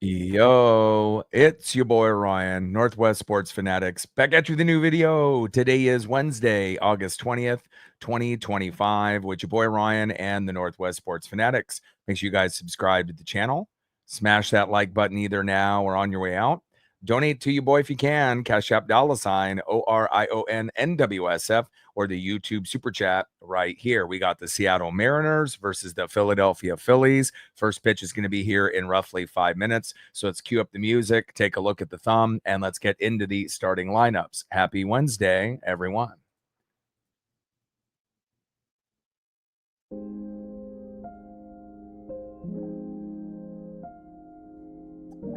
Yo, it's your boy Ryan, Northwest Sports Fanatics, back at you with a new video. Today is Wednesday, August 20th, 2025, with your boy Ryan and the Northwest Sports Fanatics. Make sure you guys subscribe to the channel. Smash that like button either now or on your way out. Donate to your boy if you can. Cash App $ ORIONNWSF or the YouTube Super Chat right here. We got the Seattle Mariners versus the Philadelphia Phillies. First pitch is going to be here in roughly 5 minutes. So let's cue up the music, take a look at the thumb, and let's get into the starting lineups. Happy Wednesday, everyone.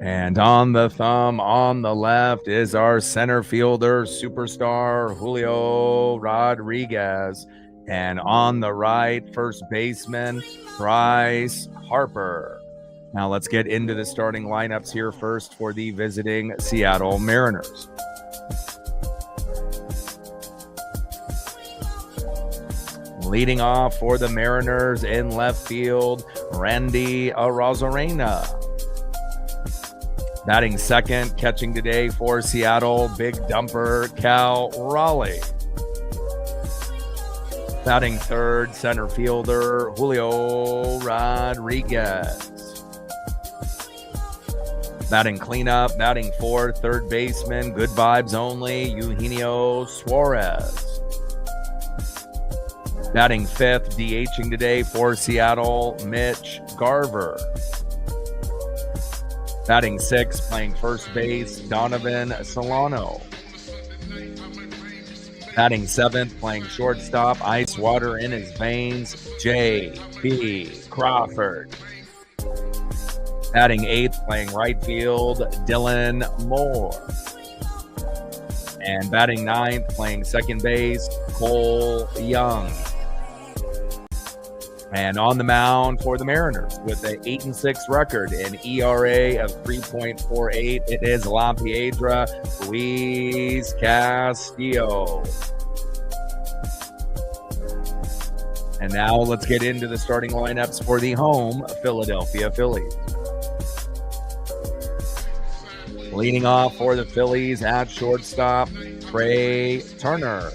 And on the thumb, on the left, is our center fielder, superstar Julio Rodriguez. And on the right, first baseman, Bryce Harper. Now let's get into the starting lineups here first for the visiting Seattle Mariners. Leading off for the Mariners in left field, Randy Arozarena. Batting second, catching today for Seattle, big dumper Cal Raleigh. Batting third, center fielder Julio Rodriguez. Batting cleanup, batting fourth, third baseman, good vibes only, Eugenio Suarez. Batting fifth, DHing today for Seattle, Mitch Garver. Batting sixth, playing first base, Donovan Solano. Batting seventh, playing shortstop, ice water in his veins, J.P. Crawford. Batting eighth, playing right field, Dylan Moore. And batting ninth, playing second base, Cole Young. And on the mound for the Mariners with an 8-6 record, an ERA of 3.48, it is La Piedra Luis Castillo. And now let's get into the starting lineups for the home Philadelphia Phillies. Leading off for the Phillies at shortstop, Trey Turner.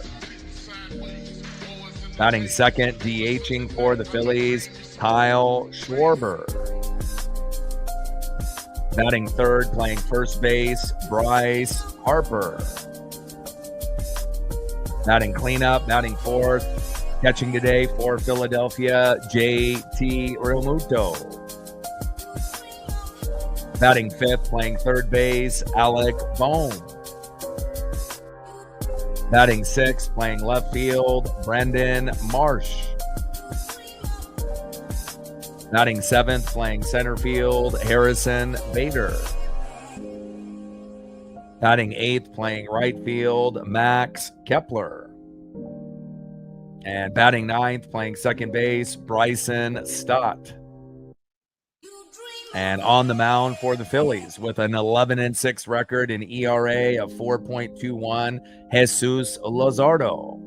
Batting second, DHing for the Phillies, Kyle Schwarber. Batting third, playing first base, Bryce Harper. Batting cleanup, batting fourth, catching today for Philadelphia, JT Realmuto. Batting fifth, playing third base, Alec Bohm. Batting sixth, playing left field, Brendan Marsh. Batting seventh, playing center field, Harrison Bader. Batting eighth, playing right field, Max Kepler. And batting ninth, playing second base, Bryson Stott. And on the mound for the Phillies with an 11-6 record, an ERA of 4.21, Jesus Luzardo.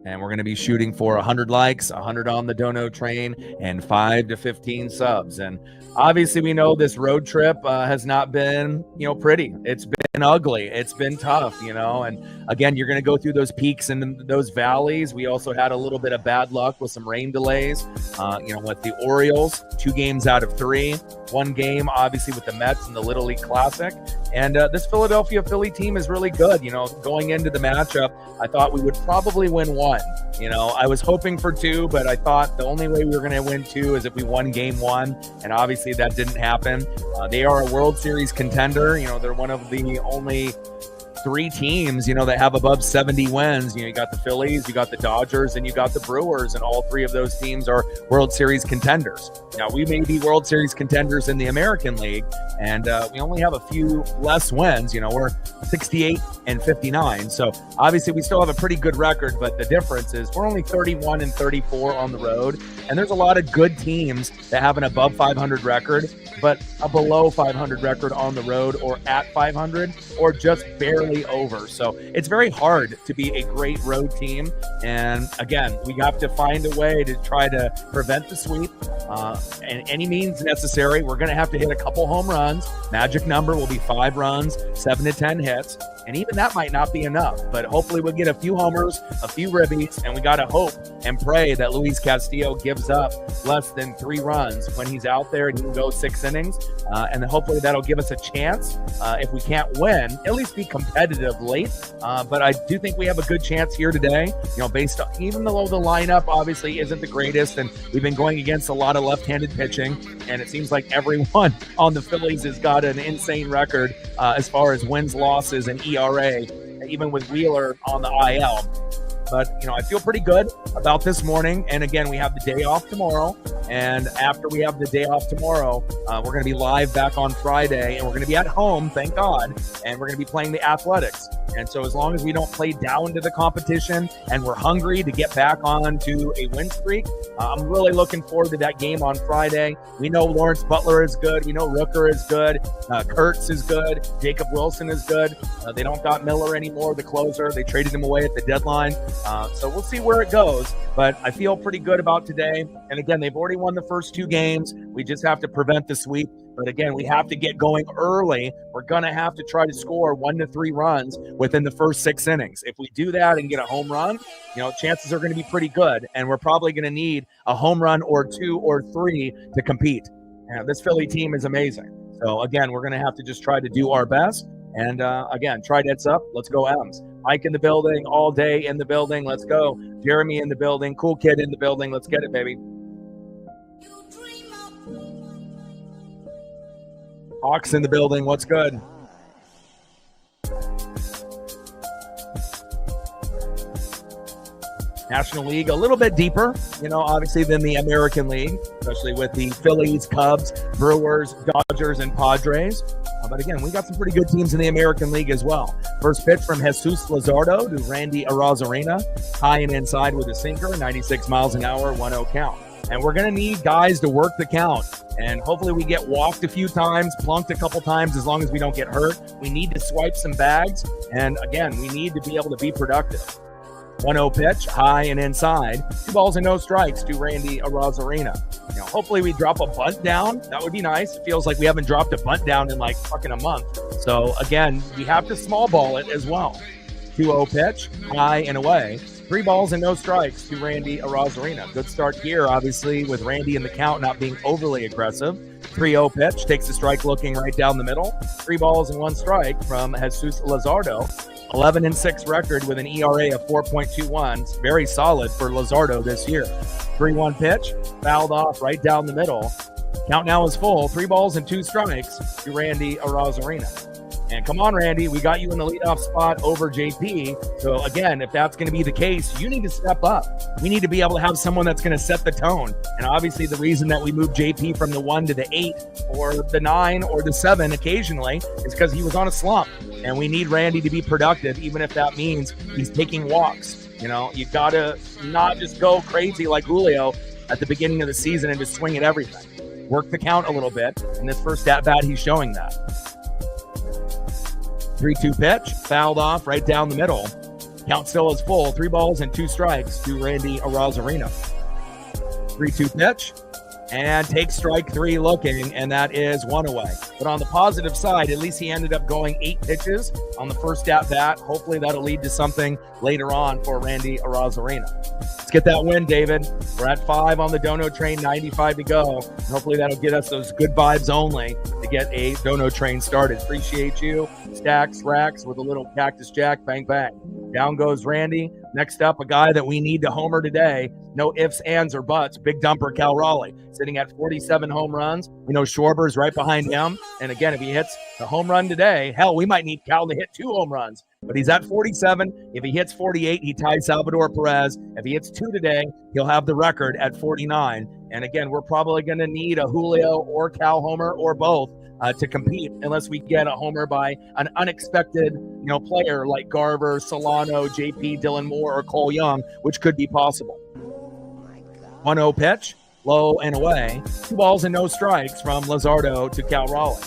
And we're going to be shooting for 100 likes, 100 on the dono train, and 5 to 15 subs. And obviously we know this road trip has not been, pretty. It's been ugly. It's been tough, and again, you're going to go through those peaks and those valleys. We also had a little bit of bad luck with some rain delays, with the Orioles, 2 games out of 3, 1 game, obviously with the Mets in the Little League Classic. And this Philadelphia Philly team is really good. Going into the matchup, I thought we would probably win 1. I was hoping for 2, but I thought the only way we were going to win 2 is if we won game 1. And obviously that didn't happen. They are a World Series contender. They're one of the only 3 teams, that have above 70 wins. You got the Phillies, you got the Dodgers, and you got the Brewers, and all 3 of those teams are World Series contenders. Now, we may be World Series contenders in the American League, and we only have a few less wins. We're 68 and 59. So obviously we still have a pretty good record, but the difference is we're only 31 and 34 on the road. And there's a lot of good teams that have an above 500 record, but a below 500 record on the road, or at 500, or just barely barely over. So it's very hard to be a great road team. And again, we have to find a way to try to prevent the sweep. And any means necessary. We're going to have to hit a couple home runs. Magic number will be 5 runs, 7 to 10 hits. And even that might not be enough, but hopefully we'll get a few homers, a few ribbies, and we got to hope and pray that Luis Castillo gives up less than 3 runs when he's out there and he can go 6 innings. And then hopefully that'll give us a chance. If we can't win, at least be competitive late. But I do think we have a good chance here today, based on, even though the lineup obviously isn't the greatest, and we've been going against a lot of left-handed pitching, and it seems like everyone on the Phillies has got an insane record as far as wins, losses, and ERA, even with Wheeler on the IL. But, I feel pretty good about this morning. And again, we have the day off tomorrow. And after we have the day off tomorrow, we're going to be live back on Friday. And we're going to be at home, thank God. And we're going to be playing the Athletics. And so as long as we don't play down to the competition and we're hungry to get back on to a win streak, I'm really looking forward to that game on Friday. We know Lawrence Butler is good. We know Rooker is good. Kurtz is good. Jacob Wilson is good. They don't got Miller anymore, the closer. They traded him away at the deadline. So we'll see where it goes. But I feel pretty good about today. And again, they've already won the first 2 games. We just have to prevent the sweep. But again, we have to get going early. We're going to have to try to score 1 to 3 runs within the first 6 innings. If we do that and get a home run, chances are going to be pretty good. And we're probably going to need a home run or 2 or 3 to compete. And this Philly team is amazing. So again, we're going to have to just try to do our best. And again, try Nets up. Let's go M's. Mike in the building, all day in the building. Let's go. Jeremy in the building. Cool Kid in the building. Let's get it, baby. Hawks in the building. What's good? National League, a little bit deeper, obviously than the American League, especially with the Phillies, Cubs, Brewers, Dodgers, and Padres. But again, we got some pretty good teams in the American League as well. First pitch from Jesus Luzardo to Randy Arozarena, high and inside with a sinker, 96 miles an hour, 1-0 count. And we're going to need guys to work the count. And hopefully we get walked a few times, plunked a couple times, as long as we don't get hurt. We need to swipe some bags. And again, we need to be able to be productive. 1-0 pitch, high and inside. 2 balls and no strikes to Randy Arozarena. Hopefully we drop a bunt down. That would be nice. It feels like we haven't dropped a bunt down in like fucking a month. So again, we have to small ball it as well. 2-0 pitch, high and away. 3 balls and no strikes to Randy Arozarena. Good start here, obviously, with Randy in the count not being overly aggressive. 3-0 pitch, takes the strike looking right down the middle. 3 balls and 1 strike from Jesus Luzardo. 11-6 record with an ERA of 4.21. Very solid for Luzardo this year. 3-1 pitch, fouled off right down the middle. Count now is full. 3 balls and 2 strikes to Randy Arozarena. And come on, Randy, we got you in the leadoff spot over JP. So again, if that's going to be the case, you need to step up. We need to be able to have someone that's going to set the tone. And obviously the reason that we moved JP from the 1 to the 8 or the 9 or the 7 occasionally is because he was on a slump. And we need Randy to be productive, even if that means he's taking walks. You got to not just go crazy like Julio at the beginning of the season and just swing at everything. Work the count a little bit. And this first at-bat, he's showing that. 3-2 pitch, fouled off right down the middle. Count still is full. 3 balls and 2 strikes to Randy Arozarena. 3-2 pitch, and takes strike 3 looking, and that is 1 away. But on the positive side, at least he ended up going 8 pitches on the first at-bat. Hopefully that'll lead to something later on for Randy Arozarena. Let's get that win, David. We're at 5 on the Dono train, 95 to go. And hopefully that'll get us those good vibes only to get a Dono train started. Appreciate you. Stacks, racks with a little cactus jack, bang, bang. Down goes Randy. Next up, a guy that we need to homer today. No ifs, ands, or buts. Big dumper Cal Raleigh, sitting at 47 home runs. We know Schwarber's right behind him. And again, if he hits the home run today, hell, we might need Cal to hit 2 home runs. But he's at 47. If he hits 48, he ties Salvador Perez. If he hits 2 today, he'll have the record at 49. And again, we're probably going to need a Julio or Cal homer or both to compete, unless we get a homer by an unexpected, player like Garver, Solano, JP, Dylan Moore, or Cole Young, which could be possible. 1-0 pitch, low and away. 2 balls and no strikes from Luzardo to Cal Raleigh.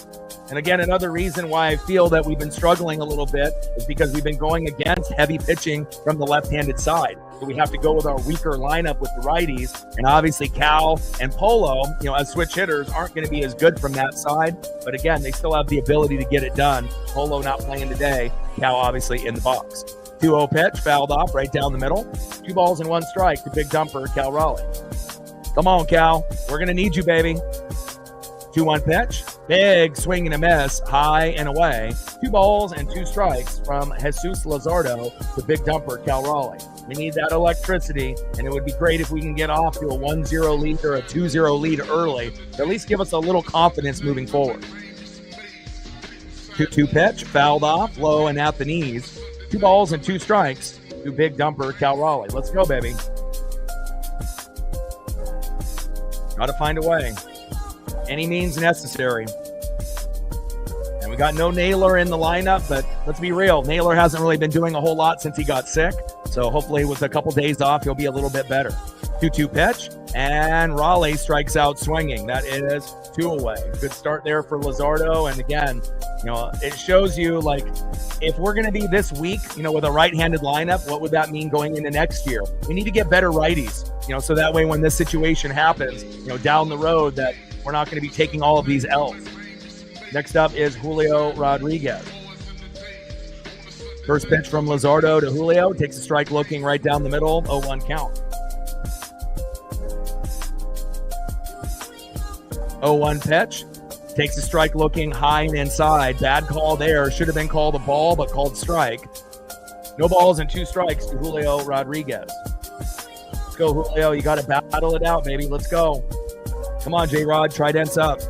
And again, another reason why I feel that we've been struggling a little bit is because we've been going against heavy pitching from the left-handed side. So we have to go with our weaker lineup with the righties. And obviously Cal and Polo, as switch hitters, aren't going to be as good from that side. But again, they still have the ability to get it done. Polo not playing today. Cal obviously in the box. 2-0 pitch, fouled off right down the middle. 2 balls and 1 strike to big dumper, Cal Raleigh. Come on, Cal. We're going to need you, baby. 2-1 pitch. Big swing and a miss, high and away. 2 balls and 2 strikes from Jesus Luzardo to big dumper, Cal Raleigh. We need that electricity, and it would be great if we can get off to a 1-0 lead or a 2-0 lead early to at least give us a little confidence moving forward. 2-2 pitch, fouled off, low and at the knees. 2 balls and 2 strikes to big dumper, Cal Raleigh. Let's go, baby. Got to find a way. Any means necessary. And we got no Naylor in the lineup, but let's be real. Naylor hasn't really been doing a whole lot since he got sick. So hopefully with a couple days off, he'll be a little bit better. 2-2 pitch, and Raleigh strikes out swinging. That is 2 away. Good start there for Luzardo. And again, it shows you, like, if we're going to be this weak, with a right-handed lineup, what would that mean going into next year? We need to get better righties, so that way when this situation happens, down the road, that we're not going to be taking all of these L's. Next up is Julio Rodriguez. First pitch from Luzardo to Julio. Takes a strike looking right down the middle. 0-1 count. 0-1 pitch. Takes a strike looking high and inside. Bad call there. Should have been called a ball, but called strike. No balls and 2 strikes to Julio Rodriguez. Let's go, Julio. You got to battle it out, baby. Let's go. Come on, J-Rod. Trident's up.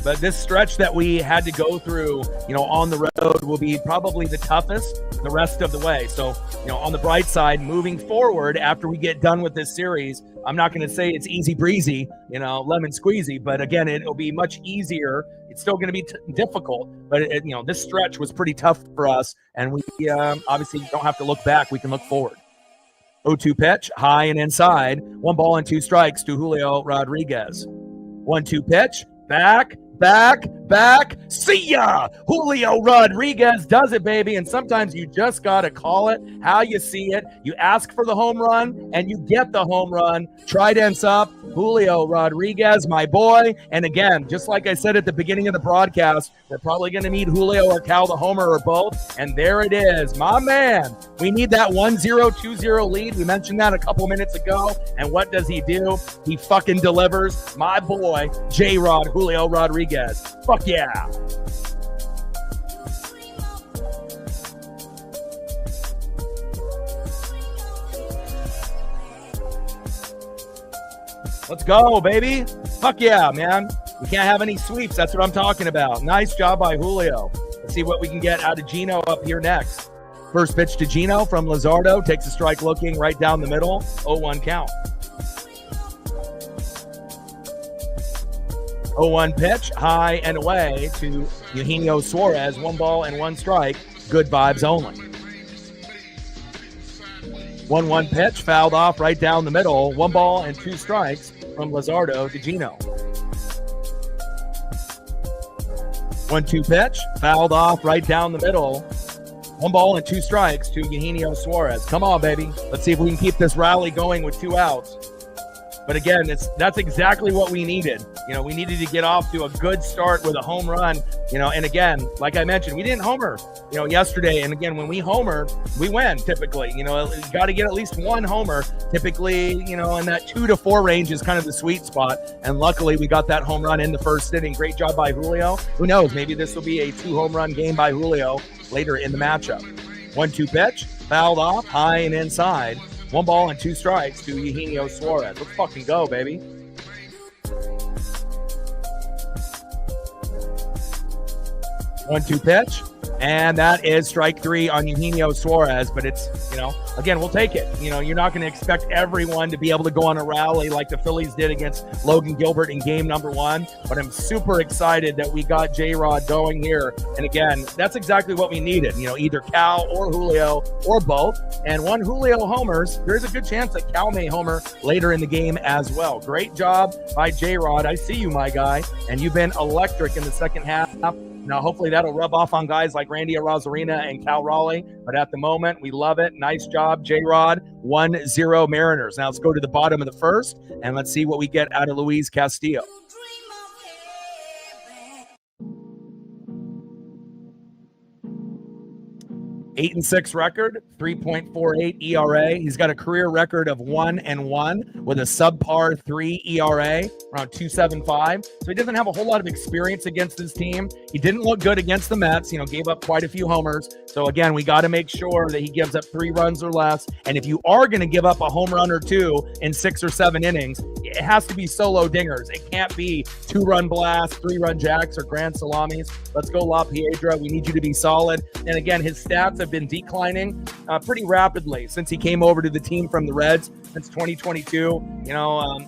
But this stretch that we had to go through, on the road will be probably the toughest the rest of the way. So, on the bright side, moving forward after we get done with this series, I'm not going to say it's easy breezy, lemon squeezy, but again, it'll be much easier. It's still going to be difficult, but this stretch was pretty tough for us, and we obviously don't have to look back. We can look forward. 0-2 pitch, high and inside. 1 ball and 2 strikes to Julio Rodriguez. 1-2 pitch, back. See ya! Julio Rodriguez does it, baby. And sometimes you just got to call it how you see it. You ask for the home run, and you get the home run. Trident's up. Julio Rodriguez, my boy. And again, just like I said at the beginning of the broadcast, we're probably going to need Julio or Cal the homer or both. And there it is. My man. We need that 1-0, 2-0 lead. We mentioned that a couple minutes ago. And what does he do? He fucking delivers. My boy, J-Rod, Julio Rodriguez. Fuck yeah. Let's go, baby. Fuck yeah, man. We can't have any sweeps. That's what I'm talking about. Nice job by Julio. Let's see what we can get out of Gino up here next. First pitch to Gino from Luzardo. Takes a strike looking right down the middle. 0-1 count. 0-1 pitch, high and away to Eugenio Suarez. 1 ball and 1 strike. Good vibes only. 1-1 pitch, fouled off right down the middle. 1 ball and 2 strikes from Luzardo to Gino. 1-2 pitch, fouled off right down the middle. 1 ball and 2 strikes to Eugenio Suarez. Come on, baby. Let's see if we can keep this rally going with 2 outs. But again, that's exactly what we needed. We needed to get off to a good start with a home run. And again, like I mentioned, we didn't homer, yesterday. And again, when we homer, we win typically. You got to get at least 1 homer. Typically, in that 2 to 4 range is kind of the sweet spot. And luckily, we got that home run in the first inning. Great job by Julio. Who knows? Maybe this will be a 2 home run game by Julio later in the matchup. 1-2 pitch, fouled off, high and inside. 1 ball and 2 strikes to Eugenio Suarez. Let's fucking go, baby. 1-2 pitch, And that is strike 3 on Eugenio Suarez, but it's, again, we'll take it. You're not going to expect everyone to be able to go on a rally like the Phillies did against Logan Gilbert in game number 1, but I'm super excited that we got J-Rod going here. And again, that's exactly what we needed, either Cal or Julio or both. And one Julio homers, there's a good chance that Cal may homer later in the game as well. Great job by J-Rod. I see you, my guy, and you've been electric in the second half. Now, hopefully that'll rub off on guys like Randy Arozarena and Cal Raleigh. But at the moment, we love it. Nice job, J-Rod. 1-0 Mariners. Now let's go to the bottom of the first, and let's see what we get out of Luis Castillo. 8-6 record, 3.48 ERA. He's got a career record of 1-1 with a subpar 3 ERA, around 2.75. So he doesn't have a whole lot of experience against his team. He didn't look good against the Mets, gave up quite a few homers. So again, we got to make sure that he gives up 3 runs or less. And if you are going to give up a home run or 2 in 6 or 7 innings, it has to be solo dingers. It can't be 2-run blasts, 3-run jacks, or grand salamis. Let's go, La Piedra. We need you to be solid. And again, his stats have been declining pretty rapidly since he came over to the team from the Reds since 2022.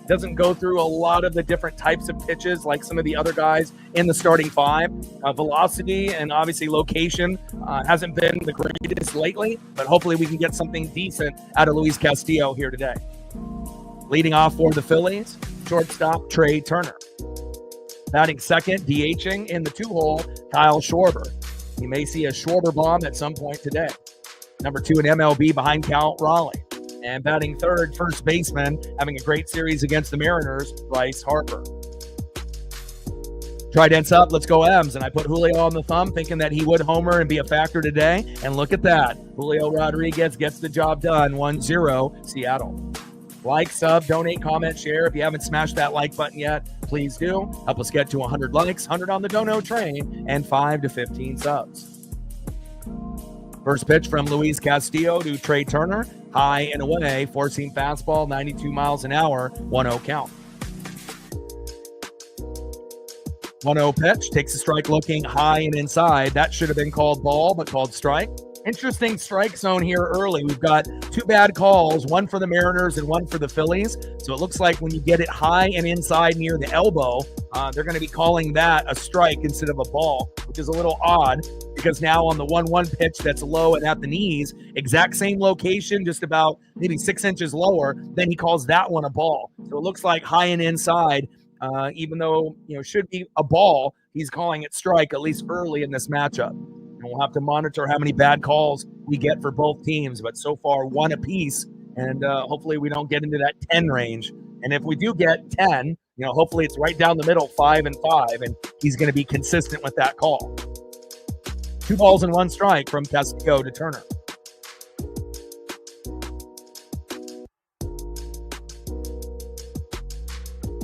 Doesn't go through a lot of the different types of pitches like some of the other guys in the starting 5. Velocity and obviously location hasn't been the greatest lately, but hopefully we can get something decent out of Luis Castillo here today. Leading off for the Phillies, shortstop Trey Turner. Batting second, DHing in the 2-hole, Kyle Schwarber. You may see a Schwarber bomb at some point today. Number 2 in MLB behind Cal Raleigh. And batting third, first baseman, having a great series against the Mariners, Bryce Harper. Trident's up, let's go M's. And I put Julio on the thumb thinking that he would homer and be a factor today. And look at that. Julio Rodriguez gets the job done, 1-0 Seattle. Like, sub, donate, comment, share. If you haven't smashed that like button yet, please do. Help us get to 100 likes, 100 on the dono train, and 5 to 15 subs. First pitch from Luis Castillo to Trey Turner. High and away, four-seam fastball, 92 miles an hour, 1-0 count. 1-0 pitch, takes a strike looking high and inside. That should have been called ball, but called strike. Interesting strike zone here early. We've got 2 bad calls, one for the Mariners and one for the Phillies. So it looks like when you get it high and inside near the elbow, they're going to be calling that a strike instead of a ball, which is a little odd because now on the 1-1 pitch that's low and at the knees, exact same location, just about maybe 6 inches lower, then he calls that one a ball. So it looks like high and inside, even though should be a ball, he's calling it strike, at least early in this matchup. And we'll have to monitor how many bad calls we get for both teams, but so far 1 apiece, and hopefully we don't get into that 10 range. And if we do get 10, hopefully it's right down the middle, 5 and 5, and he's going to be consistent with that call. 2 balls and 1 strike from Castillo to Turner.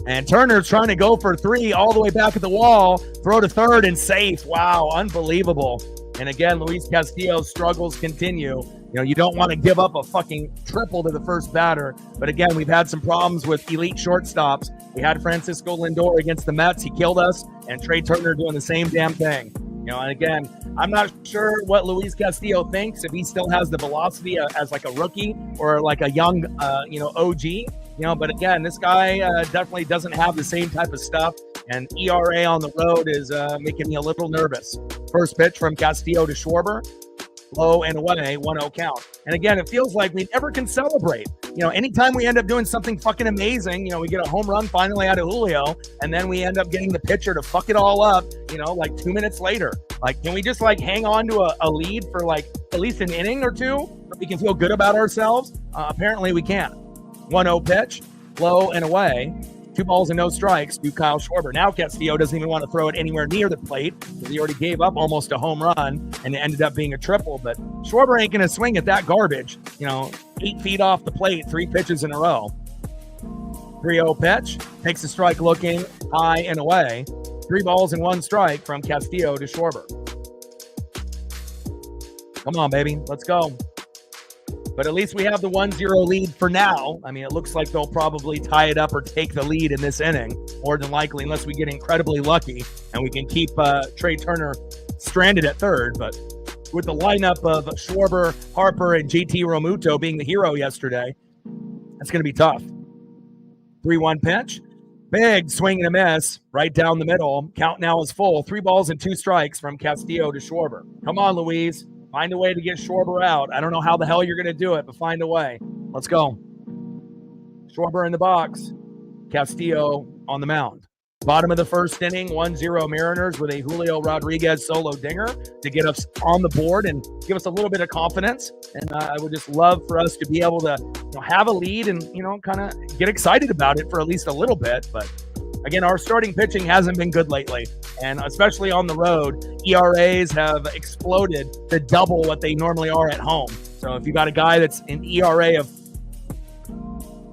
And Turner's trying to go for 3 all the way back at the wall, throw to third and safe. Wow, unbelievable. And again, Luis Castillo's struggles continue. You don't want to give up a fucking triple to the first batter. But again, we've had some problems with elite shortstops. We had Francisco Lindor against the Mets. He killed us. And Trey Turner doing the same damn thing. And again, I'm not sure what Luis Castillo thinks, if he still has the velocity as like a rookie or like a young, OG. But again, this guy definitely doesn't have the same type of stuff. And ERA on the road is making me a little nervous. First pitch from Castillo to Schwarber. Low and away, 1-0 count. And again, it feels like we never can celebrate. Anytime we end up doing something fucking amazing, we get a home run finally out of Julio, and then we end up getting the pitcher to fuck it all up, like 2 minutes later. Like, can we just hang on to a lead for at least an inning or 2 so we can feel good about ourselves? Apparently we can't. 1-0 pitch, low and away. 2 balls and no strikes to Kyle Schwarber. Now Castillo doesn't even want to throw it anywhere near the plate because he already gave up almost a home run and it ended up being a triple. But Schwarber ain't going to swing at that garbage. 8 feet off the plate, 3 pitches in a row. 3-0 pitch, takes a strike looking high and away. 3 balls and 1 strike from Castillo to Schwarber. Come on, baby. Let's go. But at least we have the 1-0 lead for now. I mean, it looks like they'll probably tie it up or take the lead in this inning, more than likely, unless we get incredibly lucky and we can keep Trey Turner stranded at third. But with the lineup of Schwarber, Harper, and JT Realmuto being the hero yesterday. That's going to be tough. 3-1 pitch. Big swing and a miss right down the middle. Count now is full. 3 balls and 2 strikes from Castillo to Schwarber. Come on, Luis. Find a way to get Schwarber out. I don't know how the hell you're going to do it, but find a way. Let's go. Schwarber in the box. Castillo on the mound. Bottom of the first inning, 1-0 Mariners with a Julio Rodriguez solo dinger to get us on the board and give us a little bit of confidence. And I would just love for us to be able to have a lead and, kind of get excited about it for at least a little bit. But again, our starting pitching hasn't been good lately. And especially on the road, ERAs have exploded to double what they normally are at home. So if you got a guy that's an ERA of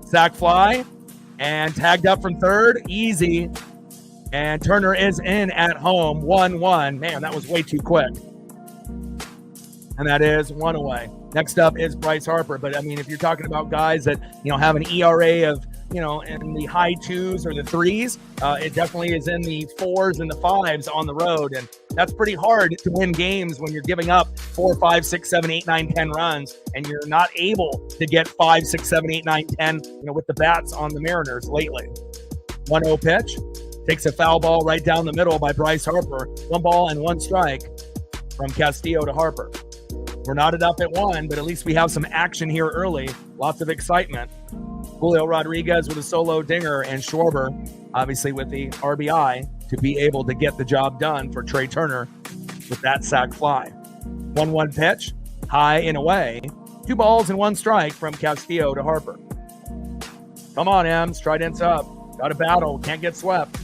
sac fly and tagged up from third, easy. And Turner is in at home, 1-1. Man, that was way too quick. And that is 1 away. Next up is Bryce Harper. But, I mean, if you're talking about guys that, have an ERA of, in the high 2s or the 3s, it definitely is in the 4s and the 5s on the road. And that's pretty hard to win games when you're giving up 4, 5, 6, 7, 8, 9, 10 runs, and you're not able to get 5, 6, 7, 8, 9, 10, with the bats on the Mariners lately. 1-0 pitch. Takes a foul ball right down the middle by Bryce Harper. 1 ball and 1 strike from Castillo to Harper. We're knotted up at 1, but at least we have some action here early. Lots of excitement. Julio Rodriguez with a solo dinger and Schwarber, obviously with the RBI, to be able to get the job done for Trey Turner with that sac fly. 1-1 pitch, high and away. 2 balls and 1 strike from Castillo to Harper. Come on, Ems. Trident's up. Got a battle. Can't get swept.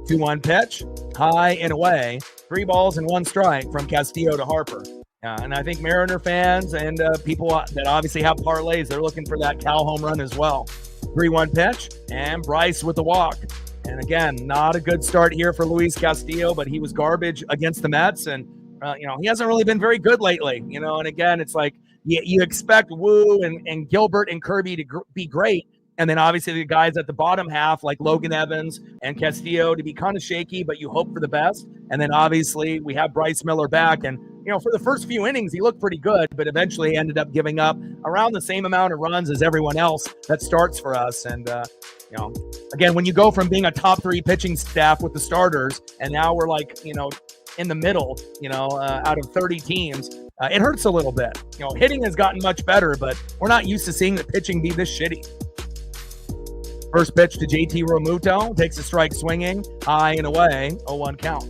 2-1 pitch, high and away. 3 balls and 1 strike from Castillo to Harper. And I think Mariner fans and people that obviously have parlays, they're looking for that Cal home run as well. 3-1 pitch, and Bryce with the walk. And again, not a good start here for Luis Castillo, but he was garbage against the Mets. And, he hasn't really been very good lately. And again, it's like you expect Wu and Gilbert and Kirby to be great. And then obviously the guys at the bottom half, like Logan Evans and Castillo, to be kind of shaky, but you hope for the best. And then obviously we have Bryce Miller back. And, for the first few innings, he looked pretty good, but eventually ended up giving up around the same amount of runs as everyone else that starts for us. And, again, when you go from being a top 3 pitching staff with the starters, and now we're like, in the middle, out of 30 teams, it hurts a little bit. Hitting has gotten much better, but we're not used to seeing the pitching be this shitty. First pitch to JT Realmuto, takes a strike swinging, high and away, 0-1 count.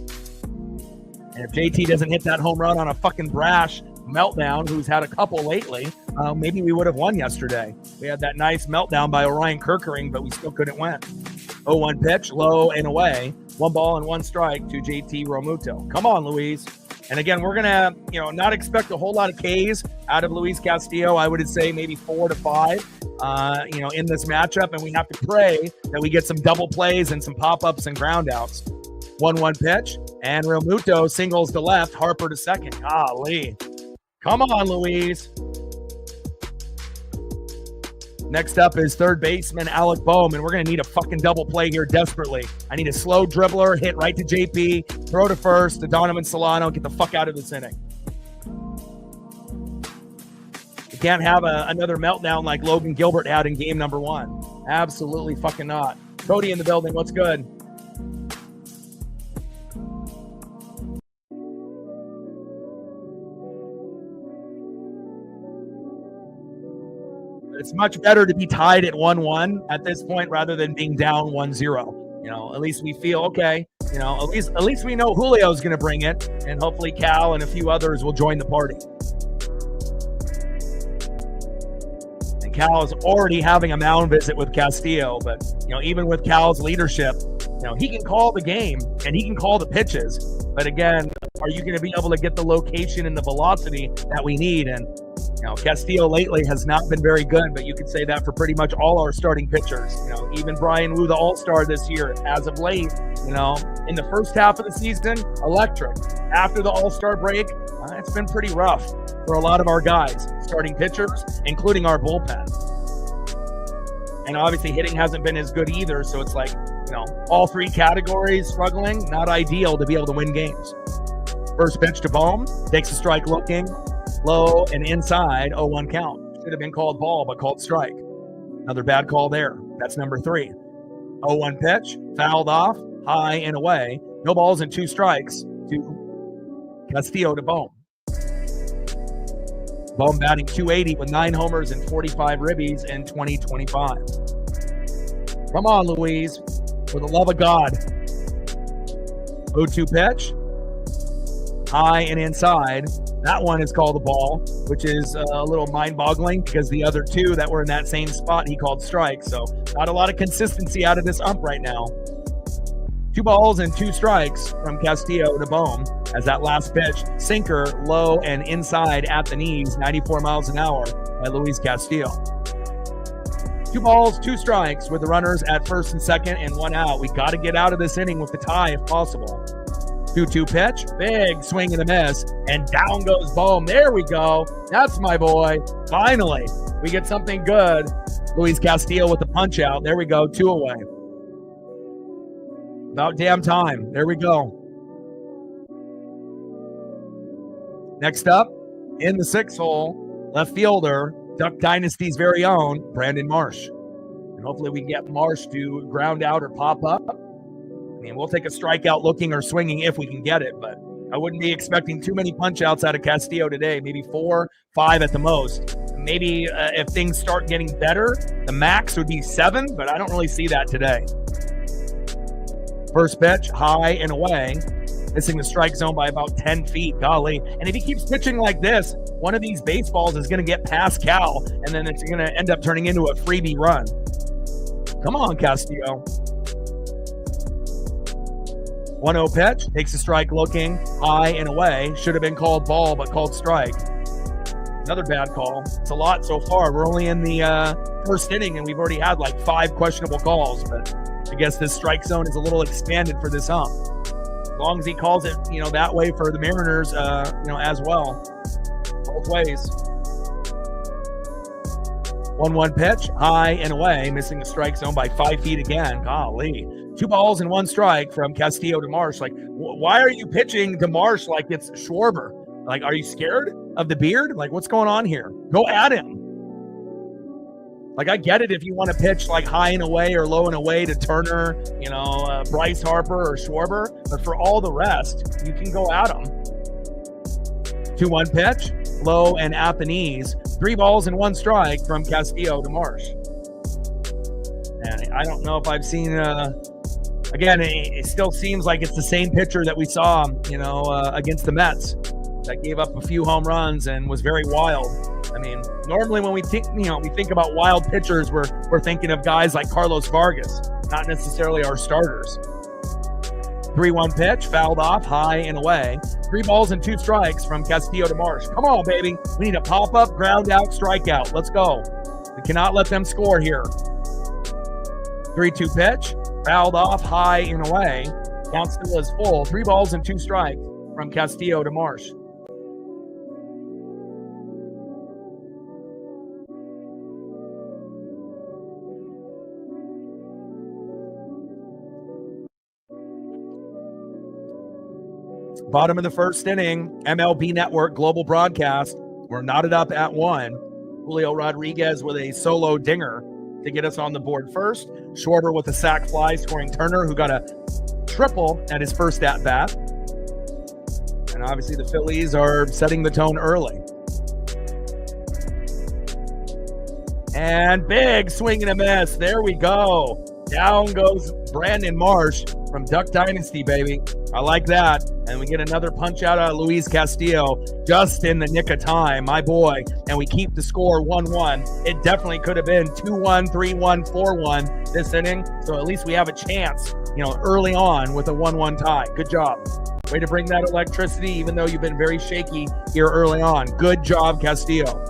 And if JT doesn't hit that home run on a fucking brash meltdown, who's had a couple lately, maybe we would have won yesterday. We had that nice meltdown by Orion Kerkering, but we still couldn't win. 0-1 pitch, low and away, 1 ball and 1 strike to JT Realmuto. Come on, Luis. And again, we're going to, not expect a whole lot of Ks out of Luis Castillo. I would say maybe 4 to 5, in this matchup. And we have to pray that we get some double plays and some pop-ups and ground-outs. 1-1 pitch, and Realmuto singles to left, Harper to second. Golly. Come on, Luis. Next up is third baseman Alec Bohm, and we're going to need a fucking double play here desperately. I need a slow dribbler, hit right to JP, throw to first, to Donovan Solano, get the fuck out of this inning. You can't have another meltdown like Logan Gilbert had in game number 1. Absolutely fucking not. Cody in the building, what's good? It's much better to be tied at 1-1 at this point rather than being down 1-0. At least we feel okay. At least we know Julio's going to bring it, and hopefully Cal and a few others will join the party. And Cal is already having a mound visit with Castillo, but even with Cal's leadership, he can call the game and he can call the pitches. But again, are you going to be able to get the location and the velocity that we need? And Castillo lately has not been very good, but you could say that for pretty much all our starting pitchers. Even Brian Wu, the All-Star this year, as of late, in the first half of the season, electric. After the All-Star break, it's been pretty rough for a lot of our guys, starting pitchers, including our bullpen. And obviously hitting hasn't been as good either, so it's like, All three categories struggling, not ideal to be able to win games. First pitch to Bohm, takes a strike looking, low and inside, 0-1 count. Should have been called ball, but called strike. Another bad call there. That's number 3. 0-1 pitch, fouled off, high and away. No balls and 2 strikes to Castillo to Bohm. Bohm batting .280 with 9 homers and 45 ribbies in 2025. Come on, Louise. For the love of God. 0-2 pitch. High and inside. That one is called a ball, which is a little mind-boggling because the other 2 that were in that same spot he called strikes. So not a lot of consistency out of this ump right now. 2 balls and 2 strikes from Castillo to Bohm as that last pitch, sinker, low and inside at the knees, 94 miles an hour by Luis Castillo. 2 balls, 2 strikes with the runners at first and second and 1 out. We got to get out of this inning with the tie if possible. 2-2 pitch, big swing and a miss, and down goes Bohm. There we go. That's my boy. Finally, we get something good. Luis Castillo with the punch out. There we go, 2 away. About damn time. There we go. Next up, in the 6th hole, left fielder, Duck Dynasty's very own, Brandon Marsh. And hopefully we can get Marsh to ground out or pop up. I mean, we'll take a strikeout looking or swinging if we can get it, but I wouldn't be expecting too many punch-outs out of Castillo today. Maybe 4, 5 at the most. Maybe if things start getting better, the max would be 7, but I don't really see that today. First pitch, high and away. Missing the strike zone by about 10 feet. Golly. And if he keeps pitching like this, one of these baseballs is going to get past Cal, and then it's going to end up turning into a freebie run. Come on, Castillo. 1-0 pitch. Takes a strike looking, high and away. Should have been called ball, but called strike. Another bad call. It's a lot so far. We're only in the first inning, and we've already had like 5 questionable calls, but I guess this strike zone is a little expanded for this hump. As long as he calls it, that way for the Mariners, as well. Both ways. 1-1 pitch, high and away, missing the strike zone by 5 feet again. Golly. 2 balls and 1 strike from Castillo to Marsh. Like, why are you pitching to Marsh like it's Schwarber? Like, are you scared of the beard? Like, what's going on here? Go at him. Like, I get it if you want to pitch like high and away or low and away to Turner, Bryce Harper or Schwarber, but for all the rest, you can go at him. 2-1 pitch, low and at the knees. 3 balls and 1 strike from Castillo to Marsh. And I don't know if I've seen, again, it still seems like it's the same pitcher that we saw, against the Mets that gave up a few home runs and was very wild. I mean, normally when we think about wild pitchers, we're thinking of guys like Carlos Vargas, not necessarily our starters. 3-1 pitch, fouled off, high and away. 3 balls and 2 strikes from Castillo to Marsh. Come on, baby. We need a pop-up, ground out, strikeout. Let's go. We cannot let them score here. 3-2 pitch, fouled off, high and away. Count still is full. 3 balls and 2 strikes from Castillo to Marsh. Bottom of the first inning, MLB Network global broadcast. We're knotted up at 1. Julio Rodriguez with a solo dinger to get us on the board first. Schwarber with a sac fly, scoring Turner, who got a triple at his first at-bat. And obviously the Phillies are setting the tone early. And big swing and a miss. There we go. Down goes Brandon Marsh from Duck Dynasty, baby. I like that. And we get another punch out of Luis Castillo just in the nick of time, my boy. And we keep the score 1-1. It definitely could have been 2-1, 3-1, 4-1 this inning. So at least we have a chance, early on with a 1-1 tie. Good job. Way to bring that electricity, even though you've been very shaky here early on. Good job, Castillo.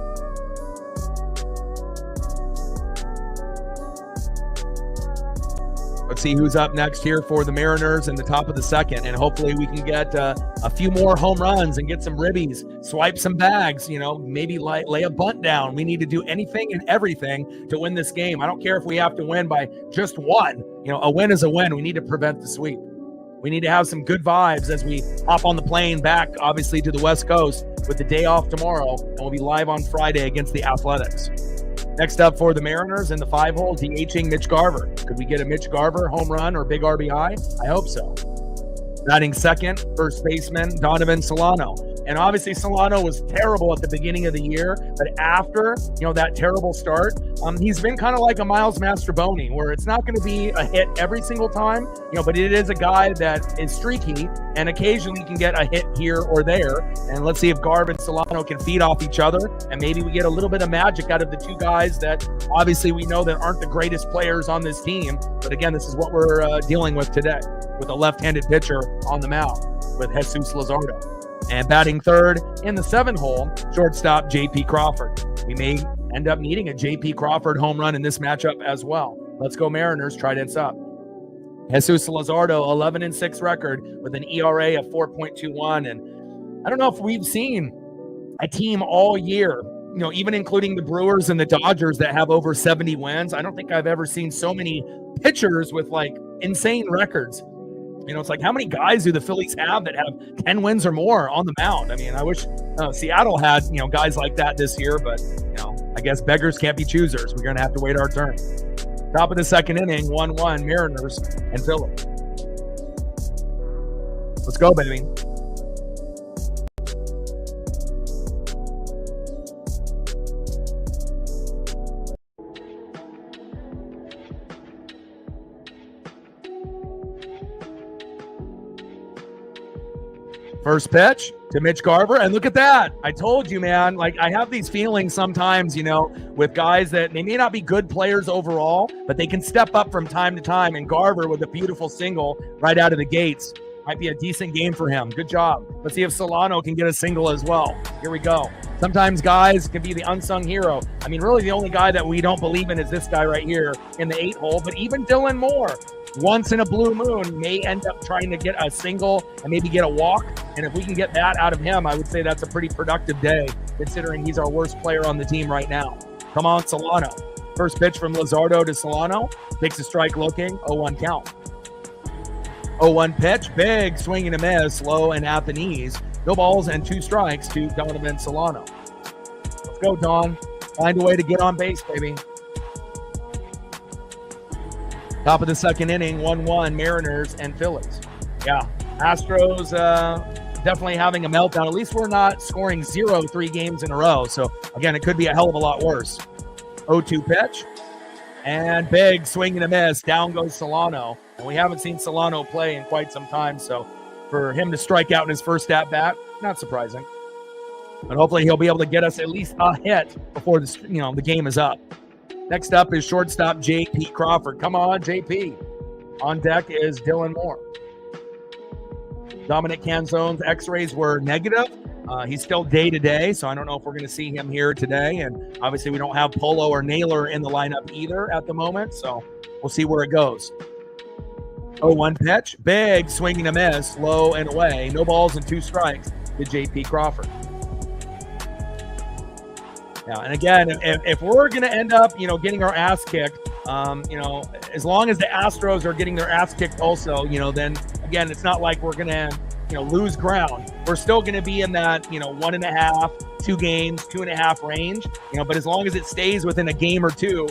Let's see who's up next here for the Mariners in the top of the second, and hopefully we can get a few more home runs and get some ribbies, swipe some bags, maybe lay a bunt down. We need to do anything and everything to win this game. I don't care if we have to win by just one. A win is a win. We need to prevent the sweep. We need to have some good vibes as we hop on the plane back, obviously, to the West Coast with the day off tomorrow, and we'll be live on Friday against the Athletics. Next up for the Mariners in the 5-hole, DHing Mitch Garver. Could we get a Mitch Garver home run or big RBI? I hope so. Batting second, first baseman Donovan Solano. And obviously Solano was terrible at the beginning of the year, but after, that terrible start, he's been kind of like a Miles Mastrobuoni, where it's not going to be a hit every single time, but it is a guy that is streaky and occasionally can get a hit here or there. And let's see if Garver and Solano can feed off each other, and maybe we get a little bit of magic out of the two guys that obviously we know that aren't the greatest players on this team. But again, this is what we're dealing with today, with a left-handed pitcher on the mound with Jesus Luzardo. And batting third in the 7-hole, shortstop J.P. Crawford. We may end up needing a J.P. Crawford home run in this matchup as well. Let's go Mariners, tridents up. Jesus Luzardo, 11-6 record with an ERA of 4.21. And I don't know if we've seen a team all year, even including the Brewers and the Dodgers that have over 70 wins. I don't think I've ever seen so many pitchers with insane records. It's like, how many guys do the Phillies have that have 10 wins or more on the mound? I mean, I wish Seattle had, guys like that this year, but, I guess beggars can't be choosers. We're going to have to wait our turn. Top of the second inning, 1-1, Mariners and Phillies. Let's go, baby. First pitch to Mitch Garver, and look at that. I told you, man, I have these feelings sometimes, with guys that they may not be good players overall, but they can step up from time to time, and Garver with a beautiful single right out of the gates. Might be a decent game for him. Good job. Let's see if Solano can get a single as well. Here we go. Sometimes guys can be the unsung hero. I mean, really the only guy that we don't believe in is this guy right here in the 8-hole, but even Dylan Moore, once in a blue moon, may end up trying to get a single and maybe get a walk. And if we can get that out of him, I would say that's a pretty productive day, considering he's our worst player on the team right now. Come on, Solano. First pitch from Luzardo to Solano. Takes a strike looking, 0-1 count. 0-1 pitch, big swing and a miss, low and at the knees. No balls and 2 strikes to Donovan Solano. Let's go, Don. Find a way to get on base, baby. Top of the second inning, 1-1, Mariners and Phillies. Yeah, Astros definitely having a meltdown. At least we're not scoring 0 3 games in a row. So, again, it could be a hell of a lot worse. 0-2 pitch. And big swing and a miss. Down goes Solano. And we haven't seen Solano play in quite some time. So, for him to strike out in his first at-bat, not surprising. But hopefully he'll be able to get us at least a hit before the game is up. Next up is shortstop J.P. Crawford. Come on, J.P. On deck is Dylan Moore. Dominic Canzone's x-rays were negative. He's still day-to-day, so I don't know if we're going to see him here today. And obviously we don't have Polo or Naylor in the lineup either at the moment, so we'll see where it goes. 0-1 pitch. Big swing and a miss, low and away. No balls and 2 strikes to J.P. Crawford. Yeah, and again, if we're going to end up, getting our ass kicked, as long as the Astros are getting their ass kicked also, then again, it's not like we're going to, lose ground. We're still going to be in that, 1.5, 2 games, 2.5 range, but as long as it stays within a game or two,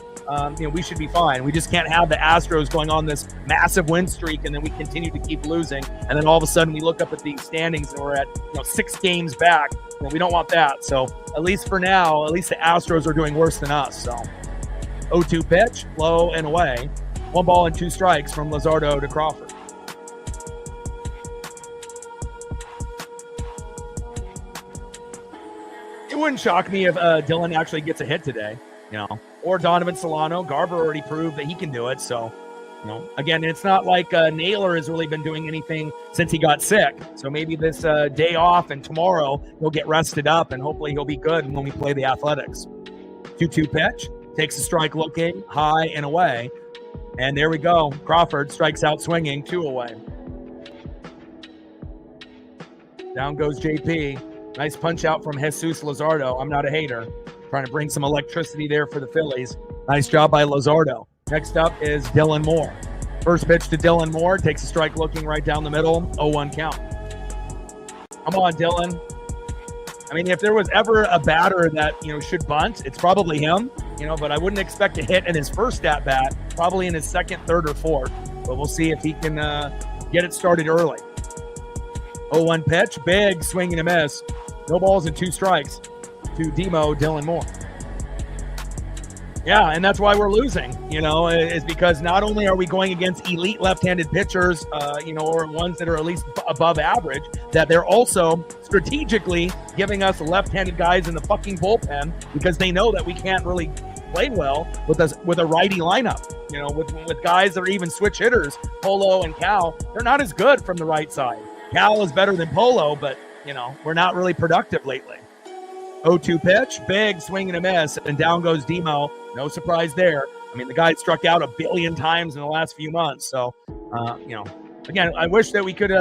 we should be fine. We just can't have the Astros going on this massive win streak and then we continue to keep losing. And then all of a sudden we look up at the standings and we're at, 6 games back. We don't want that. So at least for now, at least the Astros are doing worse than us. So 0-2 pitch, low and away. 1 ball and 2 strikes from Luzardo to Crawford. It wouldn't shock me if Dylan actually gets a hit today, or Donovan Solano. Garver already proved that he can do it. So, again, it's not like Naylor has really been doing anything since he got sick. So maybe this day off and tomorrow he'll get rested up and hopefully he'll be good when we play the Athletics. 2-2 pitch, takes a strike looking, high and away. And there we go. Crawford strikes out swinging, 2 away. Down goes JP. Nice punch out from Jesus Luzardo. I'm not a hater. Trying to bring some electricity there for the Phillies. Nice job by Luzardo. Next up is Dylan Moore. First pitch to Dylan Moore. Takes a strike looking right down the middle. 0-1 count. Come on, Dylan. I mean, if there was ever a batter that, should bunt, it's probably him, but I wouldn't expect a hit in his first at-bat, probably in his second, third, or fourth. But we'll see if he can get it started early. 0-1 pitch, big swing and a miss. No balls and 2 strikes to Demo Dylan Moore. Yeah, and that's why we're losing, is because not only are we going against elite left-handed pitchers, or ones that are at least above average, that they're also strategically giving us left-handed guys in the fucking bullpen because they know that we can't really play well with a righty lineup. With guys that are even switch hitters, Polo and Cal, they're not as good from the right side. Cal is better than Polo, but, we're not really productive lately. 0-2 pitch, big swing and a miss, and down goes Demo. No surprise there. I mean, the guy struck out 1 billion times in the last few months. So, again, I wish that we could,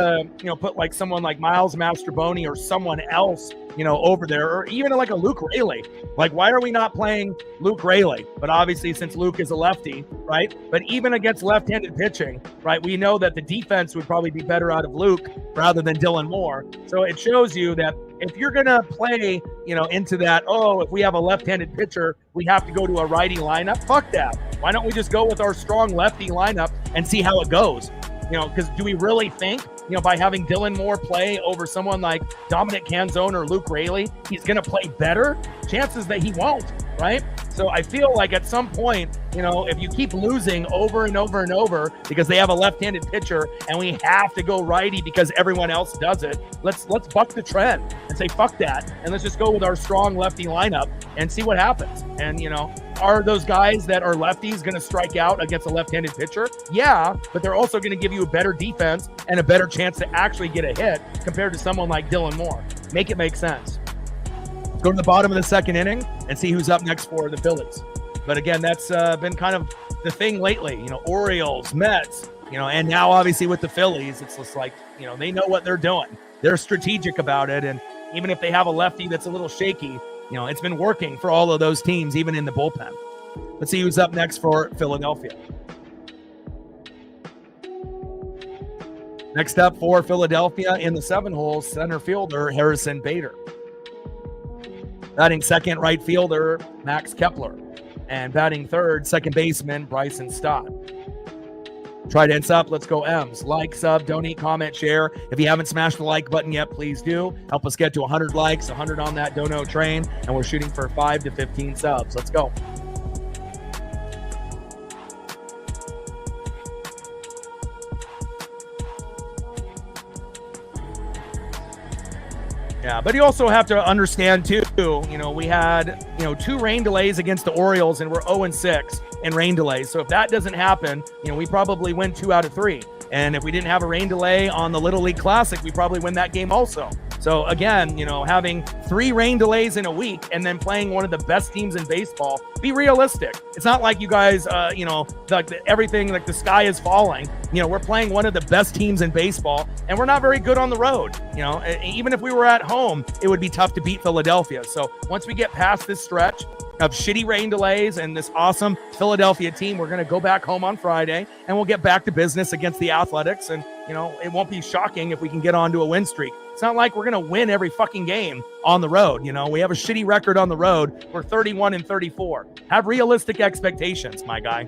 put like someone like Miles Mastrobuoni or someone else, over there, or even like a Luke Raley. Like, why are we not playing Luke Raley? But obviously, since Luke is a lefty, right? But even against left-handed pitching, right, we know that the defense would probably be better out of Luke rather than Dylan Moore. So it shows you that if you're going to play, into that, if we have a left-handed pitcher, we have to go to a righty lineup. Fuck that. Why don't we just go with our strong lefty lineup and see how it goes? Because do we really think, by having Dylan Moore play over someone like Dominic Canzone or Luke Raley, he's going to play better? Chances that he won't, right? So I feel like at some point, if you keep losing over and over and over because they have a left-handed pitcher and we have to go righty because everyone else does it, let's buck the trend and say, fuck that. And let's just go with our strong lefty lineup and see what happens. And, are those guys that are lefties going to strike out against a left-handed pitcher? Yeah, but they're also going to give you a better defense and a better chance to actually get a hit compared to someone like Dylan Moore. Make it make sense. Let's go to the bottom of the second inning and see who's up next for the Phillies. But again, that's been kind of the thing lately. Orioles, Mets, and now obviously with the Phillies, it's just like, they know what they're doing. They're strategic about it. And even if they have a lefty that's a little shaky, it's been working for all of those teams, even in the bullpen. Let's see who's up next for Philadelphia. Next up for Philadelphia in the 7 hole, center fielder Harrison Bader. Batting second, right fielder Max Kepler. And batting third, second baseman Bryson Stott. Trident's up. Let's go M's. Like, sub, donate, comment, share. If you haven't smashed the like button yet, please do. Help us get to 100 likes, 100 on that dono train, and we're shooting for 5 to 15 subs. Let's go. Yeah, but you also have to understand, too, we had, 2 rain delays against the Orioles, and we're 0-6 in rain delays. So if that doesn't happen, we probably win 2 out of 3. And if we didn't have a rain delay on the Little League Classic, we probably win that game also. So again, having 3 rain delays in a week and then playing one of the best teams in baseball, be realistic. It's not like you guys, everything, like the sky is falling. We're playing one of the best teams in baseball, and we're not very good on the road. Even if we were at home, it would be tough to beat Philadelphia. So once we get past this stretch of shitty rain delays and this awesome Philadelphia team, we're going to go back home on Friday, and we'll get back to business against the Athletics. And, it won't be shocking if we can get onto a win streak. It's not like we're going to win every fucking game on the road. We have a shitty record on the road. We're 31-34. Have realistic expectations, my guy.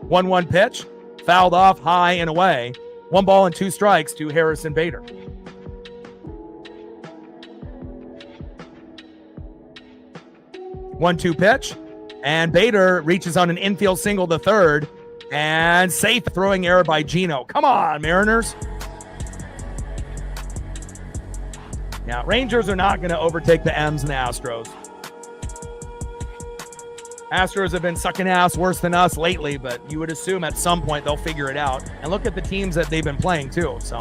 1-1 pitch, fouled off high and away. 1 ball and 2 strikes to Harrison Bader. One-two pitch, and Bader reaches on an infield single to third, and safe throwing error by Gino. Come on, Mariners. Yeah, Rangers are not going to overtake the M's and the Astros. Astros have been sucking ass worse than us lately, but you would assume at some point they'll figure it out. And look at the teams that they've been playing too. So,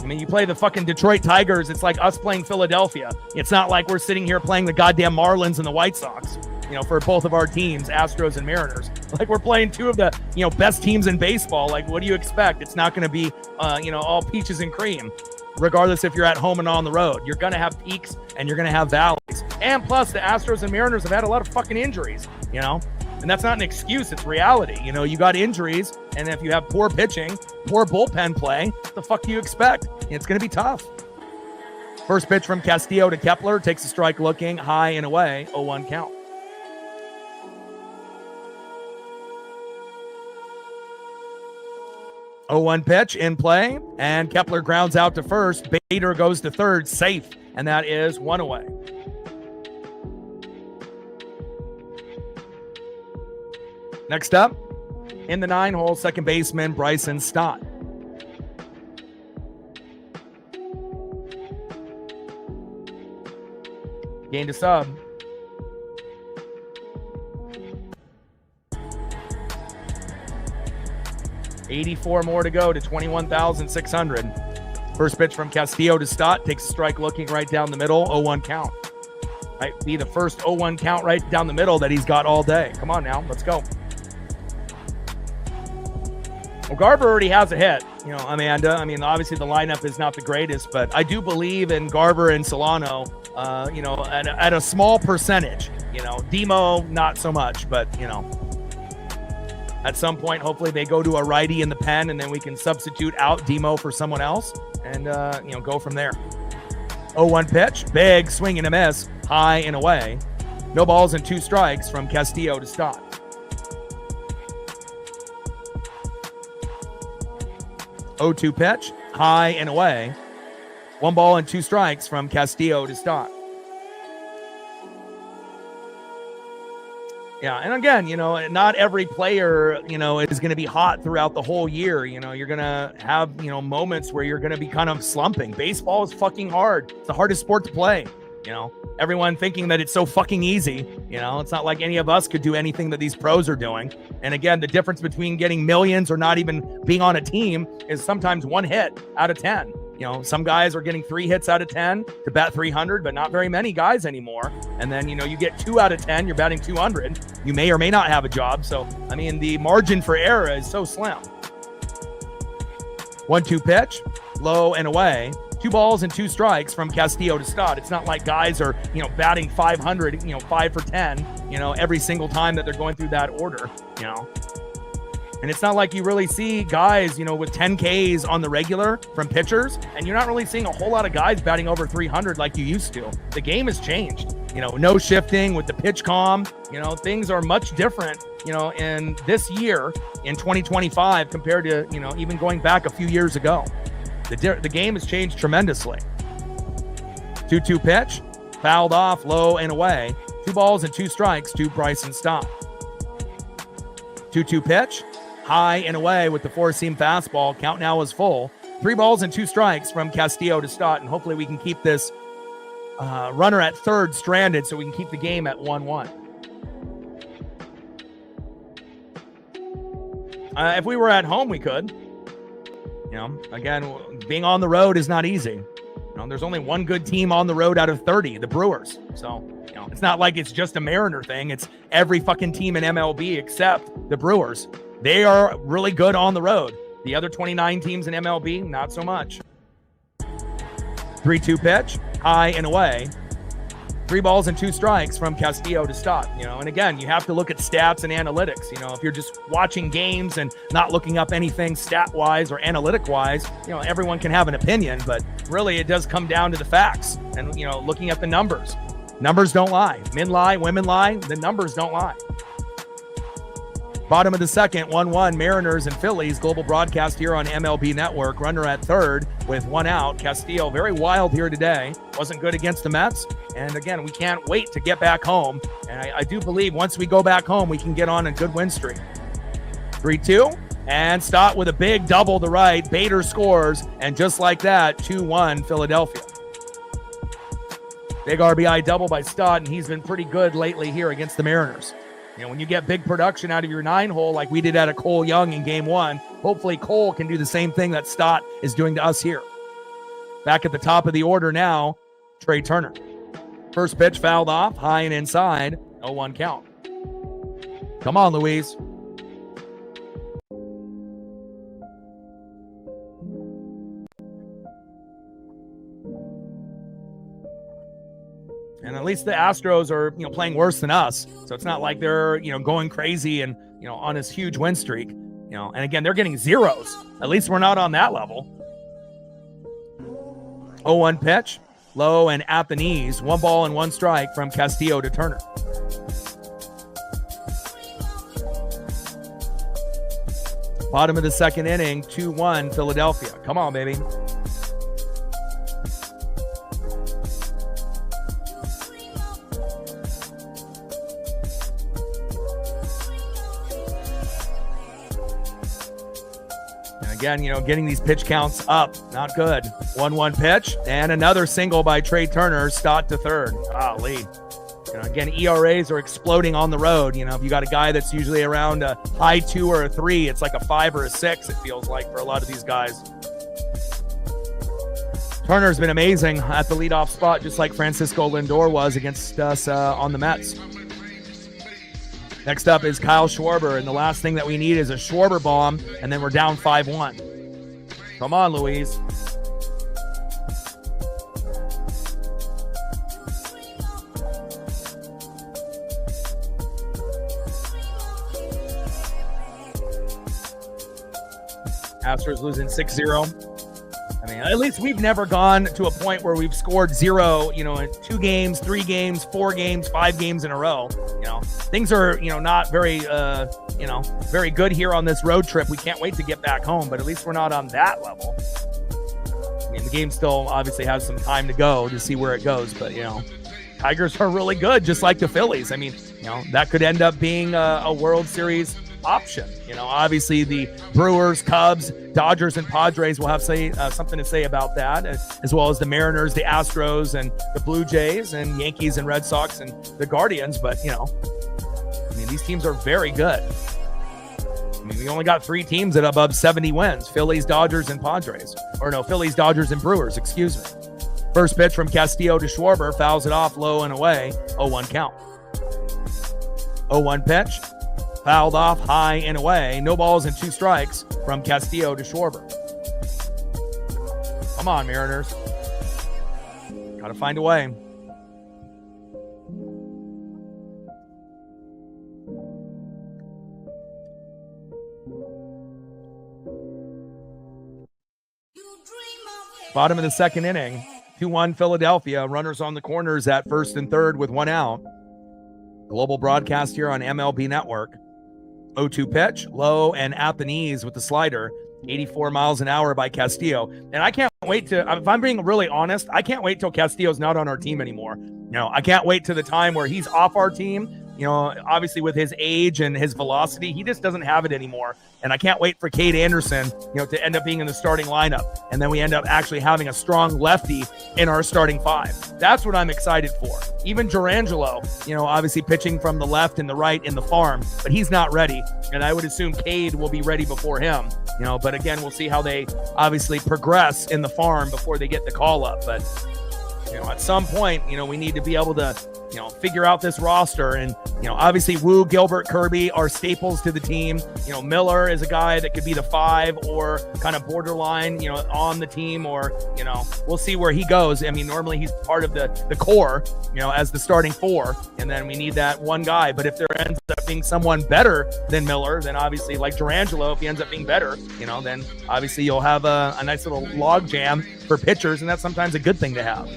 I mean, you play the fucking Detroit Tigers, it's like us playing Philadelphia. It's not like we're sitting here playing the goddamn Marlins and the White Sox, for both of our teams, Astros and Mariners. Like, we're playing two of the, best teams in baseball. Like, what do you expect? It's not going to be, all peaches and cream, regardless if you're at home and on the road. You're going to have peaks and you're going to have valleys. And plus, the Astros and Mariners have had a lot of fucking injuries, And that's not an excuse. It's reality. You got injuries, and if you have poor pitching, poor bullpen play, what the fuck do you expect? It's going to be tough. First pitch from Castillo to Kepler. Takes a strike looking, high and away, 0-1 count. Oh, 1 pitch in play, and Kepler grounds out to first. Bader goes to third, safe, and that is 1 away. Next up, in the 9-hole, second baseman Bryson Stott. Gained a sub. $84 more to go to 21,600. First pitch from Castillo to Stott. Takes a strike looking right down the middle. 0-1 count. Might be the first 0-1 count right down the middle that he's got all day. Come on now. Let's go. Well, Garver already has a hit. Amanda. I mean, obviously the lineup is not the greatest, but I do believe in Garver and Solano, at a small percentage. Demo, not so much, but, at some point, hopefully they go to a righty in the pen, and then we can substitute out Demo for someone else and, go from there. 0-1 pitch, big swing and a miss, high and away. No balls and 2 strikes from Castillo to Stott. 0-2 pitch, high and away. 1 ball and 2 strikes from Castillo to Stott. Yeah, and again, not every player, is going to be hot throughout the whole year. You're going to have, moments where you're going to be kind of slumping. Baseball is fucking hard. It's the hardest sport to play. Everyone thinking that it's so fucking easy. It's not like any of us could do anything that these pros are doing. And again, the difference between getting millions or not even being on a team is sometimes 1 hit out of 10. Some guys are getting 3 hits out of 10 to bat 300, but not very many guys anymore. And then, you get 2 out of 10, you're batting 200. You may or may not have a job. So, the margin for error is so slim. 1-2 pitch, low and away. 2 balls and 2 strikes from Castillo to Stott. It's not like guys are, batting 500, 5 for 10, every single time that they're going through that order, And it's not like you really see guys, with 10 Ks on the regular from pitchers, and you're not really seeing a whole lot of guys batting over 300 like you used to. The game has changed, no shifting with the pitch calm, things are much different, in this year in 2025 compared to, even going back a few years ago. The game has changed tremendously. 2-2 pitch, fouled off, low and away. 2 balls and 2 strikes to Bryson Stott. 2-2 pitch, high and away with the 4-seam fastball. Count now is full. 3 balls and 2 strikes from Castillo to Stott, and hopefully we can keep this runner at third stranded so we can keep the game at 1-1. If we were at home, we could. Again, being on the road is not easy. There's only one good team on the road out of 30, the Brewers. So, it's not like it's just a Mariner thing. It's every fucking team in MLB except the Brewers. They are really good on the road. The other 29 teams in MLB, not so much. 3-2 pitch, high and away. 3 balls and 2 strikes from Castillo to Stott. And again, you have to look at stats and analytics. If you're just watching games and not looking up anything stat-wise or analytic-wise, everyone can have an opinion, but really it does come down to the facts and, looking at the numbers. Numbers don't lie. Men lie, women lie, the numbers don't lie. Bottom of the second, 1-1, Mariners and Phillies. Global broadcast here on MLB Network. Runner at third with 1 out. Castillo, very wild here today. Wasn't good against the Mets. And again, we can't wait to get back home. And I do believe once we go back home, we can get on a good win streak. 3-2. And Stott with a big double to right. Bader scores. And just like that, 2-1 Philadelphia. Big RBI double by Stott, and he's been pretty good lately here against the Mariners. When you get big production out of your 9-hole like we did out of Cole Young in Game 1, hopefully Cole can do the same thing that Stott is doing to us here. Back at the top of the order now, Trey Turner. First pitch fouled off, high and inside, 0-1 count. Come on, Louise. And at least the Astros are, playing worse than us. So it's not like they're, going crazy and, on this huge win streak. And again, they're getting zeros. At least we're not on that level. 0-1 pitch, low and at the knees. 1 ball and 1 strike from Castillo to Turner. Bottom of the second inning, 2-1 Philadelphia. Come on, baby. Again, getting these pitch counts up, not good. 1-1 pitch, and another single by Trey Turner, Stott to third. Golly. Again, ERAs are exploding on the road. If you got a guy that's usually around a high 2 or a 3, it's like a 5 or a 6, it feels like, for a lot of these guys. Turner's been amazing at the leadoff spot, just like Francisco Lindor was against us on the Mets. Next up is Kyle Schwarber, and the last thing that we need is a Schwarber bomb, and then we're down 5-1. Come on, Louise. Astros losing 6-0. I mean, at least we've never gone to a point where we've scored 0, in 2 games, 3 games, 4 games, 5 games in a row. Things are, not very, very good here on this road trip. We can't wait to get back home, but at least we're not on that level. I mean, the game still obviously has some time to go to see where it goes, but, Tigers are really good, just like the Phillies. I mean, that could end up being a World Series option. Obviously the Brewers, Cubs, Dodgers, and Padres will have something to say about that, as well as the Mariners, the Astros, and the Blue Jays, and Yankees and Red Sox and the Guardians. But, these teams are very good. We only got 3 teams that are above 70 wins: Phillies, Dodgers, and Padres. Or no, Phillies, Dodgers, and Brewers, excuse me. First pitch from Castillo to Schwarber, fouls it off low and away, 0-1 count. 0-1 pitch. Fouled off high and away. No balls and 2 strikes from Castillo to Schwarber. Come on, Mariners. Got to find a way. Bottom of the second inning. 2-1 Philadelphia. Runners on the corners at first and third with 1 out. Global broadcast here on MLB Network. 0-2 pitch, low and at the knees with the slider, 84 miles an hour by Castillo. And I can't wait to, if I'm being really honest, I can't wait till Castillo's not on our team anymore. I can't wait to the time where he's off our team. Obviously with his age and his velocity, he just doesn't have it anymore. And I can't wait for Cade Anderson, to end up being in the starting lineup. And then we end up actually having a strong lefty in our starting 5. That's what I'm excited for. Even Durangelo, obviously pitching from the left and the right in the farm, but he's not ready. And I would assume Cade will be ready before him, but again, we'll see how they obviously progress in the farm before they get the call up. But, at some point, we need to be able to, figure out this roster. And, obviously Wu, Gilbert, Kirby are staples to the team. Miller is a guy that could be the 5 or kind of borderline, on the team, or, we'll see where he goes. I mean, normally he's part of the core, as the starting 4, and then we need that one guy. But if there ends up being someone better than Miller, then obviously like Durangelo, if he ends up being better, then obviously you'll have a nice little log jam for pitchers, and that's sometimes a good thing to have.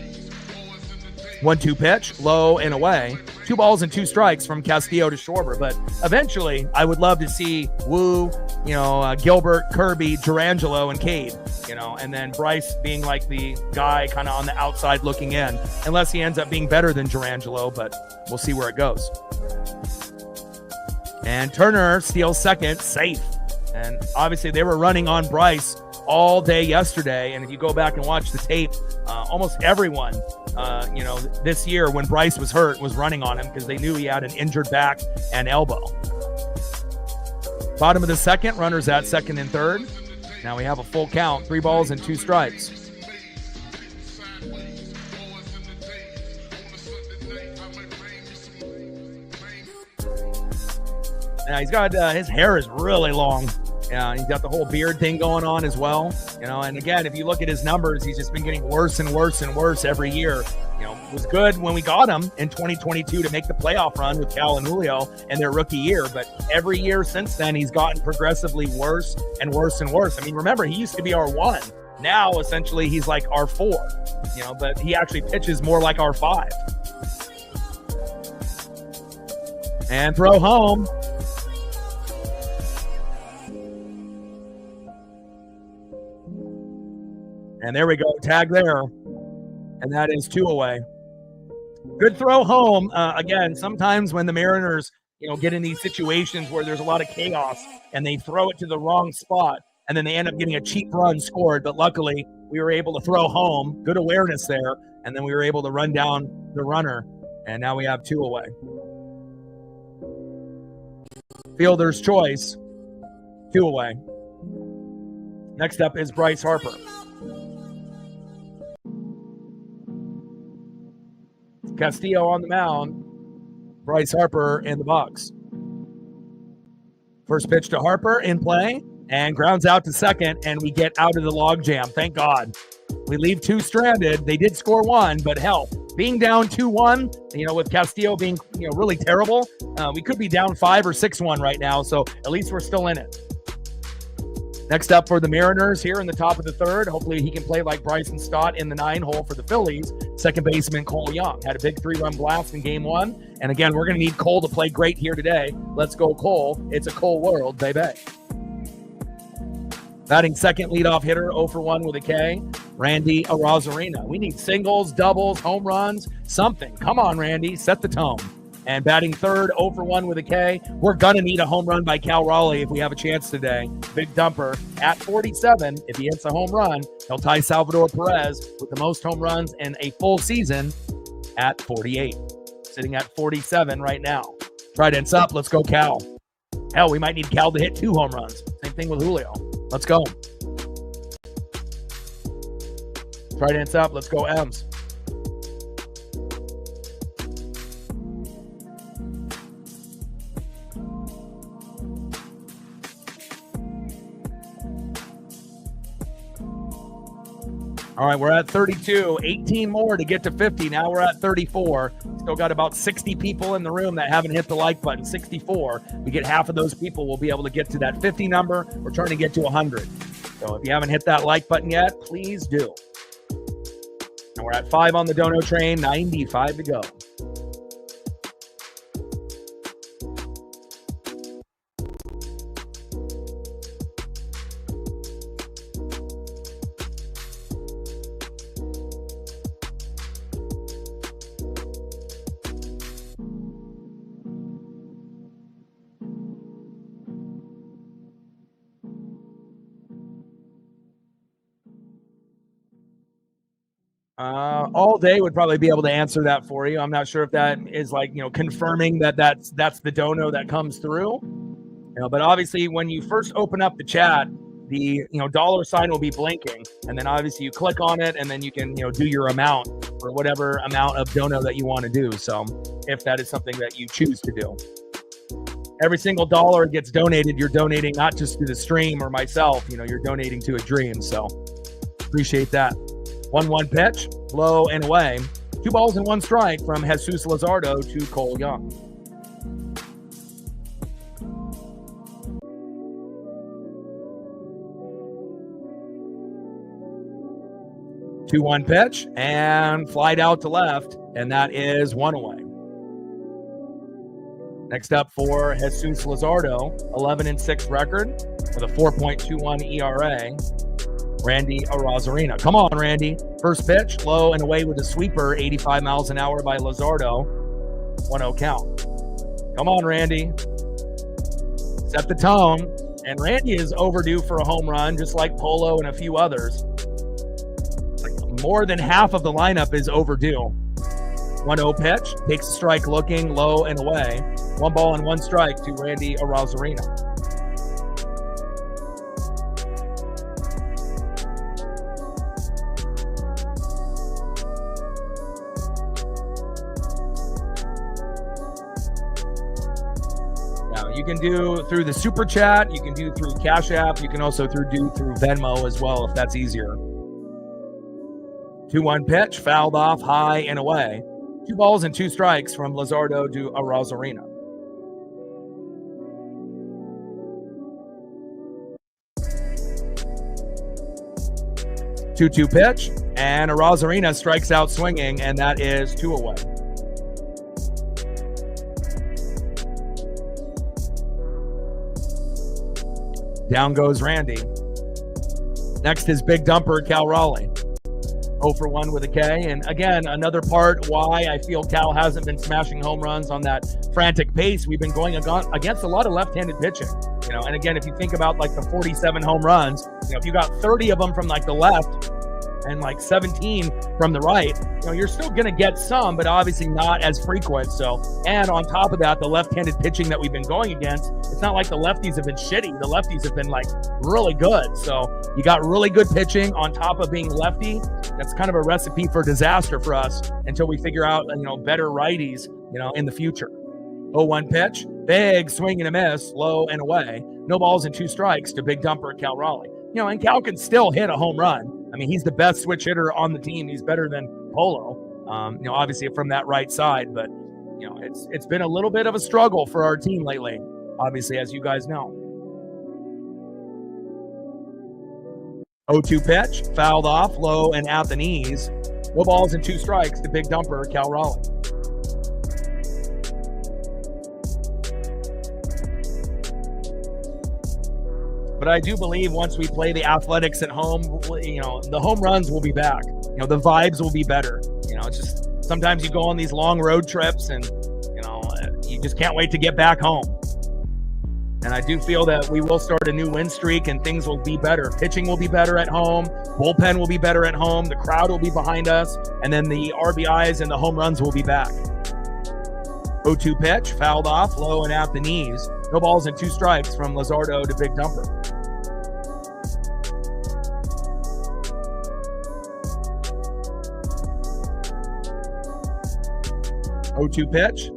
1-2 pitch, low and away. 2 balls and 2 strikes from Castillo to Schwarber. But eventually, I would love to see Wu, Gilbert, Kirby, Durangelo, and Cade, and then Bryce being like the guy kind of on the outside looking in, unless he ends up being better than Durangelo, but we'll see where it goes. And Turner steals second, safe. And obviously, they were running on Bryce all day yesterday. And if you go back and watch the tape, almost everyone, this year when Bryce was hurt was running on him because they knew he had an injured back and elbow. Bottom of the second, runners at second and third. Now we have a full count, 3 balls and 2 strikes. He's got his hair is really long. Yeah, he's got the whole beard thing going on as well. And again, if you look at his numbers, he's just been getting worse and worse and worse every year. It was good when we got him in 2022 to make the playoff run with Cal and Julio in their rookie year. But every year since then, he's gotten progressively worse and worse and worse. I mean, remember, he used to be our 1. Now, essentially, he's like our 4. But he actually pitches more like our 5. And throw home. And there we go, tag there. And that is 2 away. Good throw home. Again, sometimes when the Mariners, get in these situations where there's a lot of chaos and they throw it to the wrong spot and then they end up getting a cheap run scored. But luckily, we were able to throw home. Good awareness there. And then we were able to run down the runner. And now we have 2 away. Fielder's choice, 2 away. Next up is Bryce Harper. Castillo on the mound. Bryce Harper in the box. First pitch to Harper in play and grounds out to second, and we get out of the logjam. Thank God. We leave 2 stranded. They did score 1, but hell, being down 2-1, with Castillo being really terrible, we could be down 5 or 6-1 right now. So at least we're still in it. Next up for the Mariners here in the top of the 3rd. Hopefully he can play like Bryson Stott in the 9-hole for the Phillies. Second baseman Cole Young had a big 3-run blast in game 1. And again, we're going to need Cole to play great here today. Let's go Cole. It's a Cole world, baby. Batting second leadoff hitter, 0 for 1 with a K, Randy Arozarena. We need singles, doubles, home runs, something. Come on, Randy, set the tone. And batting third, 0 for 1 with a K. We're going to need a home run by Cal Raleigh if we have a chance today. Big dumper at 47. If he hits a home run, he'll tie Salvador Perez with the most home runs in a full season at 48. Sitting at 47 right now. Trident's up. Let's go, Cal. Hell, we might need Cal to hit 2 home runs. Same thing with Julio. Let's go. Trident's up. Let's go, M's. All right, we're at 32, 18 more to get to 50. Now we're at 34. Still got about 60 people in the room that haven't hit the like button, 64. We get half of those people, we'll be able to get to that 50 number. We're trying to get to 100. So if you haven't hit that like button yet, please do. And we're at 5 on the dono train, 95 to go. All day would probably be able to answer that for you. I'm not sure if that is like, confirming that that's the dono that comes through. But obviously when you first open up the chat, the dollar sign will be blinking, and then obviously you click on it, and then you can do your amount or whatever amount of dono that you want to do. So if that is something that you choose to do, every single dollar gets donated. You're donating not just to the stream or myself. You're donating to a dream. So appreciate that. 1-1 pitch, low and away. 2 balls and 1 strike from Jesus Luzardo to Cole Young. Two-one pitch and flied out to left, and that is 1 away. Next up for Jesus Luzardo, 11-6 record with a 4.21 ERA. Randy Arozarena. Come on, Randy. First pitch, low and away with a sweeper, 85 miles an hour by Luzardo. 1-0 count. Come on, Randy. Set the tone. And Randy is overdue for a home run, just like Polo and a few others. More than half of the lineup is overdue. 1-0 pitch, takes a strike looking, low and away. 1 ball and 1 strike to Randy Arozarena. You can do through the Super Chat, you can do through Cash App, you can also do through Venmo as well if that's easier. 2-1 pitch, fouled off, high and away. 2 balls and 2 strikes from Luzardo to Arozarena. Two pitch, and Arozarena strikes out swinging, and that is 2 away. Down goes Randy. Next is big dumper Cal Raleigh. 0 for 1 with a K. And again, another part why I feel Cal hasn't been smashing home runs on that frantic pace. We've been going against a lot of left-handed pitching. And again, if you think about like the 47 home runs, if you got 30 of them from like the left and like 17 from the right, you're still going to get some, but obviously not as frequent. So, and on top of that, the left-handed pitching that we've been going against, it's not like the lefties have been shitty. The lefties have been like really good. So you got really good pitching on top of being lefty. That's kind of a recipe for disaster for us until we figure out, better righties, in the future. 0-1 pitch, big swing and a miss, low and away. No balls and 2 strikes to big dumper Cal Raleigh. And Cal can still hit a home run. I mean, he's the best switch hitter on the team. He's better than Polo, obviously from that right side. But, it's been a little bit of a struggle for our team lately, obviously, as you guys know. 0-2 pitch, fouled off, low and at the knees. No balls and 2 strikes to big dumper Cal Raleigh. But I do believe once we play the Athletics at home, the home runs will be back. The vibes will be better. It's just sometimes you go on these long road trips and, you just can't wait to get back home. And I do feel that we will start a new win streak and things will be better. Pitching will be better at home. Bullpen will be better at home. The crowd will be behind us. And then the RBIs and the home runs will be back. 0-2 pitch, fouled off, low and at the knees. No balls and 2 strikes from Luzardo to big dumper. Pitch,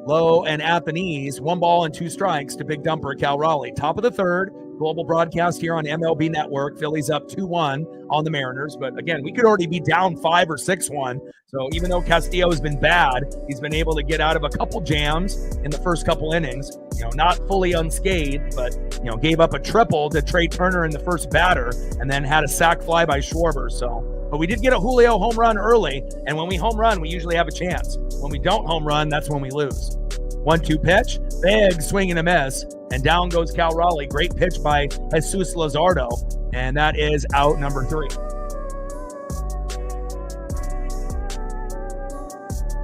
low and at the knees. 1 ball and 2 strikes to big dumper Cal Raleigh. Top of the third, global broadcast here on MLB Network. Phillies up 2-1 on the Mariners. But again, we could already be down 5 or 6-1. So even though Castillo has been bad, he's been able to get out of a couple jams in the first couple innings. Not fully unscathed, but gave up a triple to Trey Turner in the first batter, and then had a sac fly by Schwarber. But we did get a Julio home run early, and when we home run, we usually have a chance. When we don't home run, that's when we lose. 1-2 pitch, big swing and a miss, and down goes Cal Raleigh. Great pitch by Jesus Luzardo, and that is out number 3.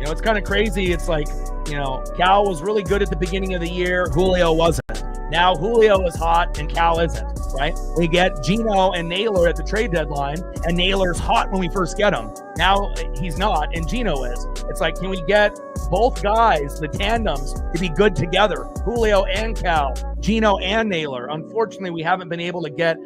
It's kind of crazy. It's like, Cal was really good at the beginning of the year. Julio wasn't. Now Julio is hot and Cal isn't, right? We get Gino and Naylor at the trade deadline, and Naylor's hot when we first get him. Now he's not, and Gino is. It's like, can we get both guys, the tandems, to be good together? Julio and Cal, Gino and Naylor. Unfortunately, we haven't been able to get,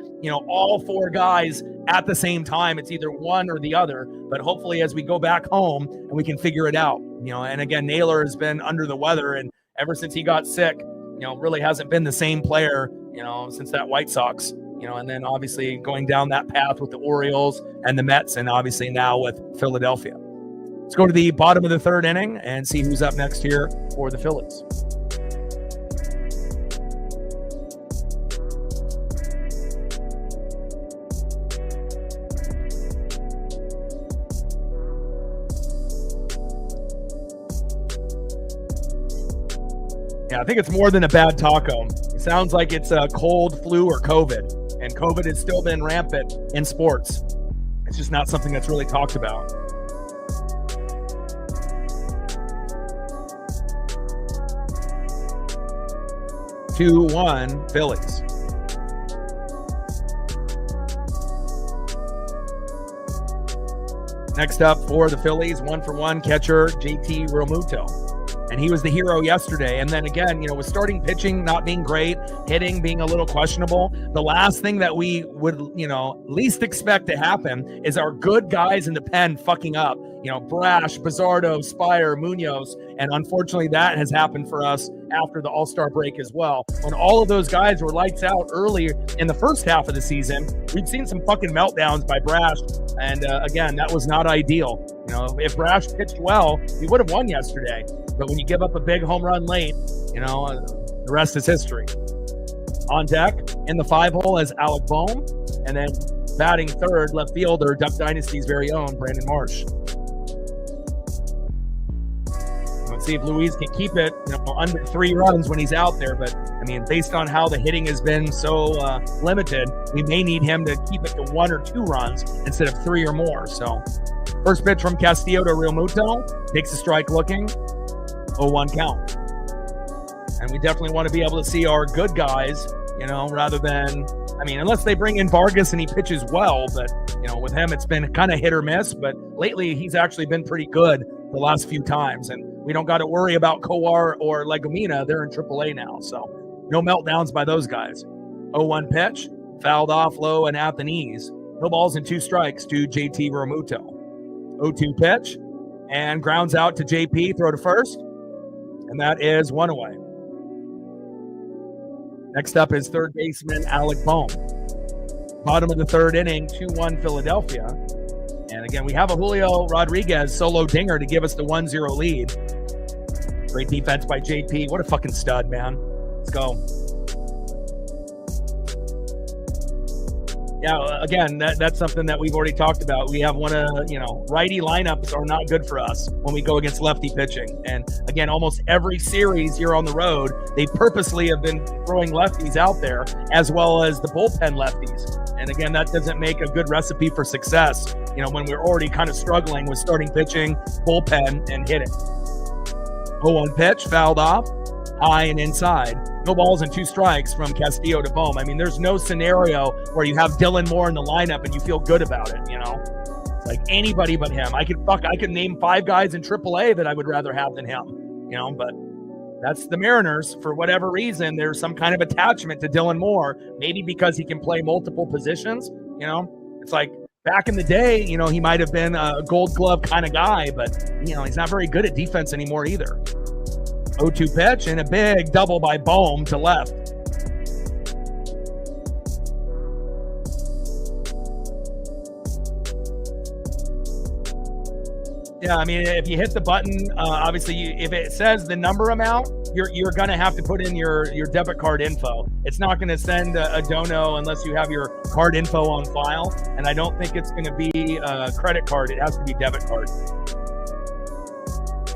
all 4 guys at the same time. It's either one or the other. But hopefully as we go back home and we can figure it out, and again, Naylor has been under the weather, and ever since he got sick, really hasn't been the same player, since that White Sox, and then obviously going down that path with the Orioles and the Mets, and obviously now with Philadelphia. Let's go to the bottom of the third inning and see who's up next here for the Phillies. Yeah, I think it's more than a bad taco. It sounds like it's a cold, flu, or COVID. And COVID has still been rampant in sports. It's just not something that's really talked about. 2-1 Phillies. Next up for the Phillies, 1-for-1 catcher JT Realmuto. And he was the hero yesterday. And then again, with starting pitching not being great, hitting being a little questionable, the last thing that we would, least expect to happen is our good guys in the pen fucking up. Brash, Bizzardo, Spire, Munoz. And unfortunately, that has happened for us after the All-Star break as well. When all of those guys were lights out early in the first half of the season, we've seen some fucking meltdowns by Brash. And again, that was not ideal. If Brash pitched well, he would have won yesterday. But when you give up a big home run late, the rest is history. On deck in the 5-hole is Alec Bohm. And then batting third, left fielder, Duck Dynasty's very own Brandon Marsh. Let's see if Luis can keep it under 3 runs when he's out there. But, based on how the hitting has been so limited, we may need him to keep it to 1 or 2 runs instead of 3 or more. So, first pitch from Castillo to Real Muto. Takes a strike looking. 0-1 count. And we definitely want to be able to see our good guys, rather than, unless they bring in Vargas and he pitches well. But, with him, it's been kind of hit or miss. But lately, he's actually been pretty good the last few times. And we don't got to worry about Kowar or Legumina. They're in AAA now. So no meltdowns by those guys. 0-1 pitch, fouled off low and at the knees. No balls and 2 strikes to JT Realmuto. 0-2 pitch and grounds out to JP, throw to first. And that is 1 away. Next up is third baseman Alec Bohm. Bottom of the 3rd inning, 2-1 Philadelphia. And again, we have a Julio Rodriguez solo dinger to give us the 1-0 lead. Great defense by JP. What a fucking stud, man. Let's go. Yeah, again, that's something that we've already talked about. We have righty lineups are not good for us when we go against lefty pitching. And again, almost every series here on the road, they purposely have been throwing lefties out there as well as the bullpen lefties. And again, that doesn't make a good recipe for success, when we're already kind of struggling with starting pitching, bullpen, and hitting. 0-1 pitch, fouled off, high and inside. No balls and 2 strikes from Castillo to Bohm. There's no scenario where you have Dylan Moore in the lineup and you feel good about it, It's like anybody but him. I could name 5 guys in AAA that I would rather have than him, but that's the Mariners. For whatever reason, there's some kind of attachment to Dylan Moore, maybe because he can play multiple positions, It's like back in the day, he might have been a Gold Glove kind of guy, but, he's not very good at defense anymore either. 0-2 pitch and a big double by Bohm to left. Yeah, if you hit the button, obviously, if it says the number amount, you're going to have to put in your debit card info. It's not going to send a dono unless you have your card info on file, and I don't think it's going to be a credit card. It has to be debit card.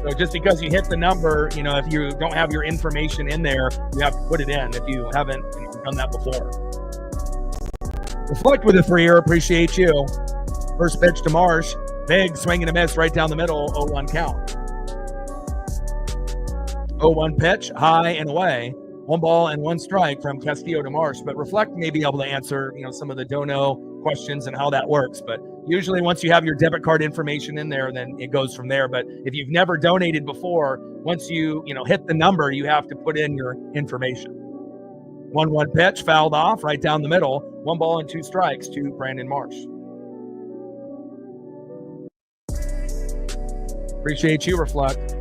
So just because you hit the number, if you don't have your information in there, you have to put it in if you haven't done that before. Reflect with a 3-year. Appreciate you. First pitch to Marsh. Big swing and a miss right down the middle. 0-1 count. 0-1 pitch, high and away. 1 ball and 1 strike from Castillo to Marsh. But Reflect may be able to answer, some of the dono questions and how that works. But usually once you have your debit card information in there, then it goes from there. But if you've never donated before, once you hit the number, you have to put in your information. 1-1 pitch, fouled off right down the middle. 1 ball and 2 strikes to Brandon Marsh. Appreciate you, Reflect.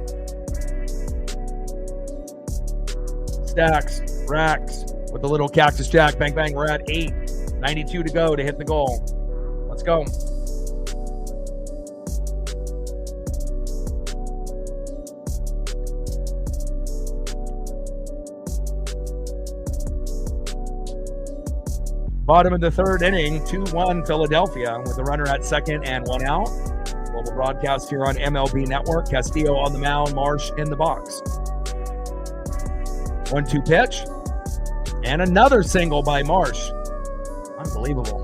Stacks, racks with the little Cactus Jack. Bang, bang. We're at 8. 92 to go to hit the goal. Let's go. Bottom of the 3rd inning, 2-1 Philadelphia with the runner at second and 1 out. Global broadcast here on MLB Network. Castillo on the mound, Marsh in the box. 1-2 pitch. And another single by Marsh. Unbelievable.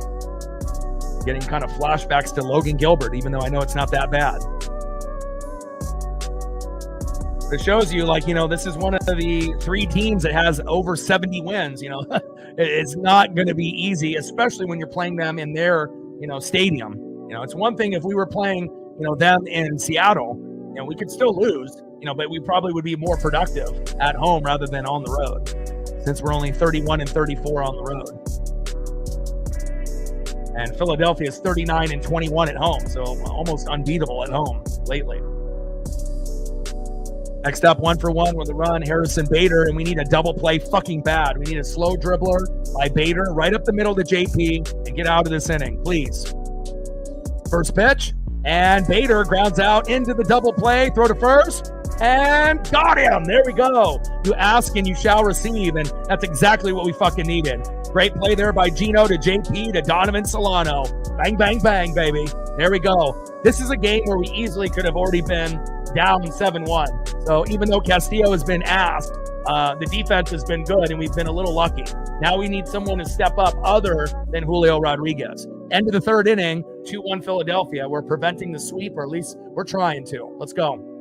Getting kind of flashbacks to Logan Gilbert, even though I know it's not that bad. It shows you, this is one of the 3 teams that has over 70 wins. It's not going to be easy, especially when you're playing them in their, stadium. It's one thing if we were playing, them in Seattle, we could still lose, but we probably would be more productive at home rather than on the road, since we're only 31 and 34 on the road. And Philadelphia is 39 and 21 at home, so almost unbeatable at home. lately. Next up, 1-for-1 with a run, Harrison Bader, and we need a double play fucking bad. We need a slow dribbler by Bader right up the middle to JP and get out of this inning, please. First pitch, and Bader grounds out into the double play, throw to first, and got him. There we go. You ask and you shall receive, and that's exactly what we fucking needed. Great play there by Gino to JP to Donovan Solano. Bang, bang, bang, baby. There we go. This is a game where we easily could have already been down 7-1. So even though Castillo has been asked, the defense has been good and we've been a little lucky. Now we need someone to step up other than Julio Rodriguez. End of the third inning, 2-1 Philadelphia. We're preventing the sweep, or at least we're trying to. Let's go.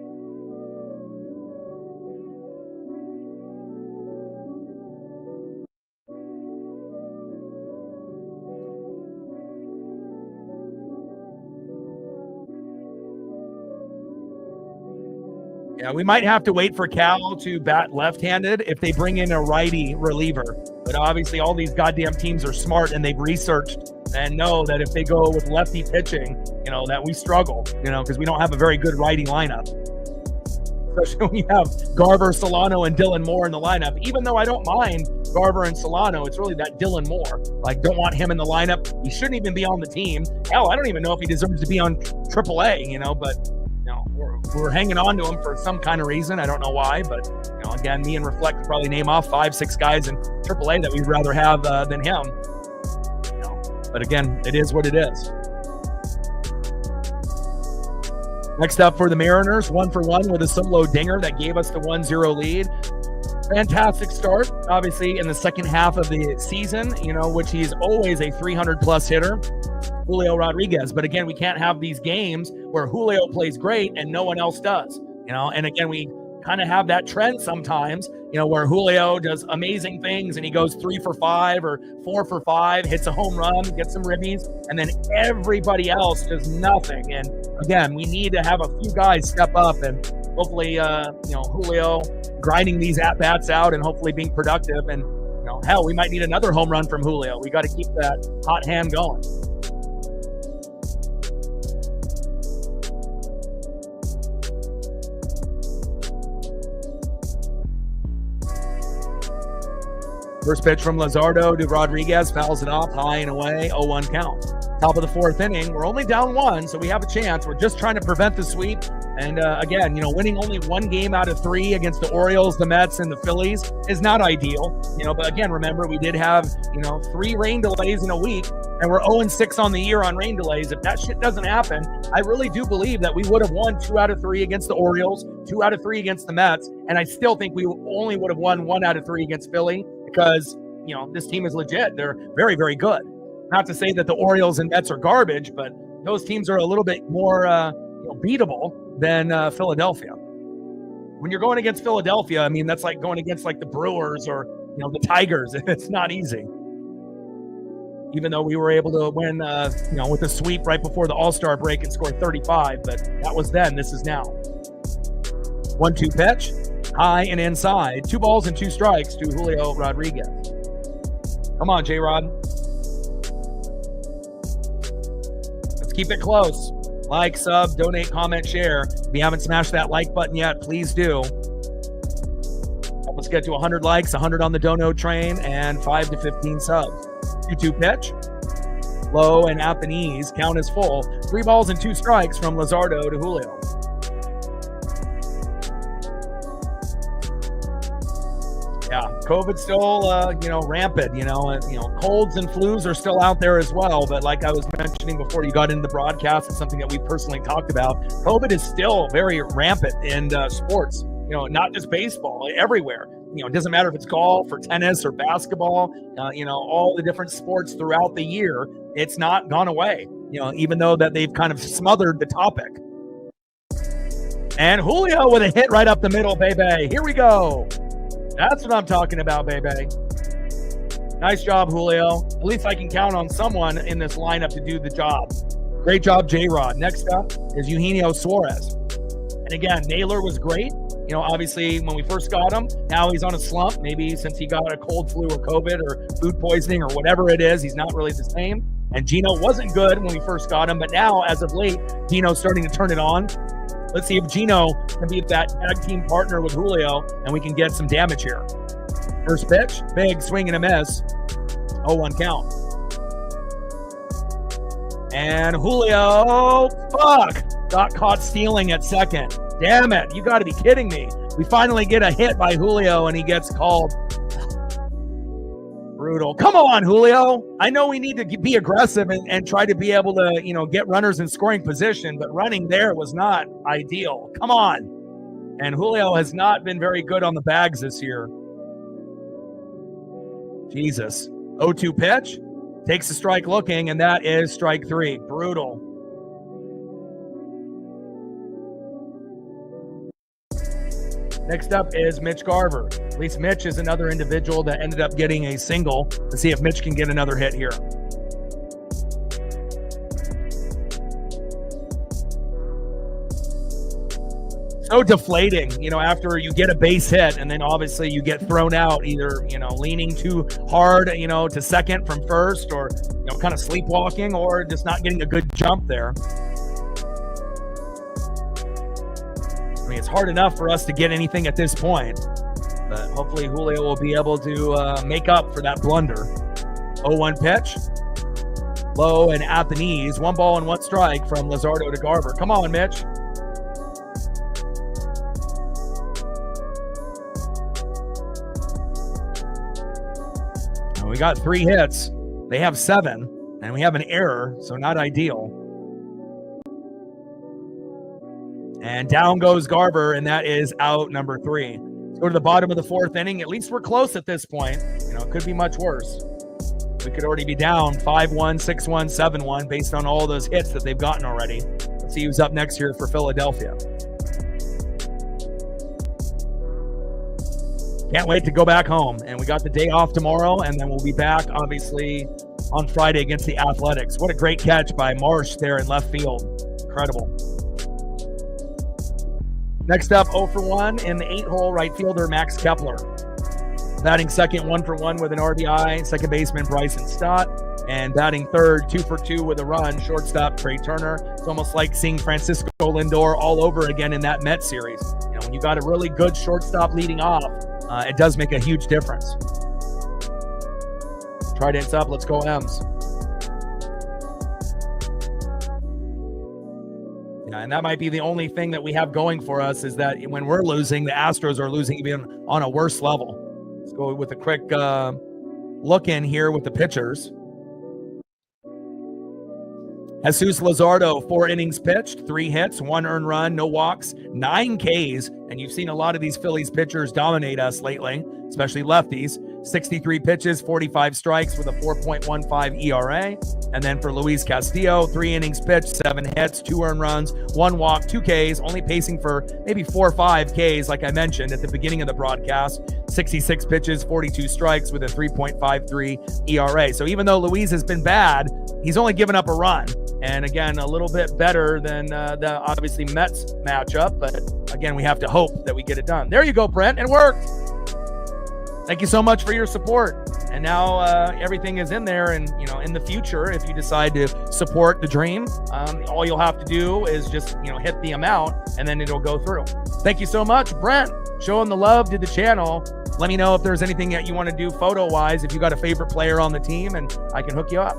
Yeah, we might have to wait for Cal to bat left-handed if they bring in a righty reliever. But obviously all these goddamn teams are smart and they've researched and know that if they go with lefty pitching, that we struggle, because we don't have a very good righty lineup. Especially when you have Garver, Solano, and Dylan Moore in the lineup. Even though I don't mind Garver and Solano, it's really that Dylan Moore. Don't want him in the lineup. He shouldn't even be on the team. Hell, I don't even know if he deserves to be on AAA, but we're hanging on to him for some kind of reason. I don't know why, but again, me and Reflect could probably name off 5-6 guys in AAA that we'd rather have than him. But again, it is what it is. Next up for the Mariners, 1-for-1 with a solo dinger that gave us the 1-0 lead. Fantastic start, obviously, in the second half of the season, which he's always a 300-plus hitter, Julio Rodriguez. But again, we can't have these games where Julio plays great and no one else does, And again, we kind of have that trend sometimes, where Julio does amazing things and he goes 3 for 5 or 4 for 5, hits a home run, gets some ribbies, and then everybody else does nothing. And again, we need to have a few guys step up and hopefully, Julio grinding these at-bats out and hopefully being productive. And, hell, we might need another home run from Julio. We got to keep that hot hand going. First pitch from Luzardo to Rodriguez, fouls it off, high and away, 0-1 count. Top of the fourth inning, we're only down 1, so we have a chance. We're just trying to prevent the sweep. And again, winning only 1 game out of 3 against the Orioles, the Mets, and the Phillies is not ideal. But again, remember, we did have, 3 rain delays in a week, and we're 0-6 on the year on rain delays. If that shit doesn't happen, I really do believe that we would have won 2 out of 3 against the Orioles, 2 out of 3 against the Mets, and I still think we only would have won 1 out of 3 against Philly because, this team is legit. They're very, very good. Not to say that the Orioles and Mets are garbage, but those teams are a little bit more beatable than Philadelphia. When you're going against Philadelphia, that's like going against the Brewers or the Tigers. It's not easy. Even though we were able to win, with a sweep right before the All-Star break and score 35, but that was then. This is now. 1-2 pitch, high and inside. 2 balls and 2 strikes to Julio Rodriguez. Come on, J-Rod. Let's keep it close. Like, sub, donate, comment, share. If you haven't smashed that like button yet, please do. Help us get to 100 likes, 100 on the dono train, and 5 to 15 subs. 2-2 pitch. Low and at the knees. Count is full. 3 balls and 2 strikes from Luzardo to Julio. Yeah, COVID's still, rampant, colds and flus are still out there as well. But like I was mentioning before you got into the broadcast, it's something that we personally talked about. COVID is still very rampant in sports, not just baseball, everywhere. It doesn't matter if it's golf or tennis or basketball, all the different sports throughout the year, it's not gone away, even though that they've kind of smothered the topic. And Julio with a hit right up the middle, baby. Here we go. That's what I'm talking about, baby. Nice job, Julio. At least I can count on someone in this lineup to do the job. Great job, J-Rod. Next up is Eugenio Suarez. And again, Naylor was great. Obviously, when we first got him, now he's on a slump. Maybe since he got a cold flu or COVID or food poisoning or whatever it is, he's not really the same. And Gino wasn't good when we first got him, but now, as of late, Gino's starting to turn it on. Let's see if Gino can be that tag team partner with Julio and we can get some damage here. First pitch, big swing and a miss. 0-1 count. And Julio, got caught stealing at second. Damn it, you got to be kidding me. We finally get a hit by Julio and he gets called. Brutal. Come on, Julio. I know we need to be aggressive and try to be able to, get runners in scoring position, but running there was not ideal. Come on. And Julio has not been very good on the bags this year. Jesus. 0-2 pitch. Takes a strike looking, and that is strike 3. Brutal. Next up is Mitch Garver. At least Mitch is another individual that ended up getting a single. Let's see if Mitch can get another hit here. So deflating, after you get a base hit and then obviously you get thrown out, either, leaning too hard, to second from first, or, kind of sleepwalking, or just not getting a good jump there. I mean, it's hard enough for us to get anything at this point, but hopefully Julio will be able to make up for that blunder. 0-1 pitch. Low and at the knees. 1 ball and 1 strike from Luzardo to Garver. Come on, Mitch. And we got 3 hits. They have 7, and we have an error, so not ideal. And down goes Garver, and that is out number 3. Let's go to the bottom of the 4th inning. At least we're close at this point. It could be much worse. We could already be down 5-1, 6-1, 7-1 based on all those hits that they've gotten already. Let's see who's up next here for Philadelphia. Can't wait to go back home. And we got the day off tomorrow, and then we'll be back, obviously, on Friday against the Athletics. What a great catch by Marsh there in left field. Incredible. Next up, 0 for 1 in the 8-hole, right fielder Max Kepler. Batting second, 1 for 1 with an RBI. Second baseman Bryson Stott. And batting third, 2 for 2 with a run, shortstop Trey Turner. It's almost like seeing Francisco Lindor all over again in that Mets series. When you got a really good shortstop leading off, it does make a huge difference. Trident's up. Let's go M's. And that might be the only thing that we have going for us, is that when we're losing, the Astros are losing even on a worse level. Let's go with a quick look in here with the pitchers. Jesus Luzardo, 4 innings pitched, 3 hits, 1 earned run, no walks, 9 Ks. And you've seen a lot of these Phillies pitchers dominate us lately, especially lefties. 63 pitches, 45 strikes with a 4.15 ERA. And then for Luis Castillo, 3 innings pitched, 7 hits, 2 earned runs, 1 walk, 2 Ks, only pacing for maybe 4 or 5 Ks, like I mentioned at the beginning of the broadcast. 66 pitches, 42 strikes with a 3.53 ERA. So even though Luis has been bad, he's only given up a run. And again, a little bit better than the obviously Mets matchup. But again, we have to hope that we get it done. There you go, Brent. It worked. Thank you so much for your support. And now everything is in there. And, in the future, if you decide to support the dream, all you'll have to do is just, hit the amount and then it'll go through. Thank you so much, Brent. Showing the love to the channel. Let me know if there's anything that you want to do photo-wise, if you got a favorite player on the team, and I can hook you up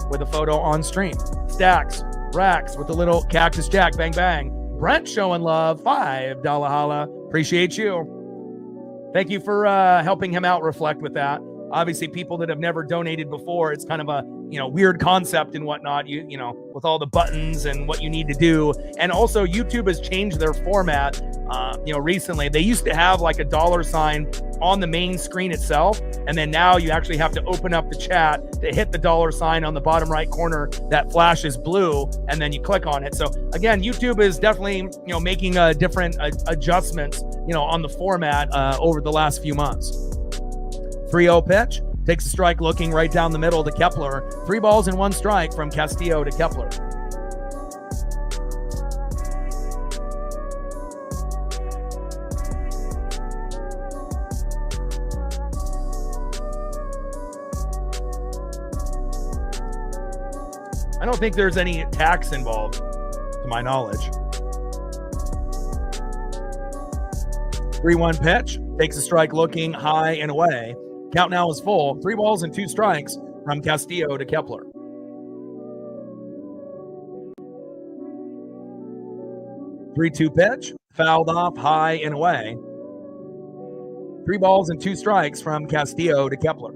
with a photo on stream. Stacks, racks with the little Cactus Jack, bang, bang. Brent showing love, $5 holla. Appreciate you. Thank you for helping him out reflect with that. Obviously, people that have never donated before, it's kind of a weird concept and whatnot, you know, with all the buttons and what you need to do. And also, YouTube has changed their format, recently. They used to have like a $sign on the main screen itself, and then now you actually have to open up the chat to hit the $sign on the bottom right corner that flashes blue, and then you click on it. So again, YouTube is definitely making different adjustments on the format over the last few months. 3-0 pitch, takes a strike looking right down the middle to Kepler. 3 balls and 1 strike from Castillo to Kepler. I don't think there's any tax involved, to my knowledge. 3-1 pitch. Takes a strike looking high and away. Count now is full. 3 balls and 2 strikes from Castillo to Kepler. Three-two pitch. Fouled off high and away. 3 balls and 2 strikes from Castillo to Kepler.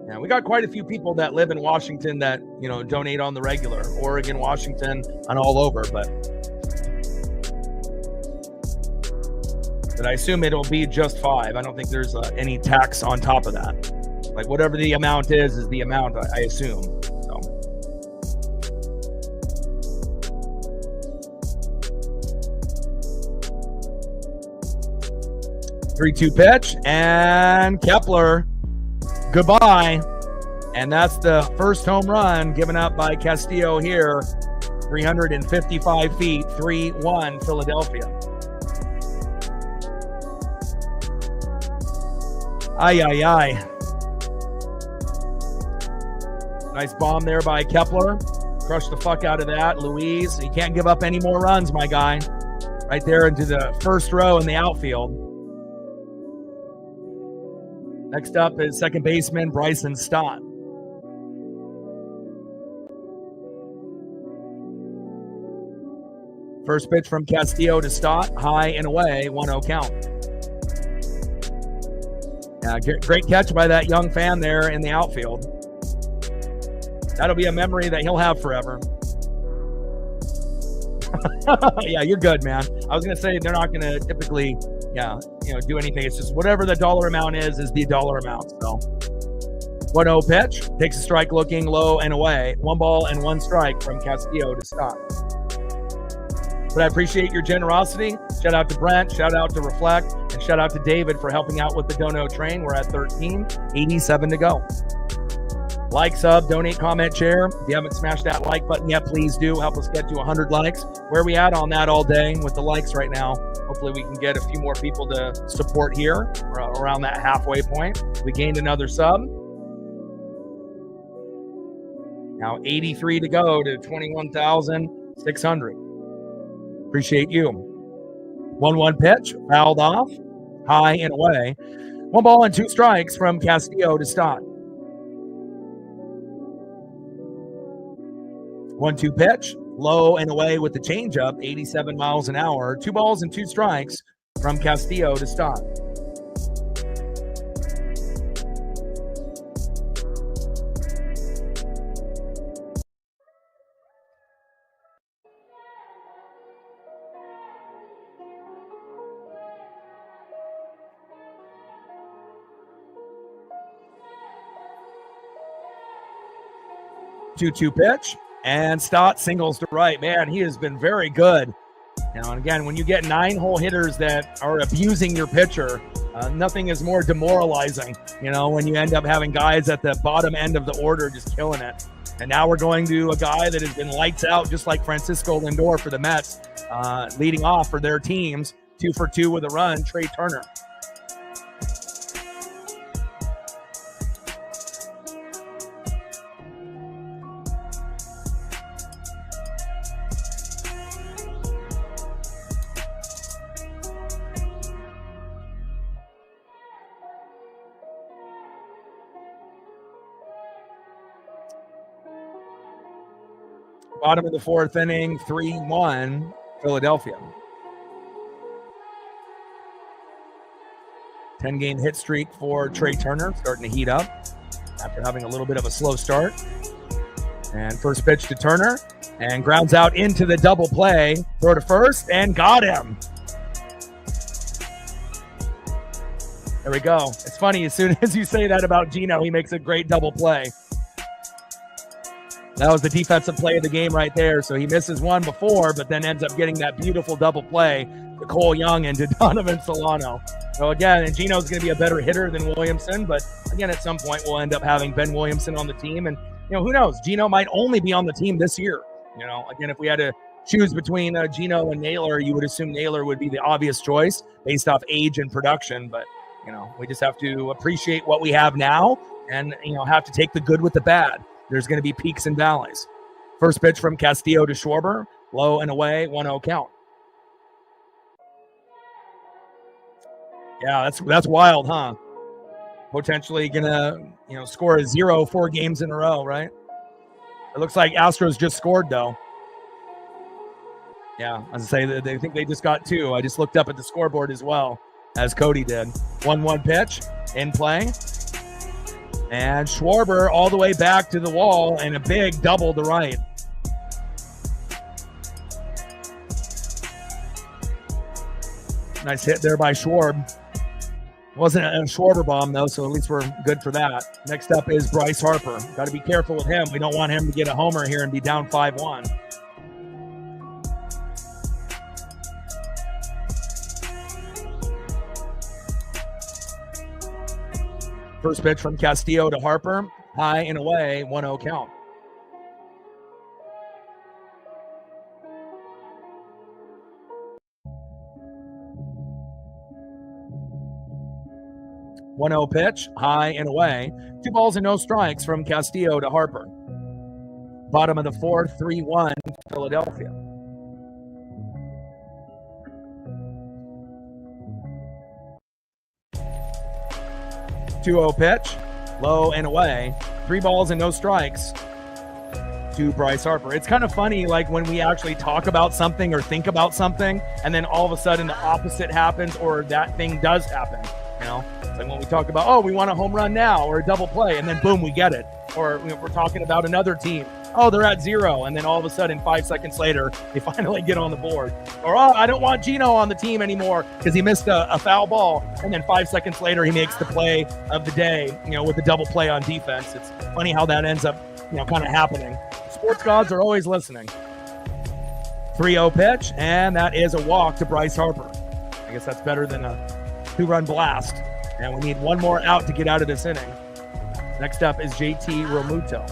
Now, we got quite a few people that live in Washington that, donate on the regular. Oregon, Washington, and all over, but I assume it'll be just 5. I don't think there's any tax on top of that. Like, whatever the amount is the amount, I assume. So. Three-two pitch, and Kepler, goodbye. And that's the first home run given up by Castillo here. 355 feet, 3-1 Philadelphia. Ay. Nice bomb there by Kepler. Crushed the fuck out of that. Luis, you can't give up any more runs, my guy. Right there into the first row in the outfield. Next up is second baseman Bryson Stott. First pitch from Castillo to Stott, high and away, 1-0 count. Great catch by that young fan there in the outfield. That'll be a memory that he'll have forever. Yeah, you're good, man. I was going to say they're not going to typically, do anything. It's just whatever the dollar amount is the dollar amount. So 1-0 pitch. Takes a strike looking low and away. 1 ball and 1 strike from Castillo to Stott. But I appreciate your generosity. Shout out to Brent. Shout out to Reflect. And shout out to David for helping out with the Dono train. We're at 13, 87 to go. Like, sub, donate, comment, share. If you haven't smashed that like button yet, please do. Help us get to 100 likes. Where are we at on that all day with the likes right now? Hopefully we can get a few more people to support here around that halfway point. We gained another sub. Now 83 to go to 21,600. Appreciate you. 1-1 pitch, fouled off, high and away. 1 ball and 2 strikes from Castillo to Stott. 1-2 pitch, low and away with the changeup, 87 miles an hour. 2 balls and 2 strikes from Castillo to Stott. Two pitch, and Stott singles to right. Man, he has been very good. And again, when you get 9-hole hitters that are abusing your pitcher, nothing is more demoralizing, when you end up having guys at the bottom end of the order just killing it. And now we're going to a guy that has been lights out, just like Francisco Lindor for the Mets, leading off for their teams, 2 for 2 with a run, Trey Turner. Bottom of the 4th inning, 3-1 Philadelphia. 10-game hit streak for Trey Turner, starting to heat up after having a little bit of a slow start. And first pitch to Turner, and grounds out into the double play. Throw to first, and got him. There we go. It's funny, as soon as you say that about Gino, he makes a great double play. That was the defensive play of the game right there. So he misses one before, but then ends up getting that beautiful double play to Cole Young and to Donovan Solano. So again, and Gino's going to be a better hitter than Williamson, but again, at some point we'll end up having Ben Williamson on the team. And, who knows? Gino might only be on the team this year. Again, if we had to choose between Gino and Naylor, you would assume Naylor would be the obvious choice based off age and production. But, we just have to appreciate what we have now and, have to take the good with the bad. There's going to be peaks and valleys. First pitch from Castillo to Schwarber, low and away, 1-0 count. Yeah, that's wild, huh? Potentially gonna, score a 0 4 games in a row, right? It looks like Astros just scored though. Yeah, as I say, they think they just got 2. I just looked up at the scoreboard as well, as Cody did. 1-1 pitch in play. And Schwarber all the way back to the wall and a big double to right. Nice hit there by Schwarb. Wasn't a Schwarber bomb, though, so at least we're good for that. Next up is Bryce Harper. Got to be careful with him. We don't want him to get a homer here and be down 5-1. First pitch from Castillo to Harper. High and away, 1-0 count. One-0 pitch, high and away. 2 balls and no strikes from Castillo to Harper. Bottom of the 4th, 3-1 Philadelphia. Two-0 pitch, low and away. 3 balls and no strikes to Bryce Harper. It's kind of funny, like when we actually talk about something or think about something, and then all of a sudden the opposite happens or that thing does happen. It's like when we talk about, we want a home run now or a double play, and then boom, we get it. Or we're talking about another team. They're at 0, and then all of a sudden 5 seconds later, they finally get on the board. Or, I don't want Gino on the team anymore because he missed a foul ball, and then 5 seconds later he makes the play of the day, with the double play on defense. It's funny how that ends up, kind of happening. Sports gods are always listening. 3-0 pitch, and that is a walk to Bryce Harper. I guess that's better than a 2-run blast. And we need 1 more out to get out of this inning. Next up is JT Realmuto.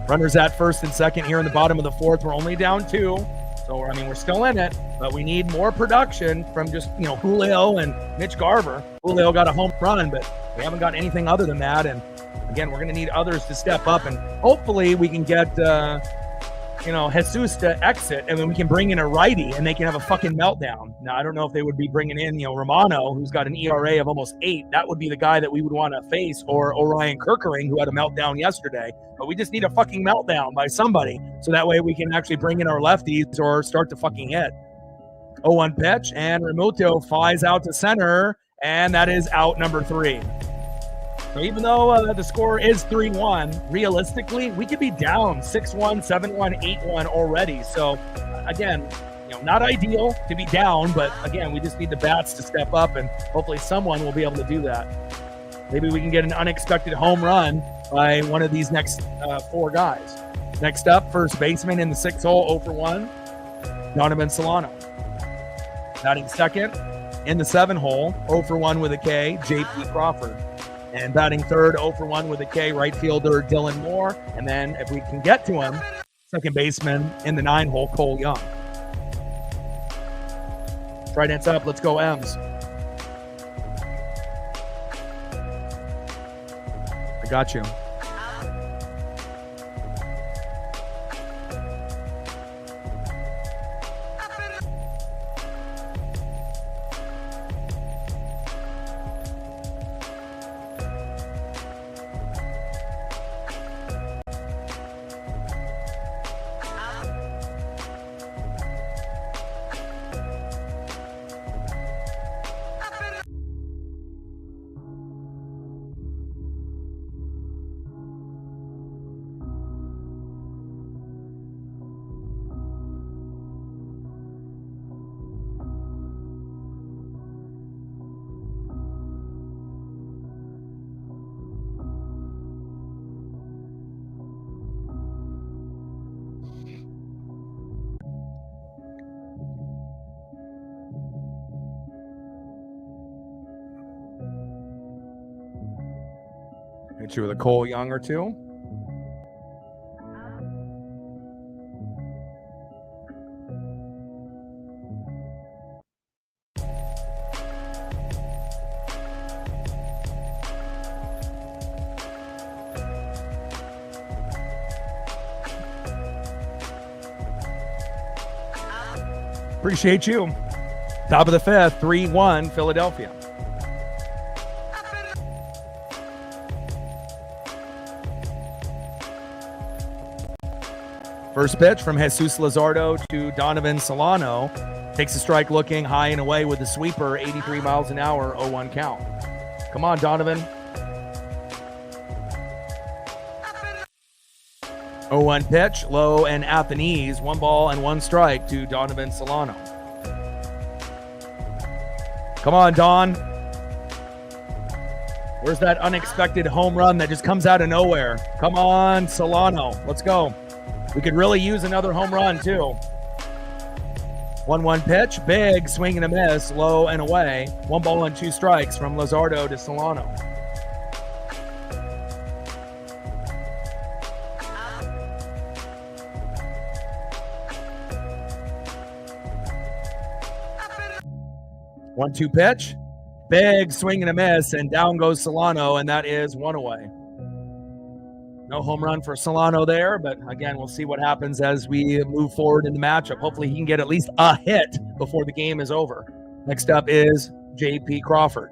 Runners at first and second here in the bottom of the 4th. We're only down 2. So, we're still in it, but we need more production from just, Julio and Mitch Garver. Julio got a home run, but we haven't got anything other than that. And again, we're going to need others to step up, and hopefully we can get, Jesus to exit, and then we can bring in a righty and they can have a fucking meltdown. Now, I don't know if they would be bringing in, Romano, who's got an ERA of almost 8. That would be the guy that we would want to face, or Orion Kerkering, who had a meltdown yesterday. But we just need a fucking meltdown by somebody, so that way we can actually bring in our lefties or start to fucking hit. 0-1 pitch, and Realmuto flies out to center, and that is out number 3. So even though the score is 3-1, realistically, we could be down 6-1, 7-1, 8-1 already. So, again, not ideal to be down, but again, we just need the bats to step up, and hopefully someone will be able to do that. Maybe we can get an unexpected home run by one of these next 4 guys. Next up, first baseman in the 6 hole, 0 for 1, Donovan Solano. Batting second in the 7 hole, 0 for 1 with a K, JP Crawford. And batting third, 0 for 1 with a K, right fielder Dylan Moore. And then if we can get to him, second baseman in the 9 hole, Cole Young. Trident's up. Let's go, M's. I got you. Hit you with a Cole Young or 2. Appreciate you. Top of the fifth, 3-1 Philadelphia. First pitch from Jesus Luzardo to Donovan Solano. Takes a strike looking high and away with the sweeper, 83 miles an hour, 0-1 count. Come on, Donovan. 0-1 pitch, low and at the knees. 1 ball and 1 strike to Donovan Solano. Come on, Don. Where's that unexpected home run that just comes out of nowhere? Come on, Solano. Let's go. We could really use another home run, too. 1-1 pitch, big swing and a miss, low and away. 1 ball and 2 strikes from Luzardo to Solano. One-two pitch, big swing and a miss, and down goes Solano, and that is 1 away. No home run for Solano there, but again, we'll see what happens as we move forward in the matchup. Hopefully he can get at least a hit before the game is over. Next up is J.P. Crawford.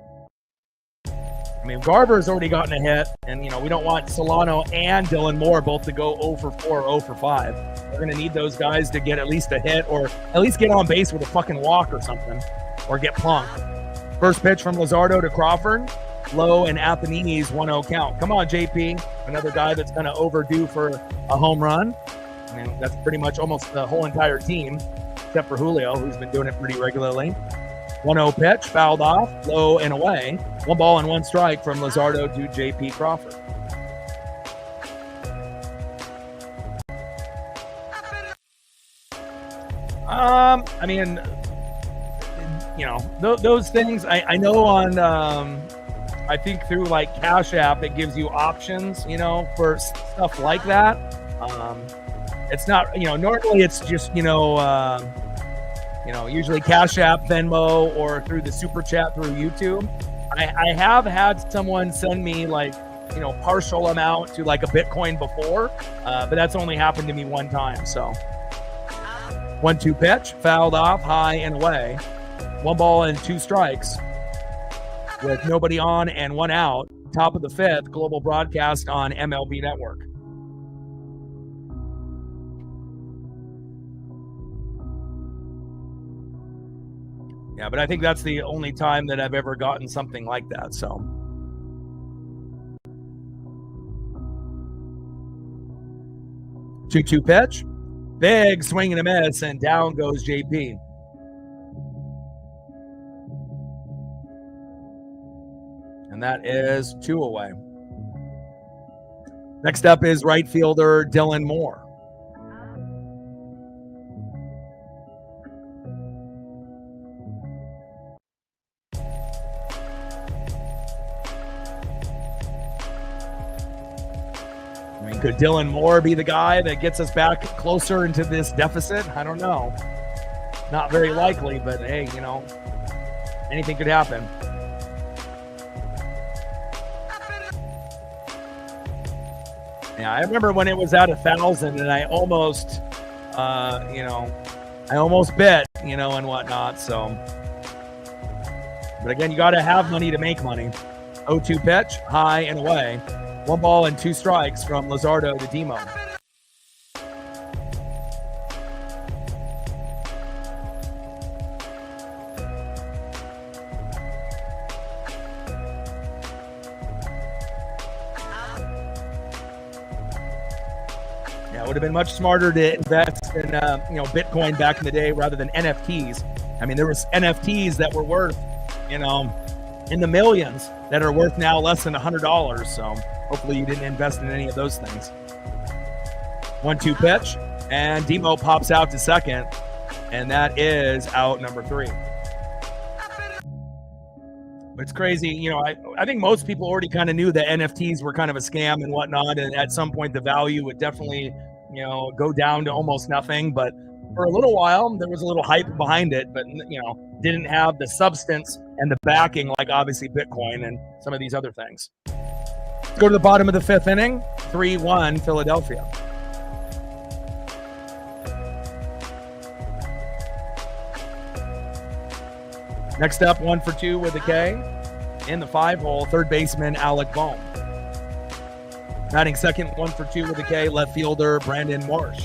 I mean, Garver's already gotten a hit, and, you know, we don't want Solano and Dylan Moore both to go 0 for 4, 0 for 5. We're going to need those guys to get at least a hit or at least get on base with a fucking walk or something, or get plunked. First pitch from Luzardo to Crawford. Low and at the knees, 1-0 count. Come on, JP. Another guy that's kind of overdue for a home run. I mean, that's pretty much almost the whole entire team, except for Julio, who's been doing it pretty regularly. 1-0 pitch, fouled off, low and away. 1 ball and 1 strike from Luzardo to JP Crawford. I mean, you know, those things I know on, I think through like Cash App, it gives you options, you know, for stuff like that. It's not, you know, normally it's just, usually Cash App, Venmo, or through the super chat through YouTube. I have had someone send me like, you know, partial amount to like a Bitcoin before, but that's only happened to me one time. So 1-2 pitch, fouled off, high and away. 1 ball and 2 strikes with nobody on and 1 out. Top of the fifth, global broadcast on MLB Network. Yeah, but I think that's the only time that I've ever gotten something like that. So 2-2 pitch, big swing and a miss, and down goes JP. And that is 2 away. Next up is right fielder Dylan Moore. I mean, could Dylan Moore be the guy that gets us back closer into this deficit? I don't know. Not very likely, but hey, you know, anything could happen. Yeah, I remember when it was at 1,000 and I almost, I almost bet, you know, and whatnot. So, but again, you got to have money to make money. 0-2 pitch, high and away. 1 ball and 2 strikes from Luzardo to Demo. Yeah, it would have been much smarter to invest in, Bitcoin back in the day rather than NFTs. I mean, there was NFTs that were worth, in the millions that are worth now less than $100. So hopefully you didn't invest in any of those things. 1-2 pitch, and Demo pops out to second, and that is out number 3. But it's crazy, you know, I think most people already kind of knew that NFTs were kind of a scam and whatnot, and at some point the value would definitely, you know, go down to almost nothing. But for a little while, there was a little hype behind it, but, you know, didn't have the substance and the backing like obviously Bitcoin and some of these other things. Let's go to the bottom of the 5th inning, 3-1 Philadelphia. Next up, 1 for 2 with a K. In the 5-hole, third baseman Alec Bohm. Batting second, 1 for 2 with a K, left fielder Brandon Marsh.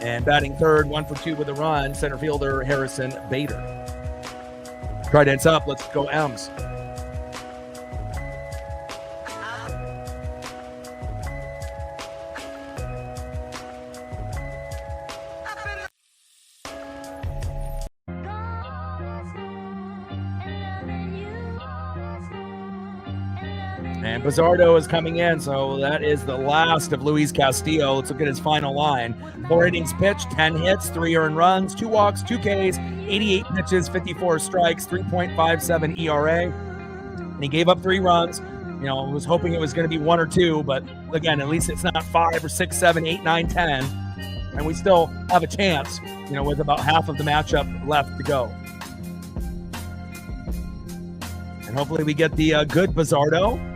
And batting third, 1 for 2 with a run, center fielder Harrison Bader. Trident's up. Let's go M's. And Bizzardo is coming in, so that is the last of Luis Castillo. Let's look at his final line. 4 innings pitched, 10 hits, 3 earned runs, 2 walks, 2 Ks, 88 pitches, 54 strikes, 3.57 ERA. And he gave up 3 runs. You know, I was hoping it was going to be 1 or 2, but again, at least it's not 5 or 6, 7, 8, 9, 10. And we still have a chance, you know, with about half of the matchup left to go. And hopefully we get the good Bizzardo.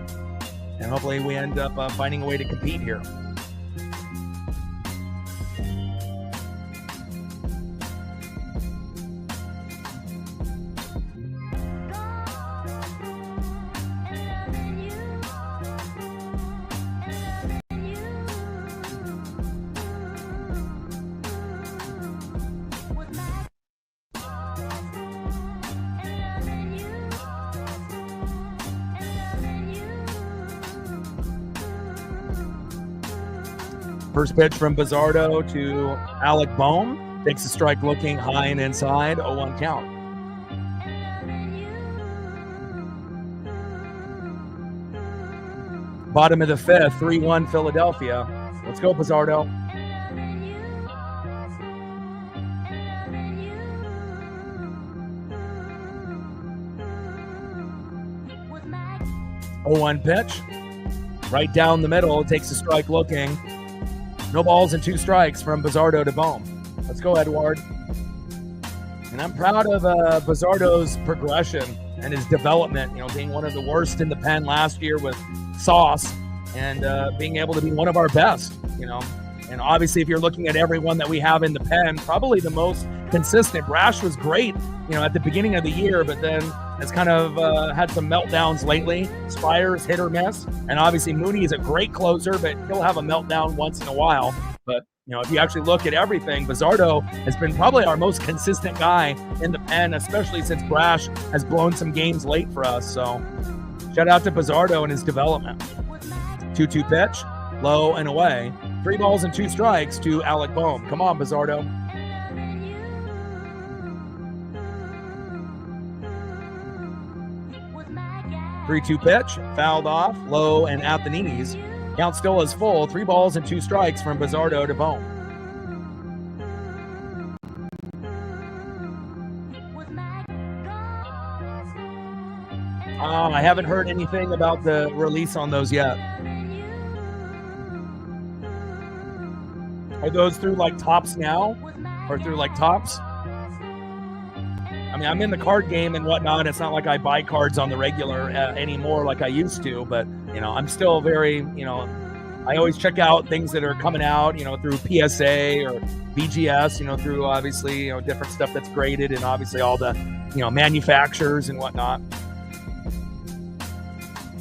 And hopefully we end up finding a way to compete here. First pitch from Bizzardo to Alec Bohm. Takes a strike looking high and inside. 0-1 count. Bottom of the 5th, 3-1 Philadelphia. Let's go, Bizzardo. Oh-1 pitch. Right down the middle. Takes a strike looking. No balls and 2 strikes from Bizzardo to Bohm. Let's go, Edward. And I'm proud of Bizzardo's progression and his development, you know, being one of the worst in the pen last year with Sauce and being able to be one of our best, you know. And obviously, if you're looking at everyone that we have in the pen, probably the most consistent. Brash was great, you know, at the beginning of the year, but then has kind of had some meltdowns lately. Spires hit or miss. And obviously Mooney is a great closer, but he'll have a meltdown once in a while. But, you know, if you actually look at everything, Bizzardo has been probably our most consistent guy in the pen, especially since Brash has blown some games late for us. So shout out to Bizzardo and his development. 2-2 pitch, low and away. 3 balls and 2 strikes to Alec Bohm. Come on, Bizzardo. 3-2 pitch, fouled off, low and at the knees. Count still is full. 3 balls and 2 strikes from Bizzardo to Bohm. I haven't heard anything about the release on those yet. Are those through like Topps now? Or through like Topps? I mean, I'm in the card game and whatnot. It's not like I buy cards on the regular anymore like I used to, but, you know, I'm still very, you know, I always check out things that are coming out, you know, through PSA or BGS, you know, through obviously, you know, different stuff that's graded and obviously all the, you know, manufacturers and whatnot.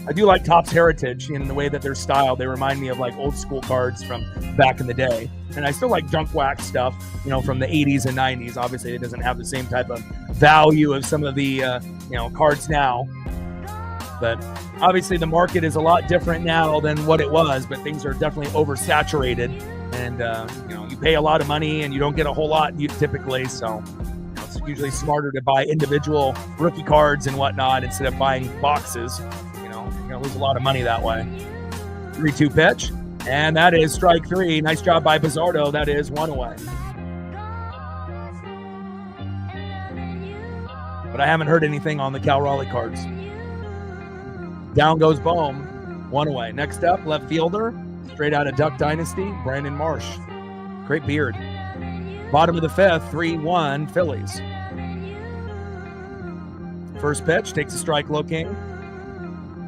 I do like Topps Heritage in the way that they're styled. They remind me of like old school cards from back in the day. And I still like junk wax stuff, you know, from the 80s and 90s. Obviously, it doesn't have the same type of value of some of the, you know, cards now. But obviously, the market is a lot different now than what it was. But things are definitely oversaturated. And, you know, you pay a lot of money and you don't get a whole lot typically. So, you know, it's usually smarter to buy individual rookie cards and whatnot instead of buying boxes. You're going to lose a lot of money that way. 3-2 pitch. And that is strike 3. Nice job by Bizzardo. That is 1 away. But I haven't heard anything on the Cal Raleigh cards. Down goes Bohm. 1 away. Next up, left fielder. Straight out of Duck Dynasty, Brandon Marsh. Great beard. Bottom of the 5th, 3-1 Phillies. First pitch, takes a strike looking.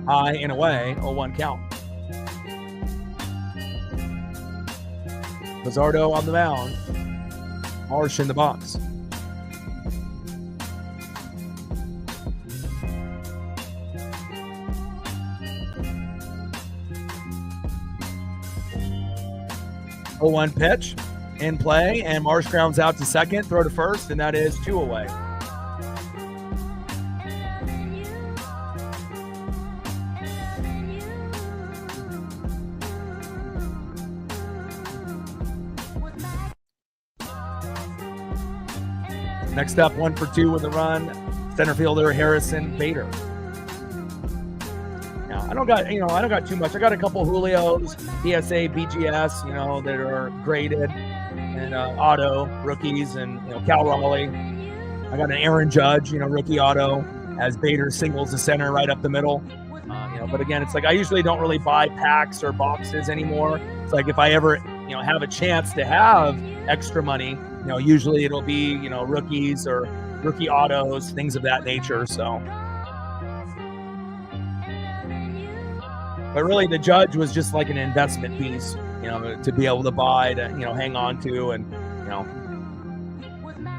High and away, 0-1 count. Bizzardo on the mound. Marsh in the box. 0-1 pitch in play, and Marsh grounds out to second, throw to first, and that is 2 away. Next up, 1 for 2 with a run, center fielder Harrison Bader. Now, I don't got too much. I got a couple Julios, PSA, BGS, that are graded, and auto rookies, and Cal Raleigh. I got an Aaron Judge, rookie auto, as Bader singles the center right up the middle. But again, it's like I usually don't really buy packs or boxes anymore. It's like if I ever have a chance to have extra money, usually it'll be rookies or rookie autos, things of that nature. So, but really the Judge was just like an investment piece, to be able to buy, to hang on to, and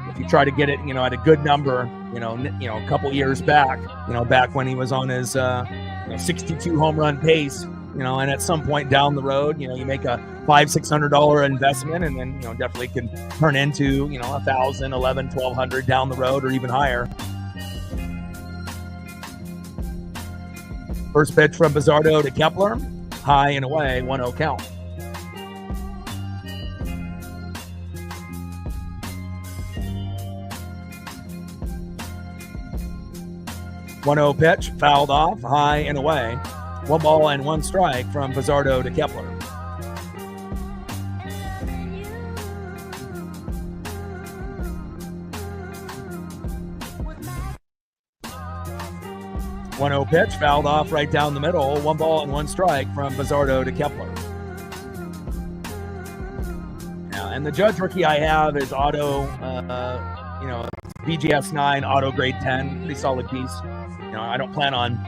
if you try to get it at a good number, a couple years back, back when he was on his 62 home run pace, and at some point down the road, you make a $500-600 investment, and then definitely can turn into $1,000, $1,100, $1,200 down the road, or even higher. First pitch from Bizzardo to Kepler, high and away, 1-0 count. One-0 pitch, fouled off, high and away. 1 ball and 1 strike from Bizzardo to Kepler. One-0 pitch, fouled off right down the middle. 1 ball and 1 strike from Bizzardo to Kepler. Now, and the Judge rookie I have is auto, BGS 9, auto grade 10, pretty solid piece. I don't plan on,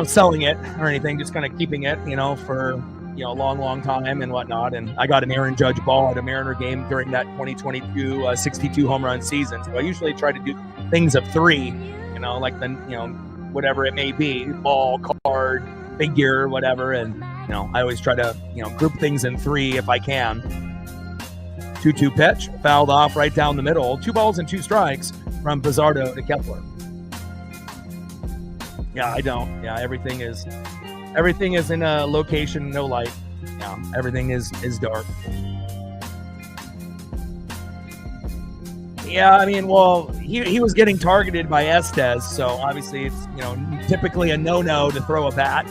selling it or anything, just kind of keeping it, for, a long time and whatnot. And I got an Aaron Judge ball at a Mariner game during that 2022 62 home run season. So I usually try to do things of 3, like the, whatever it may be, ball, card, figure, whatever. And, I always try to, group things in 3 if I can. 2-2 pitch, fouled off right down the middle. 2 balls and 2 strikes from Bizzardo to Kepler. Yeah, I don't. Yeah, everything is in a location, no light. Yeah, everything is dark. Yeah, I mean, well, he was getting targeted by Estes, so obviously it's, typically a no-no to throw a bat,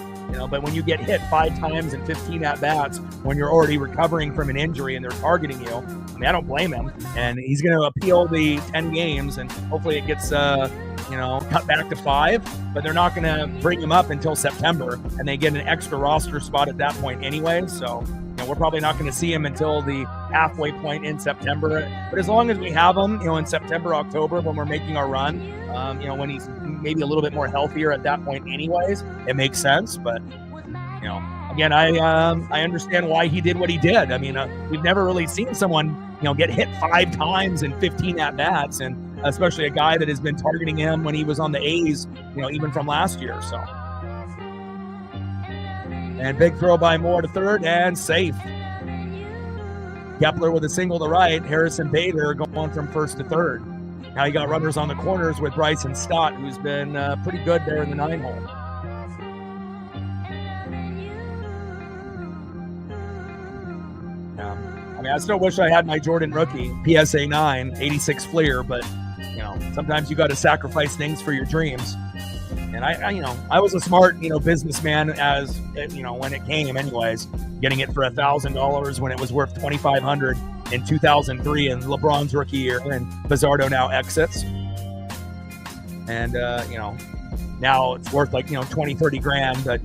but when you get hit 5 times in 15 at-bats, when you're already recovering from an injury and they're targeting you, I mean, I don't blame him, and he's going to appeal the 10 games, and hopefully it gets, cut back to 5, but they're not going to bring him up until September, and they get an extra roster spot at that point anyway, so we're probably not going to see him until the halfway point in September. But as long as we have him, in September, October, when we're making our run, when he's maybe a little bit more healthier at that point anyways, it makes sense. But, again, I understand why he did what he did. I mean, we've never really seen someone, get hit 5 times in 15 at-bats, and especially a guy that has been targeting him when he was on the A's, even from last year. So. And big throw by Moore to third, and safe. Kepler with a single to right. Harrison Bader going from first to third. Now you got runners on the corners with Bryson Stott, who's been pretty good there in the 9-hole. I mean, I still wish I had my Jordan rookie, PSA 9, 86 Fleer, but, sometimes you got to sacrifice things for your dreams. And I was a smart, businessman as, when it came anyways, getting it for $1,000 when it was worth $2,500 in 2003 in LeBron's rookie year, and Bizzardo now exits. And, now it's worth like, 20, 30 grand, but,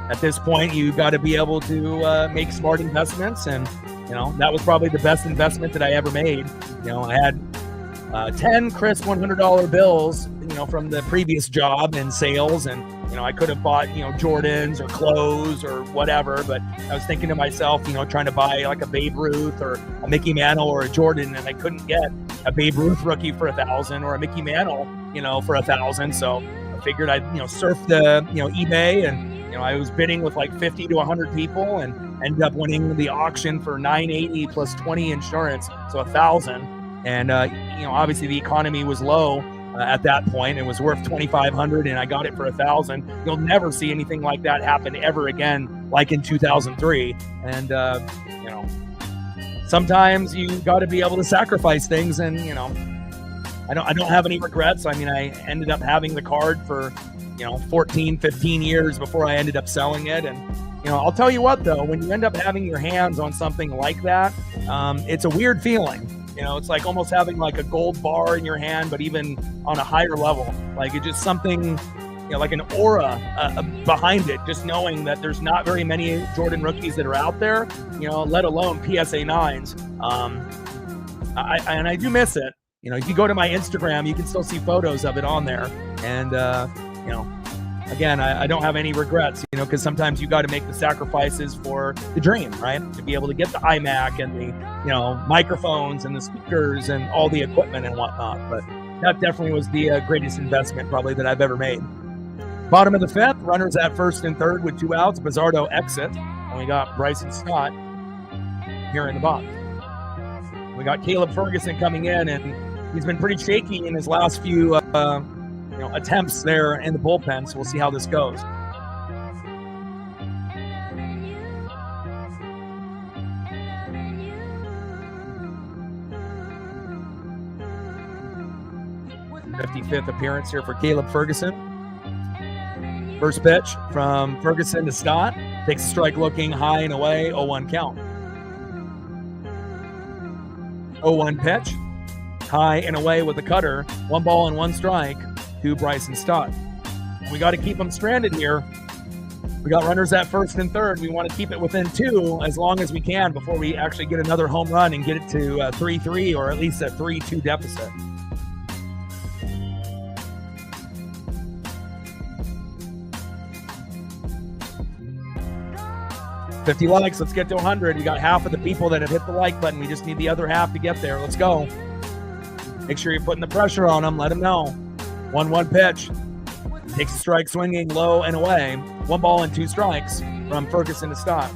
at this point you got to be able to make smart investments. And, that was probably the best investment that I ever made. I had 10 crisp $100 bills, from the previous job in sales. And, I could have bought, Jordans or clothes or whatever, but I was thinking to myself, trying to buy like a Babe Ruth or a Mickey Mantle or a Jordan, and I couldn't get a Babe Ruth rookie for $1,000 or a Mickey Mantle, for $1,000. So I figured I'd, surf the, eBay and, I was bidding with like 50 to 100 people and ended up winning the auction for $980 plus 20 insurance, so $1,000. And obviously the economy was low at that point. It was worth $2,500, and I got it for $1,000. You'll never see anything like that happen ever again, like in 2003. And sometimes you got to be able to sacrifice things, and I don't have any regrets. I mean, I ended up having the card for 14, 15 years before I ended up selling it. And I'll tell you what, though, when you end up having your hands on something like that, it's a weird feeling. It's like almost having like a gold bar in your hand, but even on a higher level. Like it's just something, like an aura behind it, just knowing that there's not very many Jordan rookies that are out there, let alone PSA 9s. I do miss it. If you go to my Instagram, you can still see photos of it on there. And, again, I don't have any regrets, because sometimes you got to make the sacrifices for the dream, right? To be able to get the iMac and the, microphones and the speakers and all the equipment and whatnot. But that definitely was the greatest investment probably that I've ever made. Bottom of the fifth, runners at first and third with 2 outs. Bizzardo exit. And we got Bryson Stott here in the box. We got Caleb Ferguson coming in, and he's been pretty shaky in his last few attempts there in the bullpen, so we'll see how this goes. '55th appearance here for Caleb Ferguson. First pitch from Ferguson to Stott. Takes a strike looking high and away, 0-1 count. 0-1 pitch. High and away with the cutter. 1 ball and 1 strike to Bryson Stott. We got to keep him stranded here. We got runners at first and third. We want to keep it within 2 as long as we can before we actually get another home run and get it to 3-3 or at least a 3-2 deficit. $50 likes. Let's get to 100. We got half of the people that have hit the like button. We just need the other half to get there. Let's go. Make sure you're putting the pressure on them. Let them know. 1-1 pitch. Takes a strike swinging low and away. 1 ball and 2 strikes from Ferguson to Stott.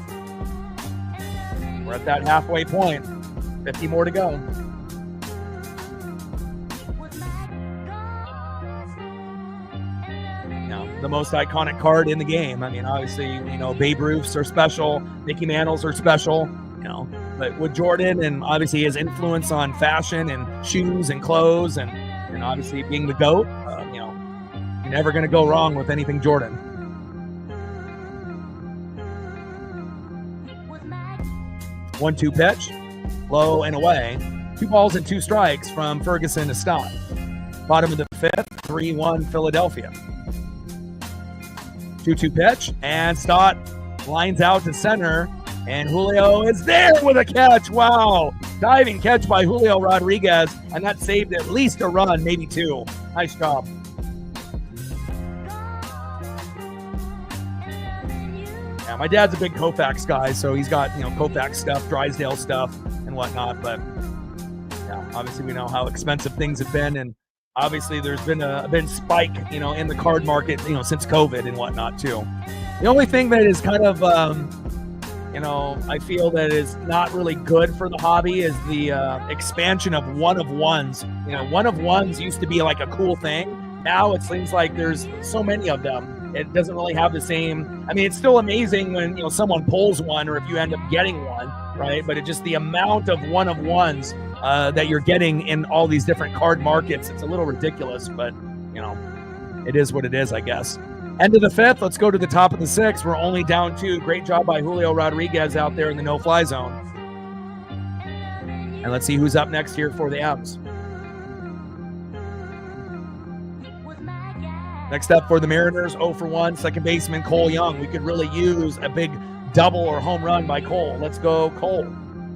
We're at that halfway point. 50 more to go. Now, the most iconic card in the game. I mean, obviously, Babe Ruths are special. Mickey Mantles are special. But with Jordan and obviously his influence on fashion and shoes and clothes and obviously being the GOAT, you're never going to go wrong with anything Jordan. One-two pitch, low and away. 2 balls and 2 strikes from Ferguson to Stott. Bottom of the fifth, 3-1 Philadelphia. 2-2 pitch, and Stott lines out to center. And Julio is there with a catch. Wow. Diving catch by Julio Rodriguez. And that saved at least a run, maybe 2. Nice job. Yeah, my dad's a big Koufax guy, so he's got, Koufax stuff, Drysdale stuff, and whatnot. But, yeah, obviously we know how expensive things have been. And obviously there's been a spike, in the card market, since COVID and whatnot, too. The only thing that is kind of... I feel that is not really good for the hobby is the expansion of one-of-ones. One-of-ones used to be like a cool thing. Now it seems like there's so many of them. It doesn't really have the same. I mean, it's still amazing when, someone pulls one or if you end up getting one, right? But it's just the amount of one-of-ones that you're getting in all these different card markets. It's a little ridiculous, but, it is what it is, I guess. End of the fifth. Let's go to the top of the sixth. We're only down 2. Great job by Julio Rodriguez out there in the no-fly zone. And let's see who's up next here for the M's. Next up for the Mariners, 0 for 1, second baseman Cole Young. We could really use a big double or home run by Cole. Let's go Cole.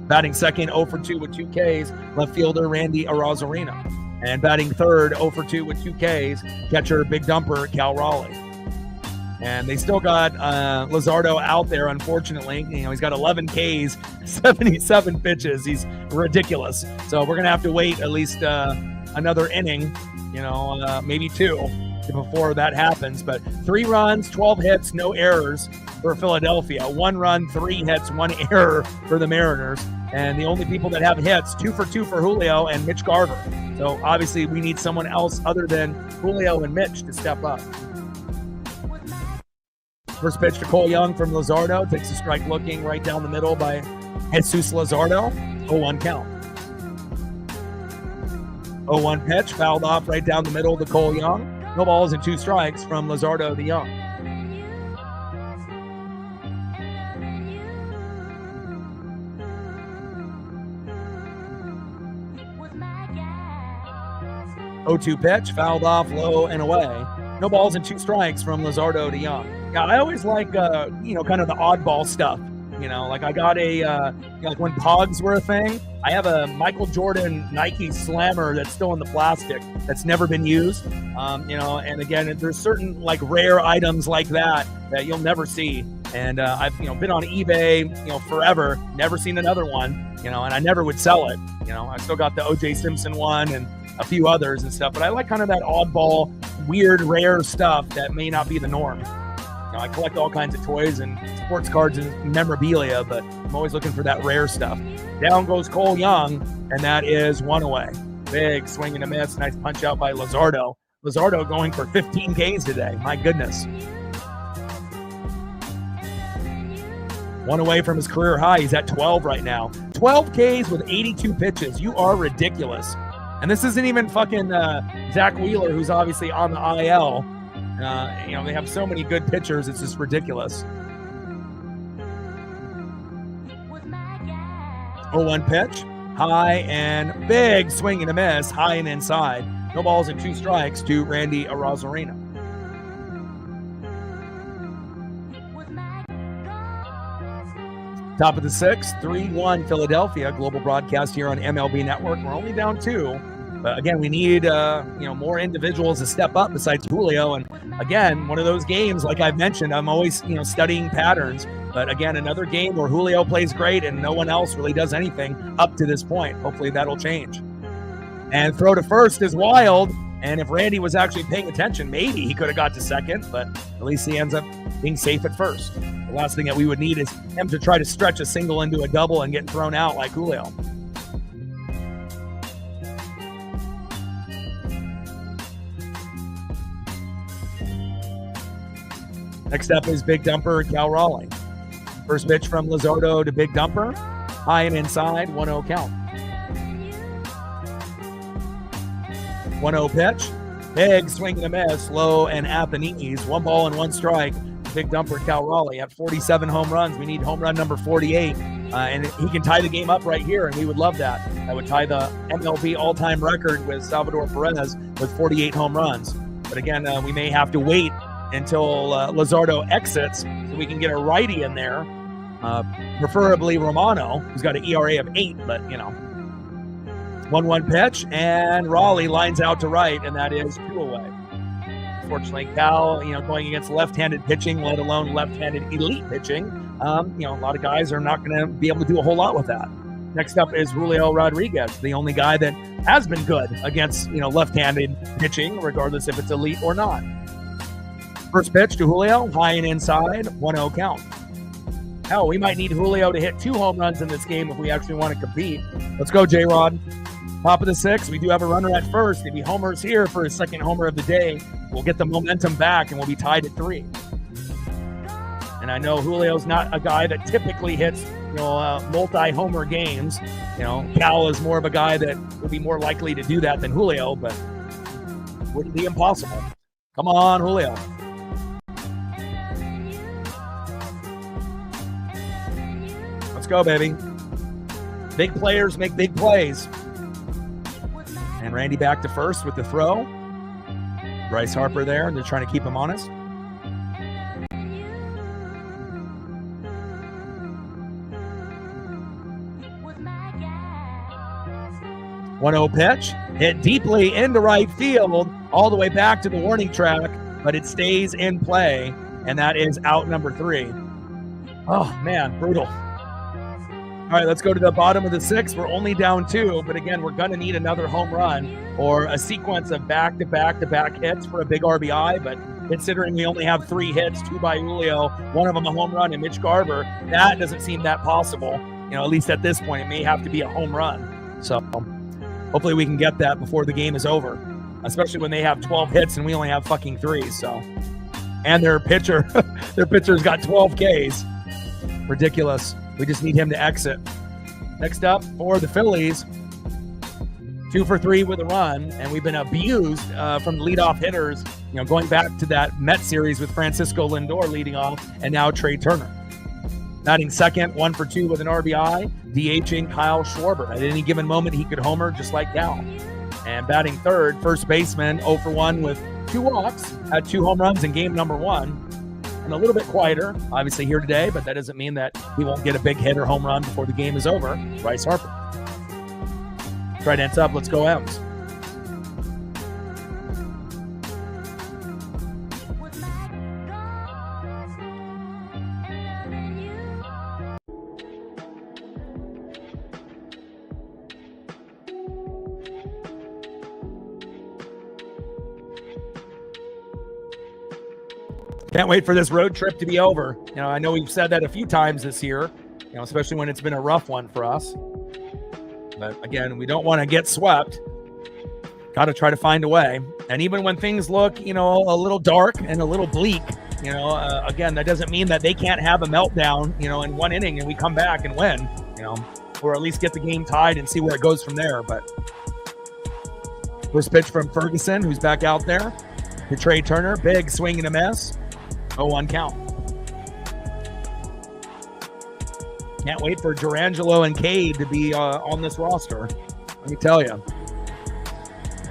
Batting second, 0 for 2 with 2 Ks, left fielder Randy Arozarena. And batting third, 0 for 2 with 2 Ks, catcher Big Dumper Cal Raleigh. And they still got Luzardo out there, unfortunately. He's got 11 Ks, 77 pitches. He's ridiculous. So we're going to have to wait at least another inning, maybe 2. before that happens. But 3 runs, 12 hits, no errors for Philadelphia. 1 run, 3 hits, 1 error for the Mariners. And the only people that have hits, 2 for 2 for Julio and Mitch Garver. So obviously we need someone else other than Julio and Mitch to step up. First pitch to Cole Young from Luzardo. Takes a strike looking right down the middle by Jesus Luzardo. 0-1 count. 0-1 pitch, fouled off right down the middle to Cole Young. No balls and 2 strikes from Luzardo the Young. Oh-2 pitch, fouled off low and away. No balls and 2 strikes from Luzardo to Young. Yeah, I always like, kind of the oddball stuff. Like I got like when Pogs were a thing, I have a Michael Jordan Nike Slammer that's still in the plastic that's never been used. And again, there's certain like rare items like that you'll never see. And I've, been on eBay, forever, never seen another one, and I never would sell it. I still got the OJ Simpson one and a few others and stuff, but I like kind of that oddball, weird, rare stuff that may not be the norm. I collect all kinds of toys and sports cards and memorabilia, but I'm always looking for that rare stuff. Down goes Cole Young, and that is 1 away. Big swing and a miss. Nice punch out by Luzardo. Luzardo going for 15 Ks today. My goodness. 1 away from his career high. He's at 12 right now. 12 Ks with 82 pitches. You are ridiculous. And this isn't even fucking Zach Wheeler, who's obviously on the IL. They have so many good pitchers. It's just ridiculous. 0-1 pitch. High and big swing and a miss. High and inside. No balls and 2 strikes to Randy Arozarena. Top of the 6th, 3-1 Philadelphia. Global broadcast here on MLB Network. We're only down 2. But again, we need more individuals to step up besides Julio. And again, one of those games, like I've mentioned, I'm always studying patterns. But again, another game where Julio plays great and no one else really does anything up to this point. Hopefully that'll change. And throw to first is wild. And if Randy was actually paying attention, maybe he could have got to second. But at least he ends up being safe at first. The last thing that we would need is him to try to stretch a single into a double and get thrown out like Julio. Next up is Big Dumper Cal Raleigh. First pitch from Luzardo to Big Dumper. High and inside, 1-0 count. 1-0 pitch. Big swing and a miss, low and at the knees. 1 ball and 1 strike. Big Dumper Cal Raleigh at 47 home runs. We need home run number 48. And he can tie the game up right here, and we would love that. That would tie the MLB all-time record with Salvador Perez with 48 home runs. But again, we may have to wait until Luzardo exits so we can get a righty in there, preferably Romano, who's got an ERA of 8, but 1-1 pitch, and Raleigh lines out to right, and that is 2 away. Unfortunately, Cal, going against left-handed pitching, let alone left-handed elite pitching, a lot of guys are not going to be able to do a whole lot with that. Next up is Julio Rodriguez, the only guy that has been good against, left-handed pitching, regardless if it's elite or not. First pitch to Julio, high and inside, 1-0 count. Hell, we might need Julio to hit 2 home runs in this game if we actually want to compete. Let's go, J-Rod. Top of the 6th, we do have a runner at first. If he homers here for his 2nd homer of the day, we'll get the momentum back and we'll be tied at 3. And I know Julio's not a guy that typically hits, multi-homer games. Cal is more of a guy that would be more likely to do that than Julio, but wouldn't be impossible. Come on, Julio. Let's go, baby. Big players make big plays. And Randy back to first with the throw. Bryce Harper there. They're trying to keep him honest. One-0 pitch. Hit deeply into right field. All the way back to the warning track. But it stays in play. And that is out number 3. Oh, man. Brutal. All right, let's go to the bottom of the 6th. We're only down 2, but again, we're going to need another home run or a sequence of back-to-back-to-back hits for a big RBI. But considering we only have 3 hits, 2 by Julio, one of them a home run, and Mitch Garver, that doesn't seem that possible. At least at this point, it may have to be a home run. So hopefully we can get that before the game is over, especially when they have 12 hits and we only have fucking 3. So, and their pitcher's got 12 Ks. Ridiculous. We just need him to exit. Next up for the Phillies, 2 for 3 with a run, and we've been abused from the leadoff hitters, going back to that Met series with Francisco Lindor leading off, and now Trey Turner. Batting second, 1 for 2 with an RBI, DHing Kyle Schwarber. At any given moment, he could homer just like Cal. And batting third, first baseman, 0 for 1 with 2 walks, had 2 home runs in game number 1. And a little bit quieter, obviously, here today, but that doesn't mean that he won't get a big hit or home run before the game is over. Bryce Harper. Try dance up. Let's go, M's. Can't wait for this road trip to be over. I know we've said that a few times this year, especially when it's been a rough one for us. But again, we don't want to get swept. Got to try to find a way. And even when things look, a little dark and a little bleak, again, that doesn't mean that they can't have a meltdown, in one inning and we come back and win, or at least get the game tied and see where it goes from there. But first pitch from Ferguson, who's back out there, to Trey Turner. Big swing and a miss. 0-1 count. Can't wait for Durangelo and Cade to be on this roster. Let me tell you.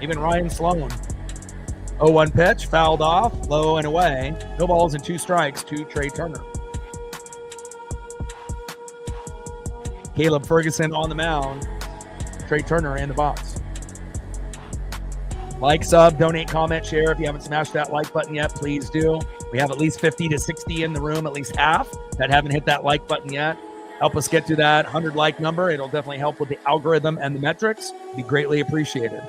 Even Ryan Sloan. 0-1 pitch, fouled off, low and away. No balls and 2 strikes to Trey Turner. Caleb Ferguson on the mound. Trey Turner in the box. Like, sub, donate, comment, share. If you haven't smashed that like button yet, please do. We have at least 50 to 60 in the room, at least half that haven't hit that like button yet. Help us get to that 100 like number. It'll definitely help with the algorithm and the metrics. Be greatly appreciated.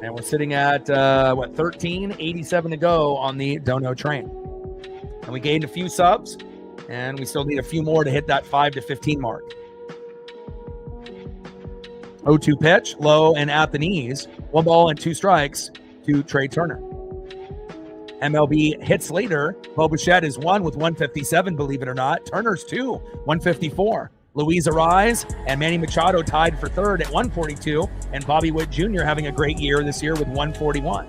And we're sitting at, 13:87 to go on the Dono train. And we gained a few subs, and we still need a few more to hit that 5 to 15 mark. 0-2 pitch, low and at the knees. 1 ball and 2 strikes to Trey Turner. MLB hits later. Bo Bichette is 1 with 157, believe it or not. Turner's 2, 154. Luis Ariz and Manny Machado tied for third at 142. And Bobby Witt Jr. having a great year this year with 141.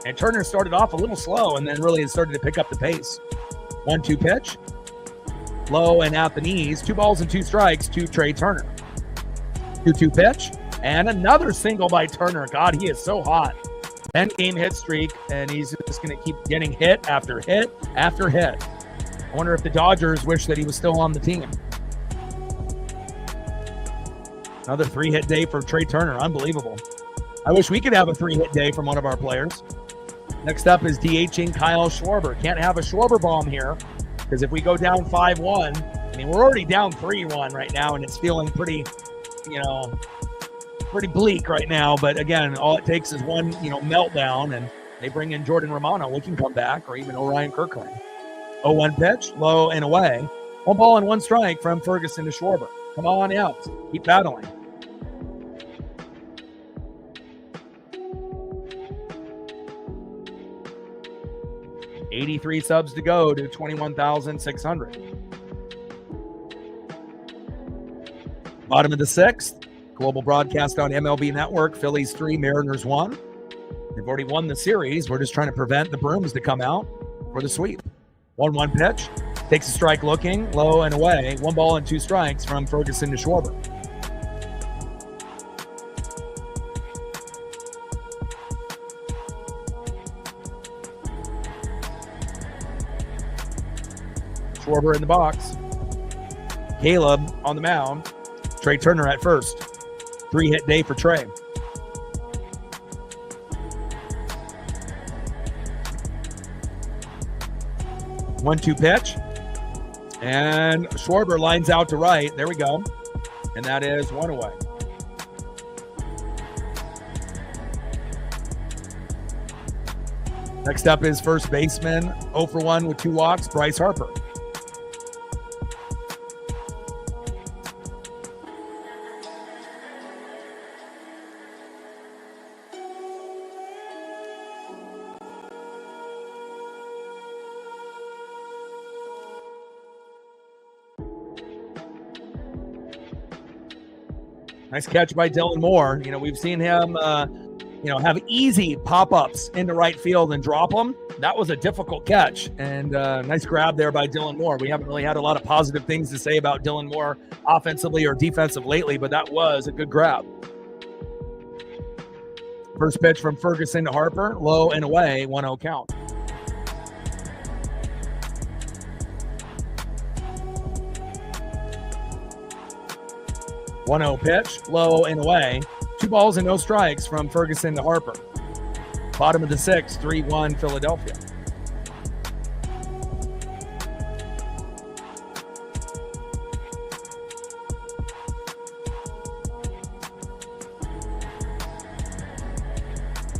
And Turner started off a little slow and then really has started to pick up the pace. 1-2 pitch, low and at the knees. 2 balls and 2 strikes to Trey Turner. 2-2 pitch, and another single by Turner. God, he is so hot. 10-game hit streak, and he's just going to keep getting hit after hit after hit. I wonder if the Dodgers wish that he was still on the team. Another 3-hit day for Trey Turner. Unbelievable. I wish we could have a 3-hit day from one of our players. Next up is DHing Kyle Schwarber. Can't have a Schwarber bomb here, because if we go down 5-1, we're already down 3-1 right now, and it's feeling pretty bleak right now. But again, all it takes is one, meltdown, and they bring in Jordan Romano. We can come back, or even Orion Kirkland. 0-1 pitch, low and away. 1 ball and 1 strike from Ferguson to Schwarber. Come on out. Keep battling. $83 subs to go to 21,600. Bottom of the 6th, global broadcast on MLB Network. Phillies 3, Mariners 1. They've already won the series. We're just trying to prevent the brooms to come out for the sweep. 1-1 pitch, takes a strike looking, low and away. 1 ball and 2 strikes from Ferguson to Schwarber. Schwarber in the box. Caleb on the mound. Trey Turner at first. 3-hit day for Trey. 1-2 pitch. And Schwarber lines out to right. There we go. And that is 1 away. Next up is first baseman, 0 for 1 with 2 walks, Bryce Harper. Nice catch by Dylan Moore. You know, we've seen him, have easy pop-ups into right field and drop them. That was a difficult catch, and nice grab there by Dylan Moore. We haven't really had a lot of positive things to say about Dylan Moore offensively or defensive lately, but that was a good grab. First pitch from Ferguson to Harper, low and away, 1-0 count. One 0 pitch, low and away. 2 balls and no strikes from Ferguson to Harper. Bottom of the 6th, 3-1 Philadelphia.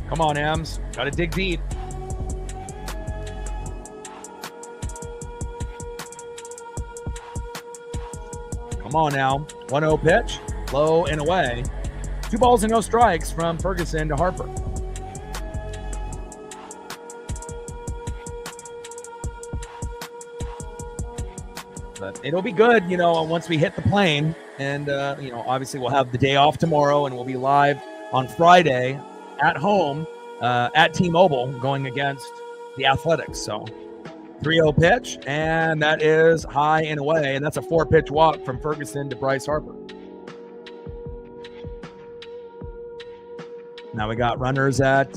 Come on, Ems. Got to dig deep. Come on now. 1-0 pitch, low and away. 2 balls and no strikes from Ferguson to Harper. But it'll be good, once we hit the plane. And, obviously we'll have the day off tomorrow and we'll be live on Friday at home at T-Mobile going against the Athletics. So 3-0 pitch, and that is high and away, and that's a 4-pitch walk from Ferguson to Bryce Harper. Now we got runners at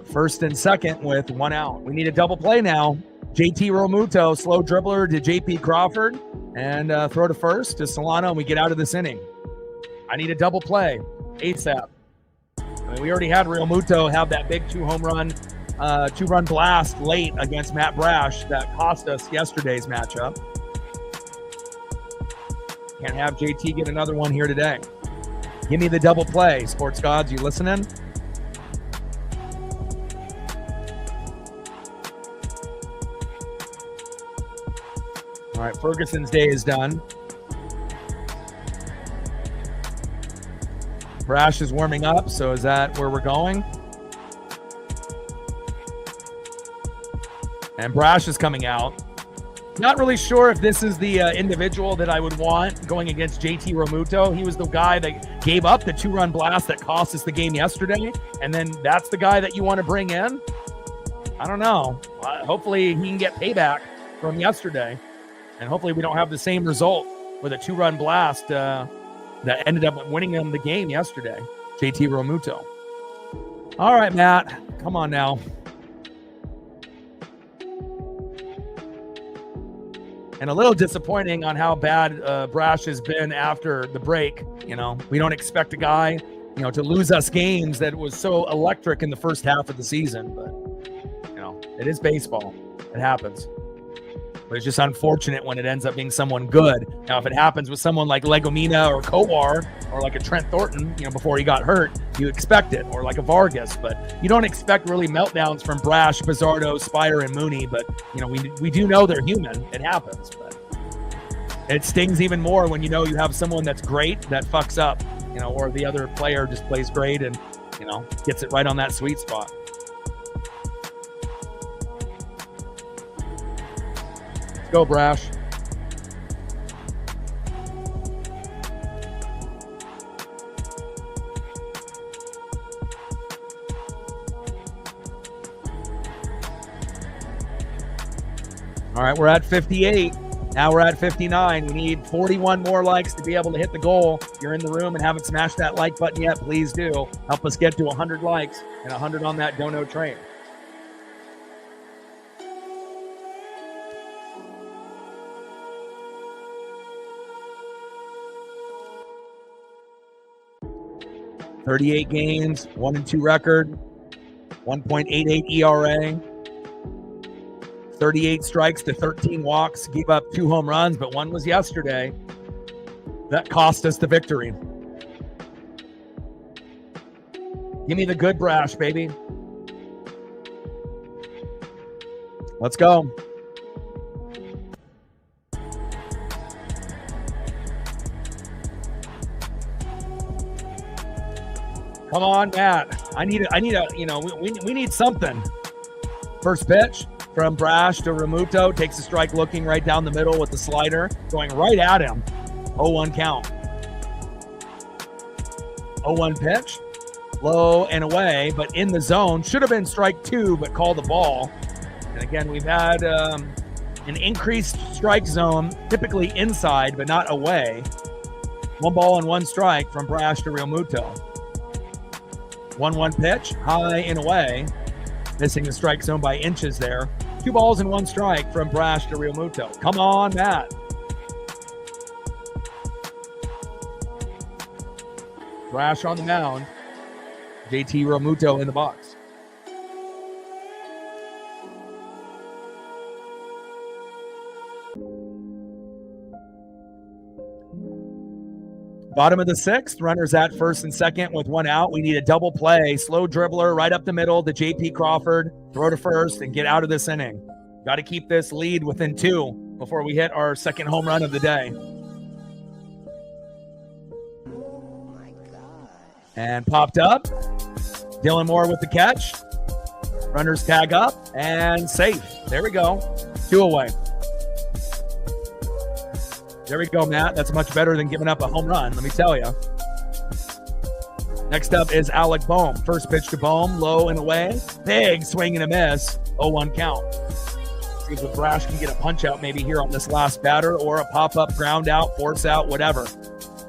first and second with 1 out. We need a double play now. JT Realmuto, slow dribbler to JP Crawford, and throw to first to Solano, and we get out of this inning. I need a double play ASAP. We already had Realmuto have that big 2-run blast late against Matt Brash that cost us yesterday's matchup. Can't have JT get another one here today. Give me the double play, sports gods. You listening? All right, Ferguson's day is done. Brash is warming up, so is that where we're going? And Brash is coming out. Not really sure if this is the individual that I would want going against JT Realmuto. He was the guy that gave up the 2-run blast that cost us the game yesterday, and then that's the guy that you want to bring in? I don't know. Hopefully he can get payback from yesterday, and hopefully we don't have the same result with a 2-run blast that ended up winning them the game yesterday. JT Realmuto. All right, Matt. Come on now. And a little disappointing on how bad Brash has been after the break. We don't expect a guy, to lose us games that was so electric in the first half of the season. But, it is baseball. It happens. But it's just unfortunate when it ends up being someone good. Now, if it happens with someone like Legomina or Kowar or like a Trent Thornton, before he got hurt, you expect it, or like a Vargas. But you don't expect really meltdowns from Brash, Bizzardo, Spire, and Mooney. But, we do know they're human. It happens. But it stings even more when you have someone that's great that fucks up, or the other player just plays great and, gets it right on that sweet spot. Go, Brash. All right, we're at 58. Now we're at 59. We need 41 more likes to be able to hit the goal. If you're in the room and haven't smashed that like button yet, please do. Help us get to 100 likes and 100 on that dono train. .38 games, 1-2 record, 1.88 ERA, 38 strikes to 13 walks, gave up 2 home runs, but one was yesterday. That cost us the victory. Give me the good Brash, baby. Let's go. Come on, Matt. I need a, we need something. First pitch from Brash to Ramuto. Takes a strike looking right down the middle with the slider. Going right at him. 0-1 count. 0-1 pitch. Low and away, but in the zone. Should have been strike 2, but called the ball. And again, we've had an increased strike zone, typically inside, but not away. 1 ball and 1 strike from Brash to Realmuto. 1-1 pitch, high and away. Missing the strike zone by inches there. 2 balls and 1 strike from Brash to Realmuto. Come on, Matt. Brash on the mound. JT Realmuto in the box. Bottom of the 6th, runners at first and second with 1 out. We need a double play. Slow dribbler right up the middle to JP Crawford. Throw to first and get out of this inning. Got to keep this lead within 2 before we hit our second home run of the day. And popped up. Dylan Moore with the catch. Runners tag up and safe. There we go. 2 away. There we go, Matt. That's much better than giving up a home run, let me tell you. Next up is Alec Bohm. First pitch to Bohm, low and away. Big swing and a miss. 0-1 count. See if Brash can get a punch out maybe here on this last batter, or a pop-up ground out, force out, whatever.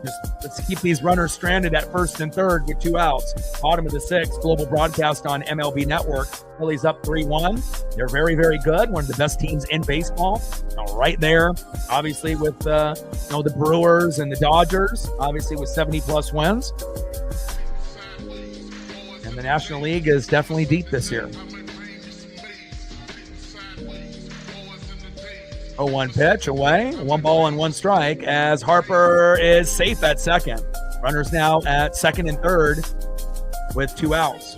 Just let's keep these runners stranded at first and third with 2 outs. Bottom of the 6th, global broadcast on MLB Network. Phillies up 3-1. They're very, very good. One of the best teams in baseball. Right there, obviously, with the Brewers and the Dodgers, obviously with 70-plus wins. And the National League is definitely deep this year. 0-1 pitch away. 1 ball and 1 strike as Harper is safe at second. Runners now at second and third with 2 outs.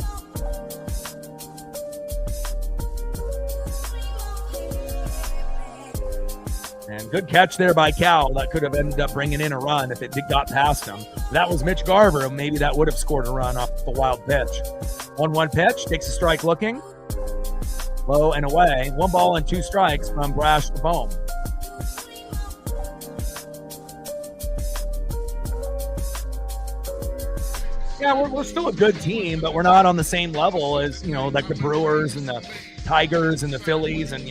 And good catch there by Cal. That could have ended up bringing in a run if it got past him. That was Mitch Garver. Maybe that would have scored a run off the wild pitch. 1-1 pitch. Takes a strike looking. Low and away. 1 ball and 2 strikes from Brash to Bohm. Yeah, we're still a good team, but we're not on the same level as, like the Brewers and the Tigers and the Phillies and,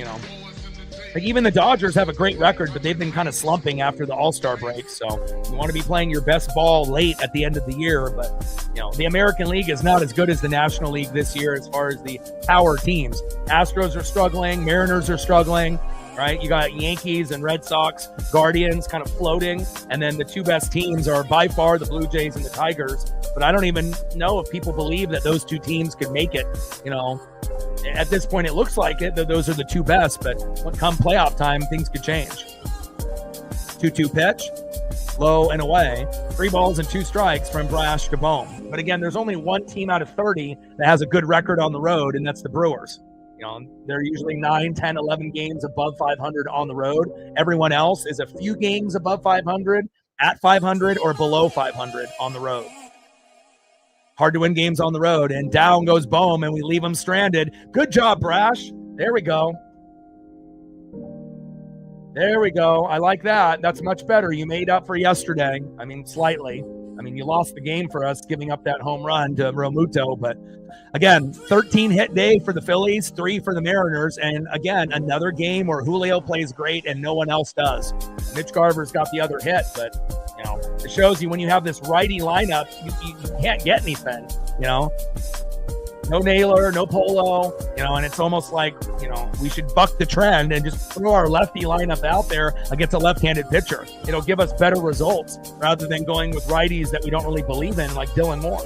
like even the Dodgers have a great record, but they've been kind of slumping after the All-Star break. So you want to be playing your best ball late at the end of the year. But, the American League is not as good as the National League this year as far as the power teams. Astros are struggling. Mariners are struggling, right? You got Yankees and Red Sox, Guardians kind of floating. And then the 2 best teams are by far the Blue Jays and the Tigers. But I don't even know if people believe that those 2 teams could make it, At this point, it looks like it, that those are the 2 best, but when come playoff time, things could change. 2-2 pitch, low and away. 3 balls and 2 strikes from Brash to Bohm. But again, there's only 1 team out of 30 that has a good record on the road, and that's the Brewers. They're usually 9, 10, 11 games above 500 on the road. Everyone else is a few games above 500, at 500, or below 500 on the road. Hard to win games on the road, and down goes Bohm, and we leave him stranded. Good job, Brash. There we go. There we go. I like that. That's much better. You made up for yesterday. Slightly. You lost the game for us giving up that home run to Realmuto, but again, 13 hit day for the Phillies, 3 for the Mariners, and again, another game where Julio plays great and no one else does. Mitch Garver's got the other hit, but it shows you when you have this righty lineup, you can't get anything, No Naylor, no Polo, and it's almost like, we should buck the trend and just throw our lefty lineup out there against a left-handed pitcher. It'll give us better results rather than going with righties that we don't really believe in, like Dylan Moore.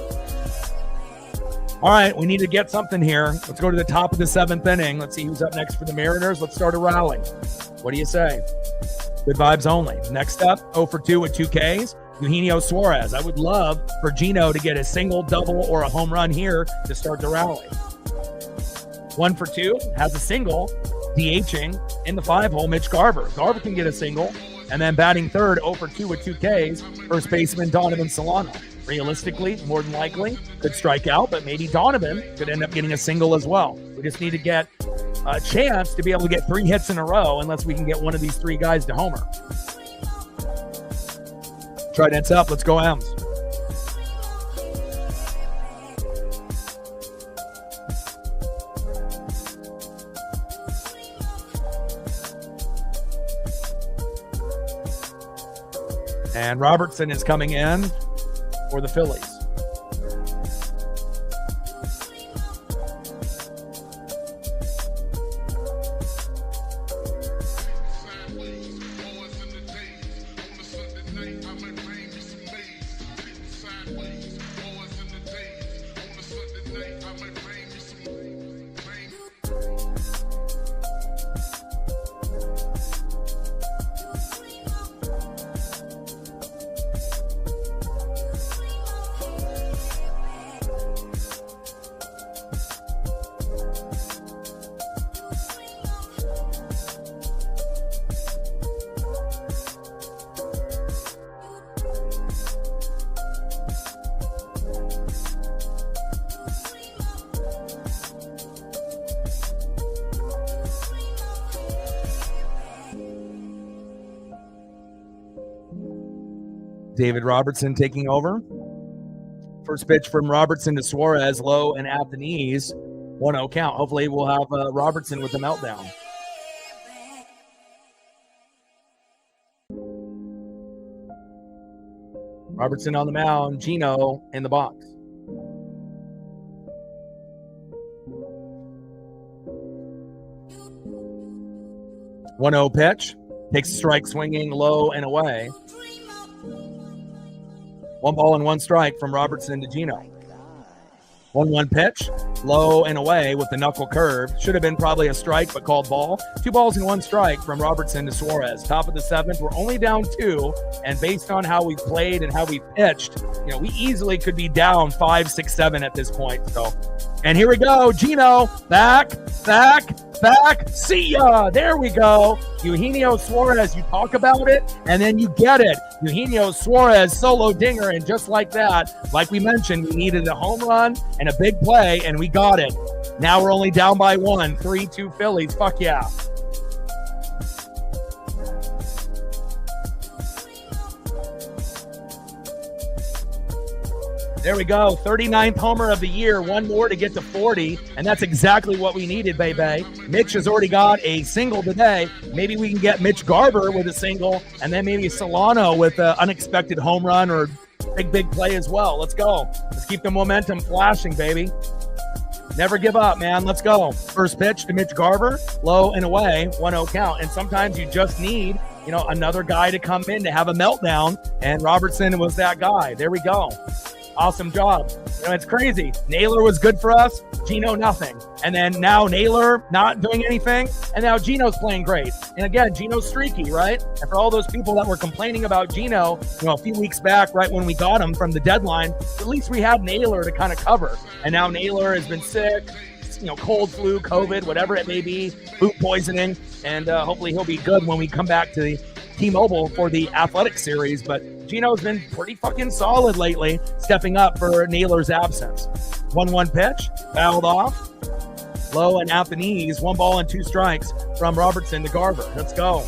All right, we need to get something here. Let's go to the top of the 7th inning. Let's see who's up next for the Mariners. Let's start a rally. What do you say? Good vibes only. Next up, 0 for 2 with 2 Ks. Eugenio Suarez. I would love for Gino to get a single, double, or a home run here to start the rally. 1 for 2, has a single, DHing in the 5-hole, Mitch Garver. Garver can get a single. And then batting third, 0 for 2 with 2 Ks, first baseman Donovan Solano. Realistically, more than likely, could strike out, but maybe Donovan could end up getting a single as well. We just need to get a chance to be able to get 3 hits in a row unless we can get one of these 3 guys to homer. Trident's up. Let's go, M's. And Robertson is coming in for the Phillies. David Robertson taking over. First pitch from Robertson to Suarez, low and at the knees. 1-0 count. Hopefully we'll have Robertson with the meltdown. Robertson on the mound, Gino in the box. One 0 pitch. Takes a strike swinging low and away. 1 ball and 1 strike from Robertson to Gino. 1-1 pitch, low and away with the knuckle curve. Should have been probably a strike, but called ball. 2 balls and 1 strike from Robertson to Suarez. Top of the 7th, we're only down 2, and based on how we played and how we pitched, we easily could be down 5, 6, 7 at this point. So, and here we go, Gino, back, see ya. There we go. Eugenio Suarez, you talk about it, and then you get it. Eugenio Suarez, solo dinger, and just like that, like we mentioned, we needed a home run and a big play, and we got it. Now we're only down by 1, 3-2 Phillies. Fuck yeah. There we go. 39th homer of the year. 1 more to get to 40. And that's exactly what we needed, baby. Mitch has already got a single today. Maybe we can get Mitch Garver with a single. And then maybe Solano with an unexpected home run or big play as well. Let's go. Let's keep the momentum flashing, baby. Never give up, man. Let's go. First pitch to Mitch Garver. Low and away. 1-0 count. And sometimes you just need, another guy to come in to have a meltdown. And Robertson was that guy. There we go. Awesome job. It's crazy. Naylor was good for us. Gino, nothing. And then now Naylor not doing anything. And now Gino's playing great. And again, Gino's streaky, right? And for all those people that were complaining about Gino, a few weeks back, right when we got him from the deadline, at least we had Naylor to kind of cover. And now Naylor has been sick, cold, flu, COVID, whatever it may be, food poisoning. And hopefully he'll be good when we come back to the T-Mobile for the athletic series. But Gino's been pretty fucking solid lately, stepping up for Naylor's absence. 1-1 pitch, fouled off, low and at the knees. 1 ball and 2 strikes from Robertson to Garver. Let's go.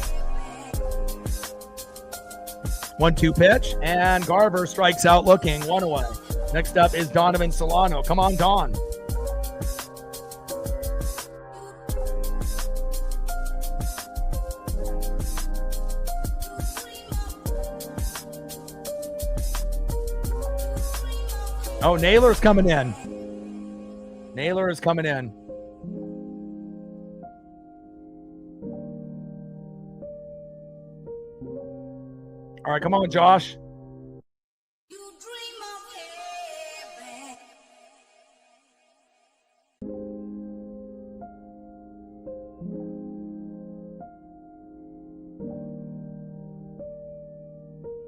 1-2 pitch, and Garver strikes out looking, 1 away. Next up is Donovan Solano. Come on, Don. Oh, Naylor's coming in. Naylor is coming in. All right, come on, Josh.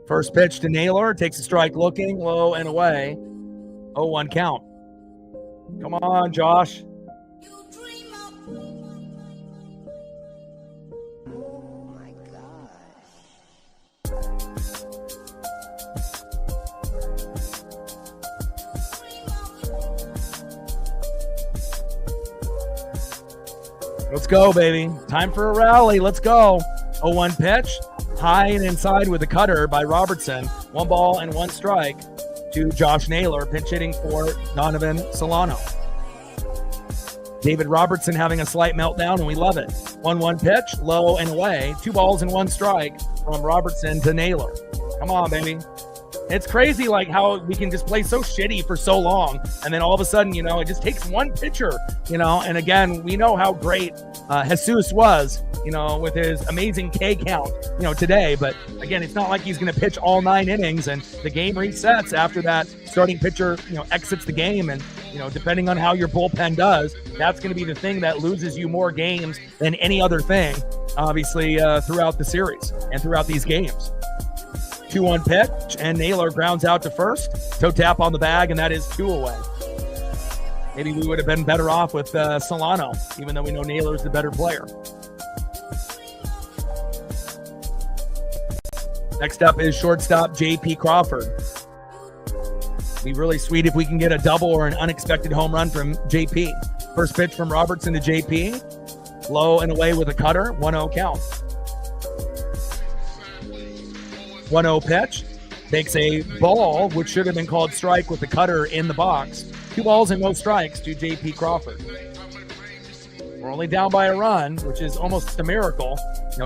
First pitch to Naylor, takes a strike looking, low and away. 0-1 count. Come on, Josh. Let's go, baby. Time for a rally. Let's go. 0-1 pitch. High and inside with a cutter by Robertson. 1 ball and 1 strike to Josh Naylor, pinch hitting for Donovan Solano. David Robertson having a slight meltdown, and we love it. 1-1 pitch, low and away. 2 balls and 1 strike from Robertson to Naylor. Come on, baby. It's crazy like how we can just play so shitty for so long, and then all of a sudden, it just takes one pitcher, and again, we know how great Jesus was, with his amazing K count, today, but again, it's not like he's going to pitch all 9 innings and the game resets after that starting pitcher, exits the game, and, depending on how your bullpen does, that's going to be the thing that loses you more games than any other thing, obviously, throughout the series and throughout these games. 2-1 pitch, and Naylor grounds out to first. Toe tap on the bag, and that is 2 away. Maybe we would have been better off with Solano, even though we know Naylor's the better player. Next up is shortstop J.P. Crawford. It'd be really sweet if we can get a double or an unexpected home run from J.P. First pitch from Robertson to J.P. Low and away with a cutter. 1-0 count. 1-0 pitch. Takes a ball, which should have been called strike, with the cutter in the box. 2 balls and no strikes to J.P. Crawford. We're only down by a run, which is almost a miracle,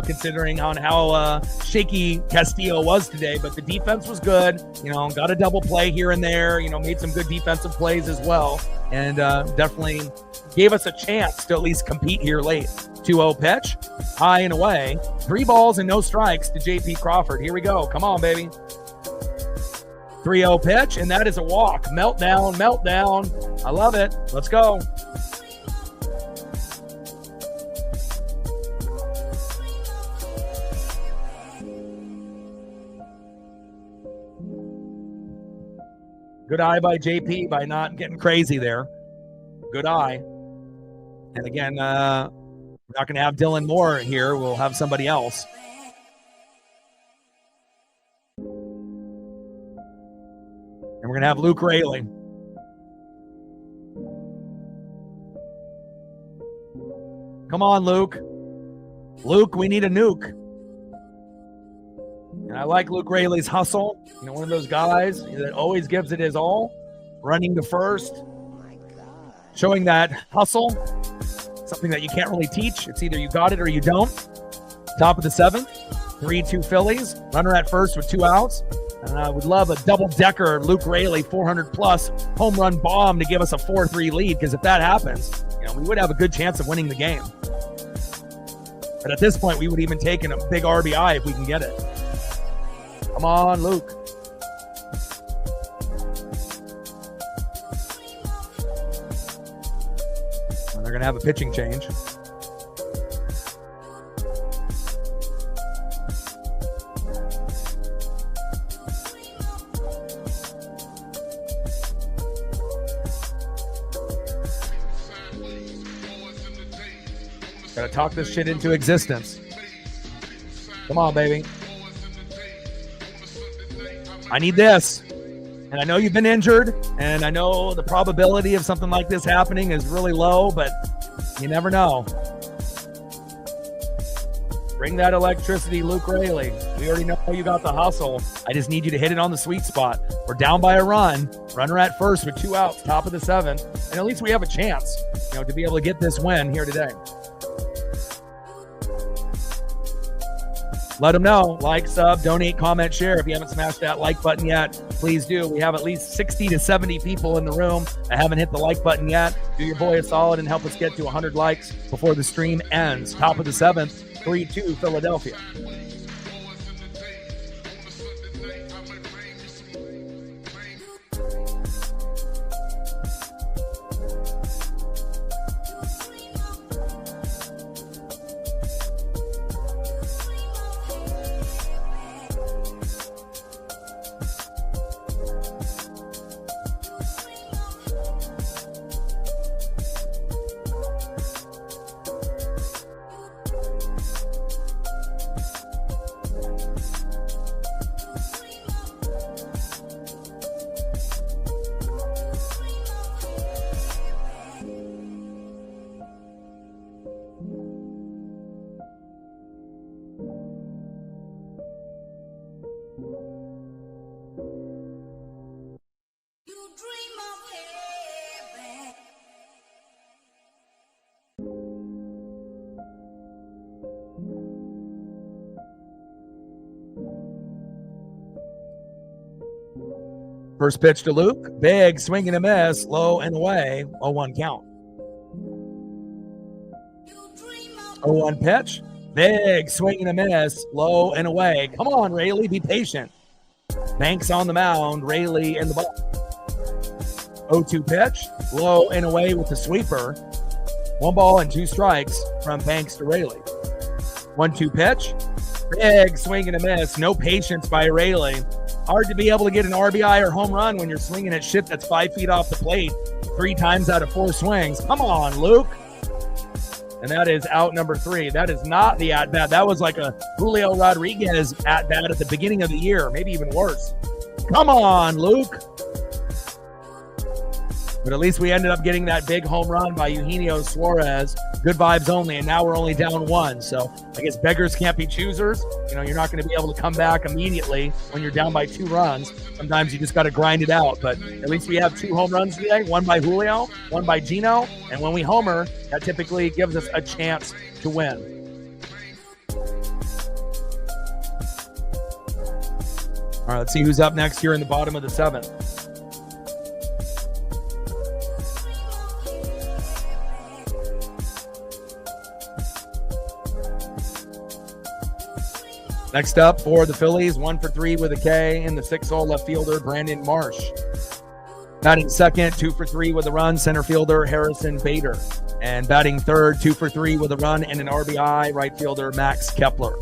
considering on how shaky Castillo was today. But the defense was good, got a double play here and there, made some good defensive plays as well, and definitely gave us a chance to at least compete here late. 2-0 pitch, high and away. 3 balls and no strikes to J.P. Crawford. Here we go. Come on, baby. 3-0 pitch, and that is a walk. Meltdown. I love it. Let's go. Good eye by JP by not getting crazy there. Good eye. And again, we're not going to have Dylan Moore here. We'll have somebody else. And we're going to have Luke Raley. Come on, Luke. Luke, we need a nuke. And I like Luke Raley's hustle. One of those guys that always gives it his all. Running to first. Showing that hustle. Something that you can't really teach. It's either you got it or you don't. Top of the 7th. 3-2 Phillies. Runner at first with 2 outs. And I would love a double-decker Luke Raley 400-plus home run bomb to give us a 4-3 lead, because if that happens, we would have a good chance of winning the game. But at this point, we would even take in a big RBI if we can get it. Come on, Luke. And they're going to have a pitching change. Got to talk this shit into existence. Come on, baby. I need this. And I know you've been injured, and I know the probability of something like this happening is really low, but you never know. Bring that electricity, Luke Raley. We already know you got the hustle. I just need you to hit it on the sweet spot. We're down by a run. Runner at first with 2 outs, top of the 7th. And at least we have a chance, to be able to get this win here today. Let them know. Like, sub, donate, comment, share. If you haven't smashed that like button yet, please do. We have at least 60 to 70 people in the room that haven't hit the like button yet. Do your boy a solid and help us get to 100 likes before the stream ends. Top of the 7th, 3-2 Philadelphia. First pitch to Luke. Big swing and a miss. Low and away. 0-1 count. 0-1 pitch. Big swing and a miss. Low and away. Come on, Rayleigh. Be patient. Banks on the mound. Rayleigh in the ball. 0-2 pitch. Low and away with the sweeper. 1 ball and 2 strikes from Banks to Rayleigh. 1-2 pitch. Big swing and a miss. No patience by Rayleigh. Hard to be able to get an RBI or home run when you're swinging at shit that's 5 feet off the plate 3 times out of 4 swings. Come on, Luke. And that is out number 3. That is not the at-bat. That was like a Julio Rodriguez at-bat at the beginning of the year, maybe even worse. Come on, Luke. But at least we ended up getting that big home run by Eugenio Suarez. Good vibes only, and now we're only down 1. So I guess beggars can't be choosers. You know, you're not going to be able to come back immediately when you're down by 2 runs. Sometimes you just got to grind it out. But at least we have 2 home runs today, 1 by Julio, 1 by Gino. And when we homer, that typically gives us a chance to win. All right, let's see who's up next here in the bottom of the 7th. Next up for the Phillies, 1 for 3 with a K in the 6-hole left fielder, Brandon Marsh. Batting second, 2 for 3 with a run, center fielder, Harrison Bader. And batting third, 2 for 3 with a run and an RBI, right fielder, Max Kepler.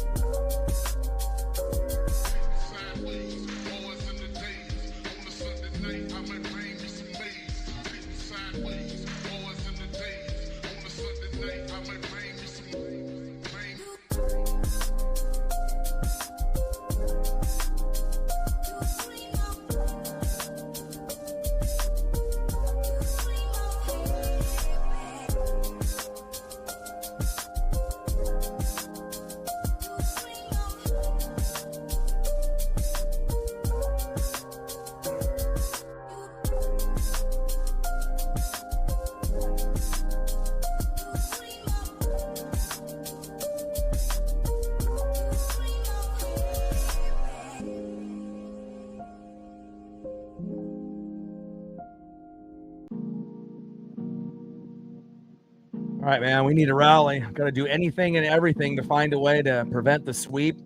All right, man, we need to rally. Got to do anything and everything to find a way to prevent the sweep.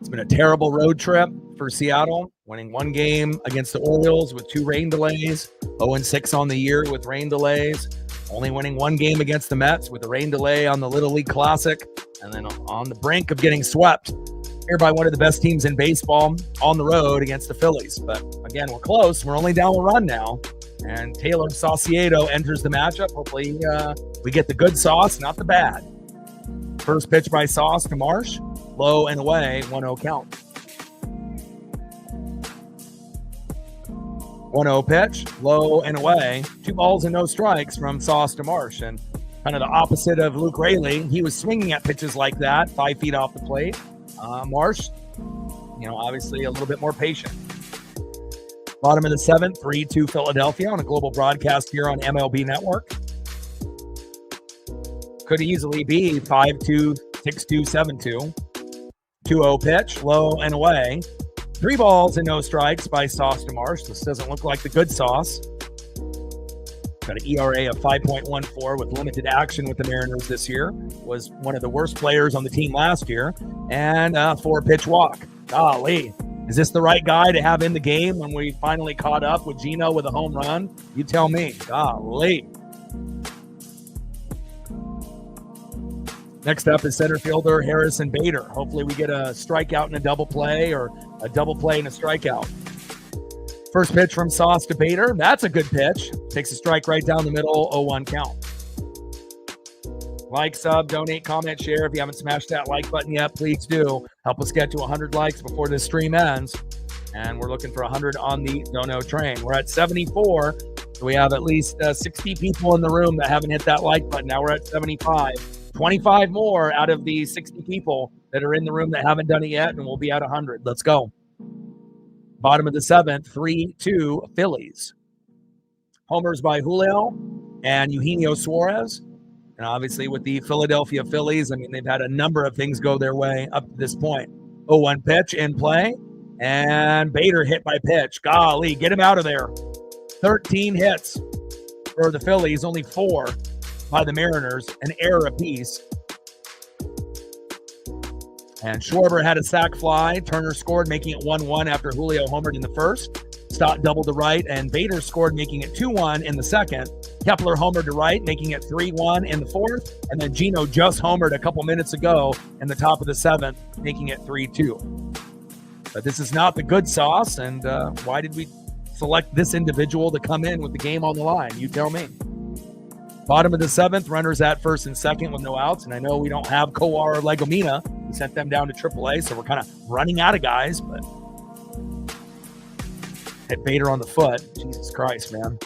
It's been a terrible road trip for Seattle, winning 1 game against the Orioles with 2 rain delays, 0-6 on the year with rain delays, only winning 1 game against the Mets with a rain delay on the Little League Classic, and then on the brink of getting swept here by one of the best teams in baseball on the road against the Phillies. But again, we're close. We're only down 1 run now. And Taylor Saucedo enters the matchup. Hopefully we get the good sauce, not the bad. First pitch by Sauce to Marsh. Low and away, 1-0 count. 1-0 pitch, low and away. 2 balls and no strikes from Sauce to Marsh. And kind of the opposite of Luke Rayleigh. He was swinging at pitches like that, 5 feet off the plate. Marsh, you know, obviously a little bit more patient. Bottom of the 7th, 3-2 Philadelphia on a global broadcast here on MLB Network. Could easily be 5-2, 6-2, 7-2. 2-0 pitch, low and away. 3 balls and no strikes by Sauce to Marsh. This doesn't look like the good sauce. Got an ERA of 5.14 with limited action with the Mariners this year. Was one of the worst players on the team last year. And a 4-pitch walk. Golly. Is this the right guy to have in the game when we finally caught up with Gino with a home run? You tell me. Golly. Next up is center fielder Harrison Bader. Hopefully we get a strikeout and a double play, or a double play and a strikeout. First pitch from Sauce to Bader. That's a good pitch. Takes a strike right down the middle, 0-1 count. Like, sub, donate, comment, share. If you haven't smashed that like button yet, please do. Help us get to 100 likes before this stream ends. And we're looking for 100 on the dono train. We're at 74. So we have at least 60 people in the room that haven't hit that like button. Now we're at 75. 25 more out of the 60 people that are in the room that haven't done it yet, and we'll be at 100. Let's go. Bottom of the 7th, 3-2 Phillies. Homers by Julio and Eugenio Suarez. And obviously with the Philadelphia Phillies, I mean, they've had a number of things go their way up to this point. 0-1 pitch in play, And Bader hit by pitch. Golly, get him out of there. 13 hits for the Phillies, only 4 by the Mariners, an error apiece. And Schwarber had a sac fly. Turner scored, making it 1-1 after Julio homered in the first. Stott doubled to right, and Bader scored, making it 2-1 in the second. Kepler homered to right, making it 3-1 in the fourth. And then Gino just homered a couple minutes ago in the top of the seventh, making it 3-2. But this is not the good sauce, and why did we select this individual to come in with the game on the line? You tell me. Bottom of the seventh, runners at first and second with no outs. And I know we don't have Kowar or Legomena. We sent them down to AAA, so we're kind of running out of guys. But hit Bader on the foot. Jesus Christ, man.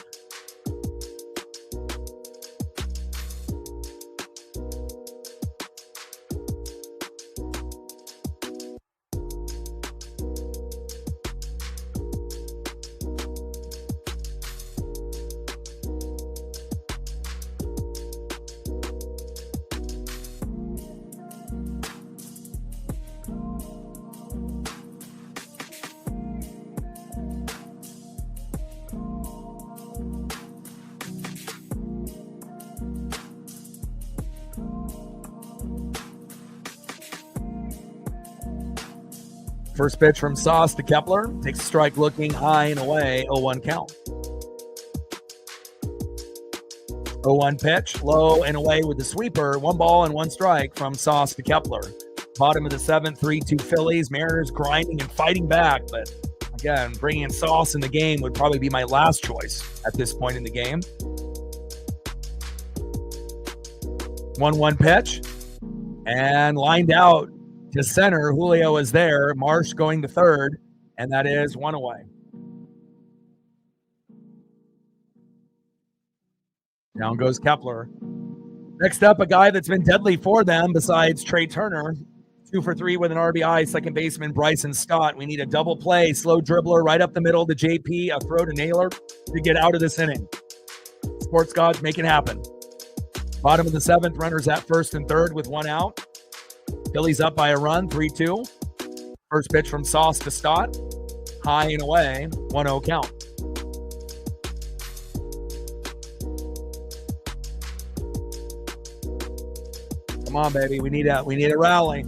First pitch from Sauce to Kepler. Takes a strike looking high and away. 0-1 count. 0-1 pitch. Low and away with the sweeper. 1 ball and 1 strike from Sauce to Kepler. Bottom of the seventh, 3-2 Phillies. Mariners grinding and fighting back. But again, bringing in Sauce in the game would probably be my last choice at this point in the game. 1-1 pitch. And lined out to center. Julio is there. Marsh going to third, and that is 1 away. Down goes Kepler. Next up, a guy that's been deadly for them besides Trey Turner. 2 for 3 with an RBI, second baseman Bryson Stott. We need a double play, slow dribbler right up the middle to JP, a throw to Naylor to get out of this inning. Sports gods, make it happen. Bottom of the seventh, runners at first and third with 1 out. Phillies up by a run, 3-2. First pitch from Sauce to Stott. High and away, 1-0 count. Come on, baby. We need a rally.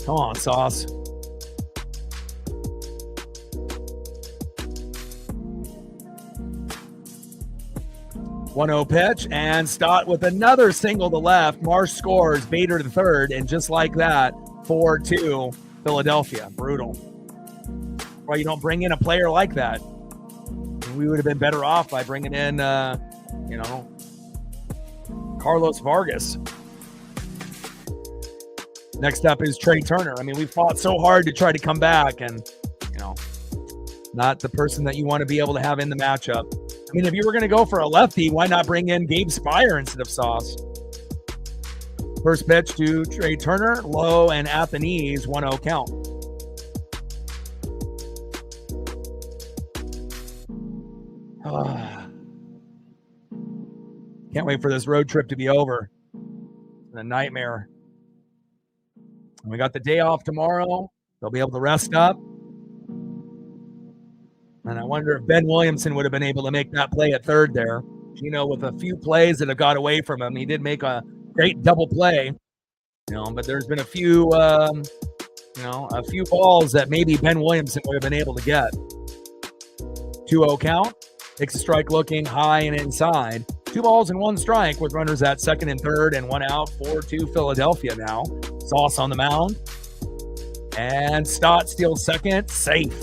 Come on, Sauce. One-0 pitch, and Stott with another single to left. Marsh scores, Bader to third, and just like that, 4-2 Philadelphia. Brutal. Well, you don't bring in a player like that. We would have been better off by bringing in, Carlos Vargas. Next up is Trey Turner. I mean, we fought so hard to try to come back, and, not the person that you want to be able to have in the matchup. I mean, if you were going to go for a lefty, why not bring in Gabe Spire instead of Sauce? First pitch to Trey Turner, low and at the knees, 1-0 count. Can't wait for this road trip to be over. It's a nightmare. And we got the day off tomorrow. They'll be able to rest up. And I wonder if Ben Williamson would have been able to make that play at third there. With a few plays that have got away from him. He did make a great double play, but there's been a few balls that maybe Ben Williamson would have been able to get. 2-0 count. Takes a strike looking high and inside. 2 balls and 1 strike with runners at second and third and 1 out. 4-2 Philadelphia now. Sauce on the mound. And Stott steals second. Safe.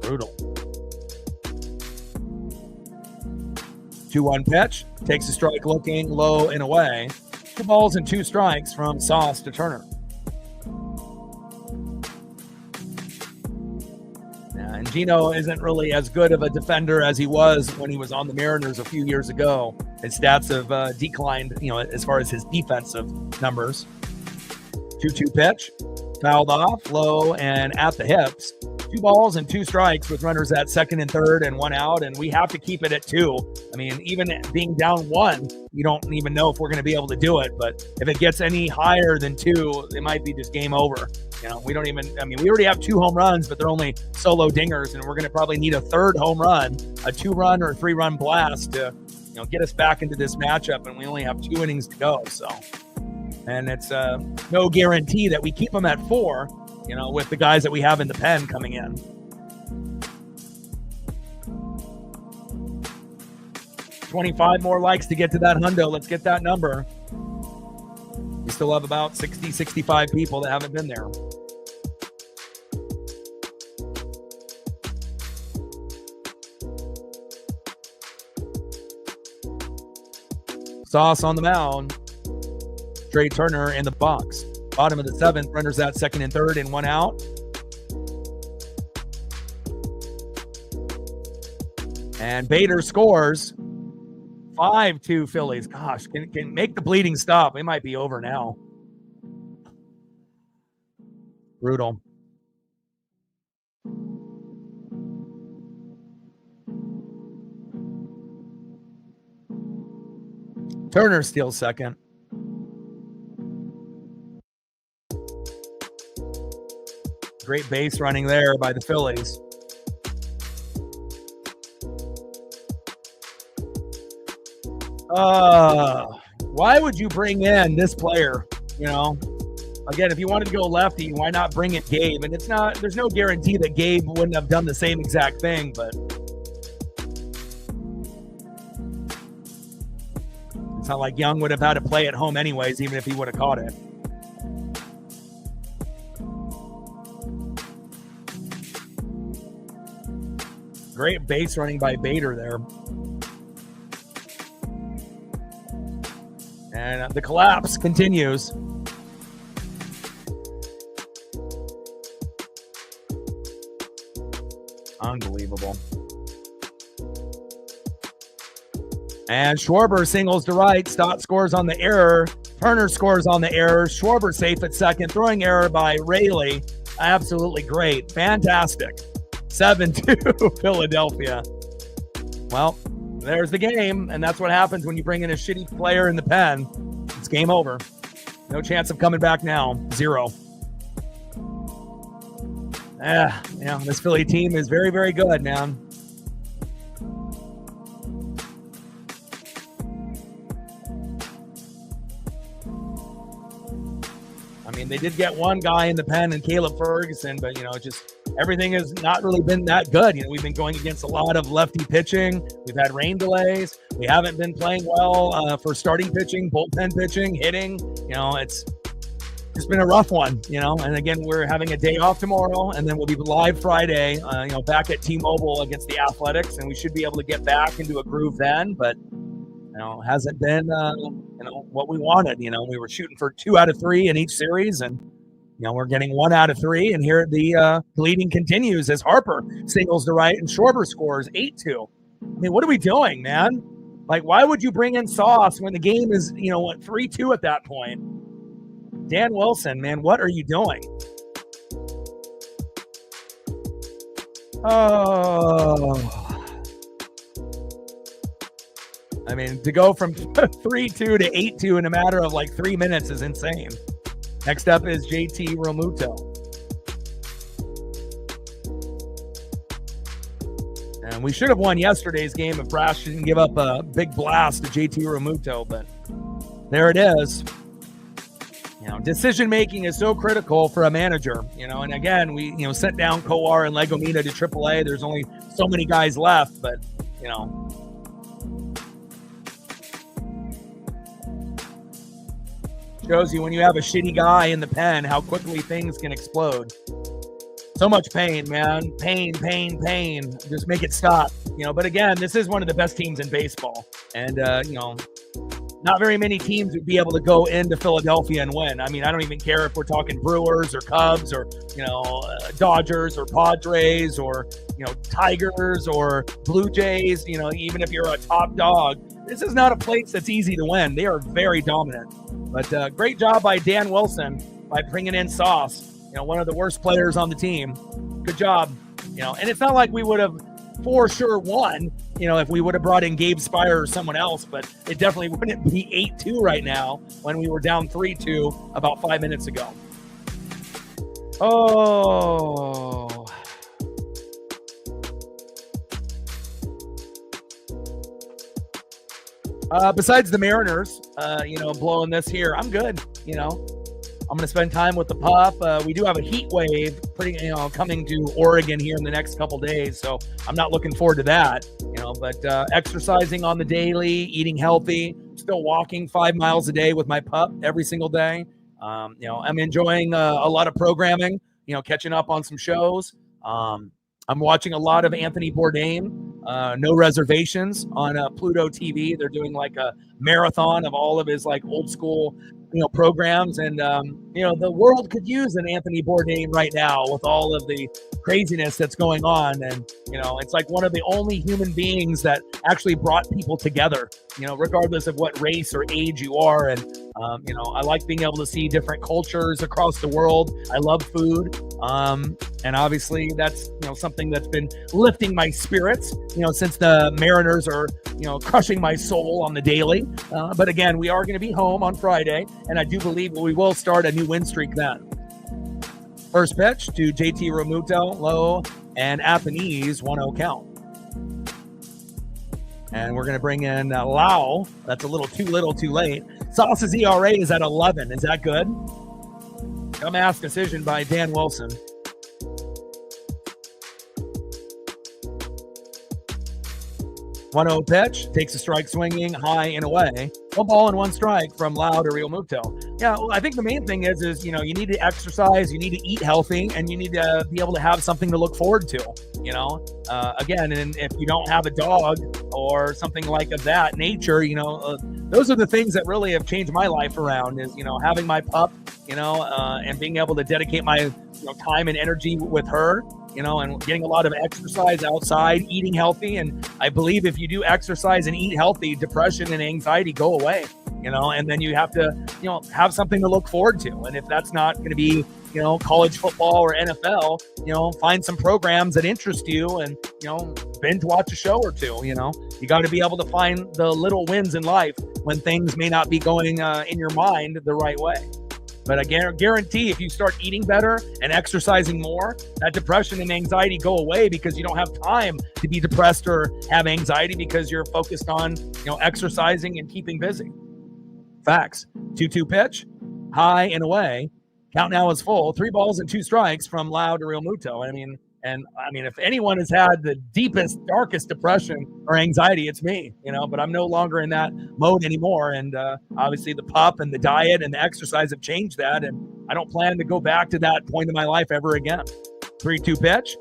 Brutal. 2-1 pitch. Takes a strike looking low and away. 2 balls and 2 strikes from Sauce to Turner. And Gino isn't really as good of a defender as he was when he was on the Mariners a few years ago. His stats have declined, as far as his defensive numbers. 2-2 pitch, fouled off, low and at the hips. 2 balls and 2 strikes with runners at second and third and 1 out, and we have to keep it at 2. I mean, even being down 1, you don't even know if we're going to be able to do it, but if it gets any higher than 2, it might be just game over. We already have 2 home runs, but they're only solo dingers, and we're going to probably need a 3rd home run, a 2-run or a 3-run blast to, get us back into this matchup, and we only have 2 innings to go, so. And it's no guarantee that we keep them at 4, with the guys that we have in the pen coming in. $25 more likes to get to that hundo. Let's get that number. We still have about 60, 65 people that haven't been there. Sauce on the mound. Trey Turner in the box. Bottom of the 7th, runners at second and third and 1 out. And Bader scores. 5-2 Phillies. Gosh, can make the bleeding stop. It might be over now. Brutal. Turner steals second. Great base running there by the Phillies. Why would you bring in this player? Again, if you wanted to go lefty, why not bring in Gabe? And there's no guarantee that Gabe wouldn't have done the same exact thing, but it's not like Young would have had to play at home anyways, even if he would have caught it. Great base running by Bader there. And the collapse continues. Unbelievable. And Schwarber singles to right. Stott scores on the error. Turner scores on the error. Schwarber safe at second. Throwing error by Rayleigh. Absolutely great. Fantastic. 7-2 Philadelphia. Well, there's the game, and that's what happens when you bring in a shitty player in the pen. It's game over. No chance of coming back now. 0. This Philly team is very, very good, man. I mean, they did get one guy in the pen and Caleb Ferguson, but, just everything has not really been that good. We've been going against a lot of lefty pitching. We've had rain delays. We haven't been playing well for starting pitching, bullpen pitching, hitting. It's just been a rough one, And again, we're having a day off tomorrow, and then we'll be live Friday, back at T-Mobile against the Athletics, and we should be able to get back into a groove then, but hasn't been, what we wanted. We were shooting for 2 out of 3 in each series, and we're getting 1 out of 3, and here the bleeding continues as Harper singles to right and Schwarber scores 8-2. I mean, what are we doing, man? Like, why would you bring in Sauce when the game is, 3-2 at that point? Dan Wilson, man, what are you doing? Oh. I mean, to go from 3-2 to 8-2 in a matter of like 3 minutes is insane. Next up is JT Realmuto. And we should have won yesterday's game if Brash didn't give up a big blast to JT Realmuto, but there it is. Decision-making is so critical for a manager, and again, we, sent down Kowar and Legomita to AAA. There's only so many guys left, but, shows you when you have a shitty guy in the pen, how quickly things can explode. So much pain, man. Pain. Just make it stop. But again, this is one of the best teams in baseball. And, not very many teams would be able to go into Philadelphia and win. I mean, I don't even care if we're talking Brewers or Cubs or, Dodgers or Padres or, Tigers or Blue Jays, even if you're a top dog. This is not a place that's easy to win. They are very dominant. But great job by Dan Wilson by bringing in Sauce, one of the worst players on the team. Good job. And it's not like we would have for sure won, if we would have brought in Gabe Spire or someone else, but it definitely wouldn't be 8-2 right now when we were down 3-2 about 5 minutes ago. Oh. Besides the Mariners, blowing this here, I'm good. I'm going to spend time with the pup. We do have a heat wave coming to Oregon here in the next couple days, so I'm not looking forward to that. But exercising on the daily, eating healthy, still walking 5 miles a day with my pup every single day. I'm enjoying a lot of programming. Catching up on some shows. I'm watching a lot of Anthony Bourdain, No Reservations on Pluto TV. They're doing like a marathon of all of his like old school, programs. And, the world could use an Anthony Bourdain right now with all of the craziness that's going on. And, it's like one of the only human beings that actually brought people together, regardless of what race or age you are. And, I like being able to see different cultures across the world. I love food. And obviously that's, something that's been lifting my spirits, since the Mariners are, crushing my soul on the daily. But again, we are going to be home on Friday, and I do believe we will start a new win streak then. First pitch to JT Realmuto, low and at the knees, 1-0 count. And we're going to bring in Lau. That's a little too late. Sauce's ERA is at 11. Is that good? Dumbass decision by Dan Wilson. 1-0 pitch, takes a strike swinging, high and away. 1 ball and 1 strike from Lau to Realmuto. Yeah, well, I think the main thing is you need to exercise, you need to eat healthy, and you need to be able to have something to look forward to. Again, and if you don't have a dog or something like of that nature, those are the things that really have changed my life around. Is having my pup, and being able to dedicate my time and energy with her. And getting a lot of exercise outside, eating healthy. And I believe if you do exercise and eat healthy, depression and anxiety go away, and then you have to, have something to look forward to. And if that's not going to be, college football or NFL, find some programs that interest you and, binge watch a show or two. You got to be able to find the little wins in life when things may not be going in your mind the right way. But I guarantee if you start eating better and exercising more, that depression and anxiety go away because you don't have time to be depressed or have anxiety because you're focused on, exercising and keeping busy. Facts. 2-2 pitch, high and away. Count now is full. 3 balls and 2 strikes from Lau to Realmuto. I mean, if anyone has had the deepest, darkest depression or anxiety, it's me, but I'm no longer in that mode anymore. And obviously the pup and the diet and the exercise have changed that. And I don't plan to go back to that point in my life ever again. 3-2 pitch,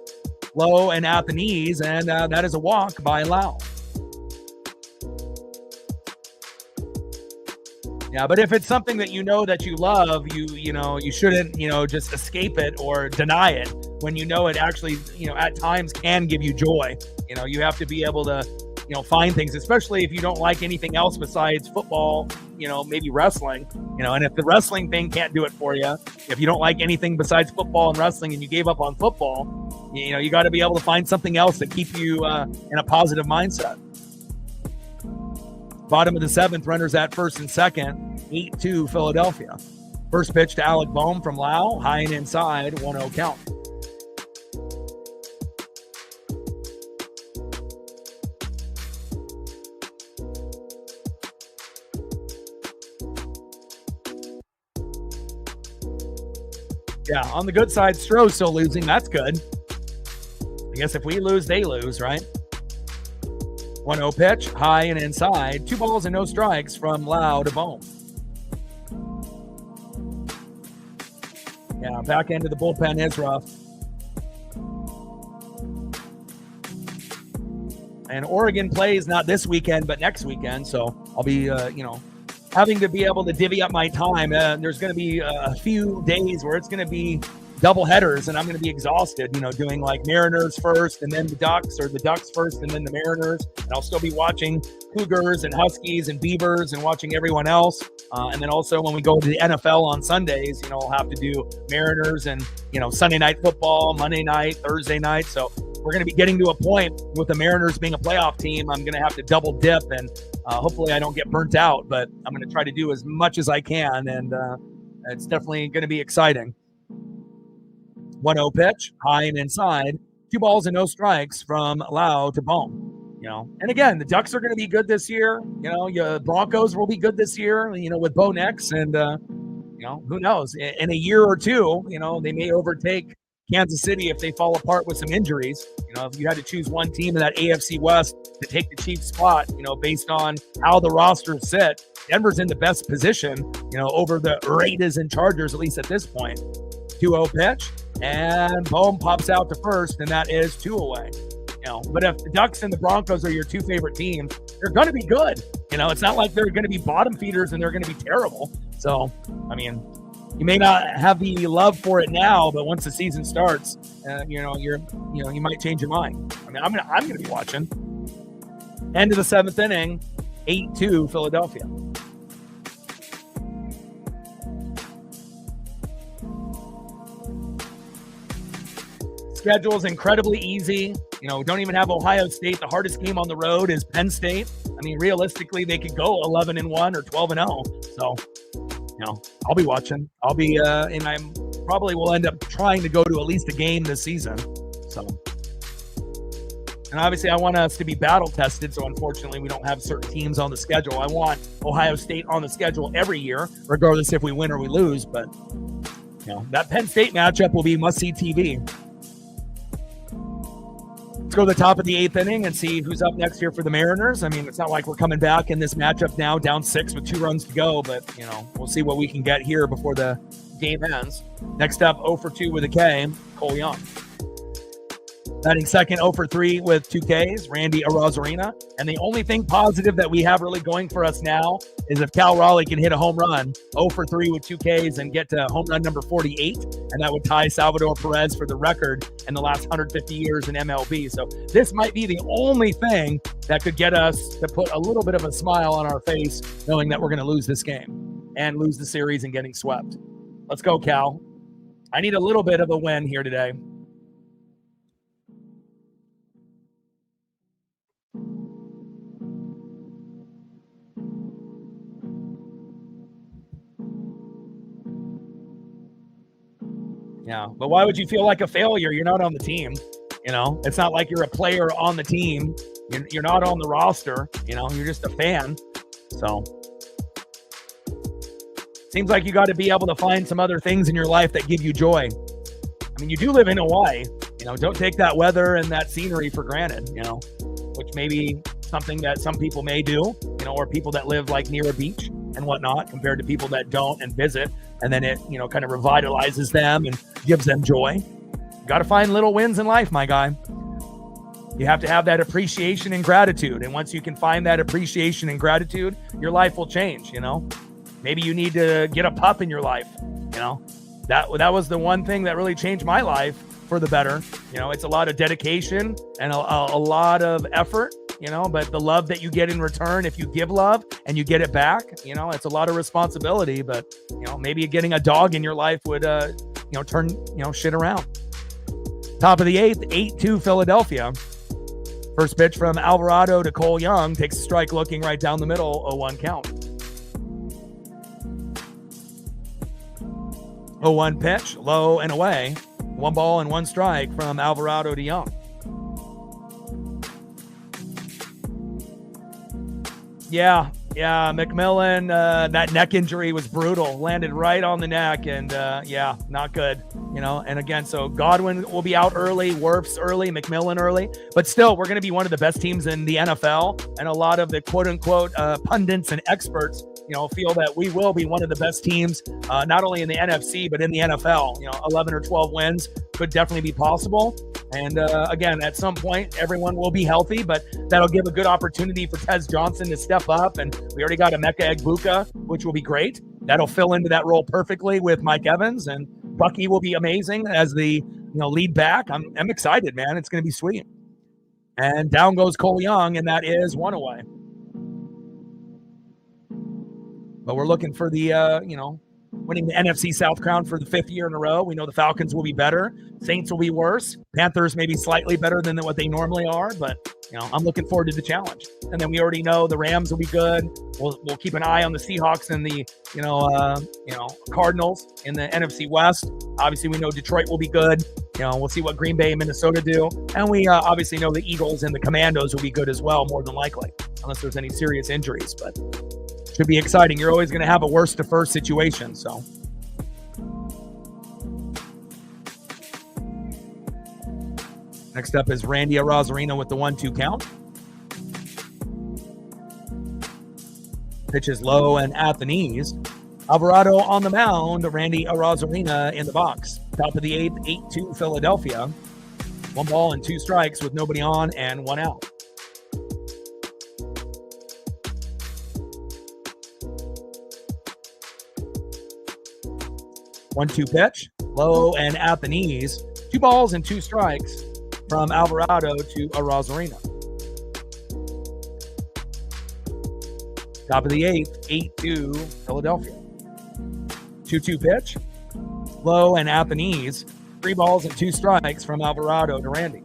low and at the knees. And that is a walk by Lau. Yeah, but if it's something that that you love, you shouldn't, just escape it or deny it when it actually, at times can give you joy. You have to be able to, find things, especially if you don't like anything else besides football, maybe wrestling, and if the wrestling thing can't do it for you, if you don't like anything besides football and wrestling and you gave up on football, you got to be able to find something else that keep you in a positive mindset. Bottom of the 7th, runners at first and second, 8-2 Philadelphia. First pitch to Alec Boehm from Lau, high and inside, 1-0 count. Yeah, on the good side, Stroh's still losing. That's good. I guess if we lose, they lose, right? 1-0 pitch, high and inside. 2 balls and no strikes from Lau to Boehm. Yeah, back end of the bullpen is rough. and Oregon plays not this weekend, but next weekend. So I'll be, having to be able to divvy up my time. There's going to be a few days where it's going to be double headers, and I'm going to be exhausted, doing like Mariners first and then the Ducks, or the Ducks first and then the Mariners. And I'll still be watching Cougars and Huskies and Beavers and watching everyone else. And then also when we go to the NFL on Sundays, I'll have to do Mariners and, Sunday night football, Monday night, Thursday night. So we're going to be getting to a point with the Mariners being a playoff team. I'm going to have to double dip, and hopefully I don't get burnt out, but I'm going to try to do as much as I can. And it's definitely going to be exciting. 1-0 pitch, high and inside, 2 balls and no strikes from Lau to Bohm. And again, the Ducks are going to be good this year. Your Broncos will be good this year, with Bo Nix. And, who knows? In a year or two, they may overtake Kansas City if they fall apart with some injuries. If you had to choose one team in that AFC West to take the Chiefs spot, based on how the rosters sit, Denver's in the best position, over the Raiders and Chargers, at least at this point. 2-0 pitch, and Bohm pops out to first, and that is 2 away. But if the Ducks and the Broncos are your 2 favorite teams, they're going to be good. It's not like they're going to be bottom feeders and they're going to be terrible. So, you may not have the love for it now, but once the season starts, you might change your mind. I'm going to be watching. End of the 7th inning, 8-2 Philadelphia. Schedule is incredibly easy. Don't even have Ohio State. The hardest game on the road is Penn State. Realistically, they could go 11-1 or 12-0. So, I'll be watching. I'll be, and I probably will end up trying to go to at least a game this season. So, and obviously, I want us to be battle tested. So, unfortunately, we don't have certain teams on the schedule. I want Ohio State on the schedule every year, regardless if we win or we lose. But, that Penn State matchup will be must-see TV. Let's go to the top of the 8th inning and see who's up next here for the Mariners. It's not like we're coming back in this matchup now, down 6 with 2 runs to go, but, we'll see what we can get here before the game ends. Next up, 0 for 2 with a K, Cole Young. Batting second, 0 for 3 with 2 Ks, Randy Arozarena. And the only thing positive that we have really going for us now is if Cal Raleigh can hit a home run, 0 for 3 with 2 Ks, and get to home run number 48, and that would tie Salvador Perez for the record in the last 150 years in MLB. So this might be the only thing that could get us to put a little bit of a smile on our face, knowing that we're going to lose this game and lose the series and getting swept. Let's go, Cal. I need a little bit of a win here today. Yeah, but why would you feel like a failure? You're not on the team. It's not like you're a player on the team. You're not on the roster. You're just a fan. So seems like you got to be able to find some other things in your life that give you joy. You do live in Hawaii. Don't take that weather and that scenery for granted, which may be something that some people may do, or people that live like near a beach and whatnot, compared to people that don't and visit. And then it, kind of revitalizes them and gives them joy. You got to find little wins in life, my guy. You have to have that appreciation and gratitude. And once you can find that appreciation and gratitude, your life will change, Maybe you need to get a pup in your life, That was the one thing that really changed my life for the better. It's a lot of dedication and a lot of effort, but the love that you get in return, if you give love and you get it back, it's a lot of responsibility, but, maybe getting a dog in your life would, turn, shit around. Top of the 8th, 8-2 Philadelphia. First pitch from Alvarado to Cole Young, takes a strike looking right down the middle, 0-1 count. 0-1 pitch, low and away. 1 ball and 1 strike from Alvarado to Young. Yeah, McMillan, that neck injury was brutal. Landed right on the neck, and not good. And again, so Godwin will be out early, Wirfs early, McMillan early, but still, we're going to be one of the best teams in the NFL, and a lot of the quote-unquote pundits and experts, feel that we will be one of the best teams, not only in the NFC, but in the NFL. 11 or 12 wins could definitely be possible. And again, at some point, everyone will be healthy, but that'll give a good opportunity for Tez Johnson to step up. And we already got Emeka Egbuka, which will be great. That'll fill into that role perfectly with Mike Evans, and Bucky will be amazing as the lead back. I'm excited, man. It's going to be sweet. And down goes Cole Young, and that is one away. But we're looking for the winning the NFC South crown for the 5th year in a row. We know the Falcons will be better. Saints will be worse. Panthers maybe slightly better than what they normally are, but I'm looking forward to the challenge. And then we already know the Rams will be good. We'll keep an eye on the Seahawks and the Cardinals in the NFC West. Obviously, we know Detroit will be good. We'll see what Green Bay and Minnesota do. And we obviously know the Eagles and the Commandos will be good as well, more than likely, unless there's any serious injuries. But should be exciting. You're always going to have a worst to first situation. So next up is Randy Arozarena with the 1-2 count. Pitches low and at the knees. Alvarado on the mound. Randy Arozarena in the box. Top of the 8th, 8-2 Philadelphia. 1 ball and 2 strikes with nobody on and 1 out. One-two pitch, low and at the knees. 2 balls and 2 strikes from Alvarado to Arozarena. Top of the 8th, 8-2 Philadelphia. 2-2 pitch, low and at the knees. 3 balls and 2 strikes from Alvarado to Randy.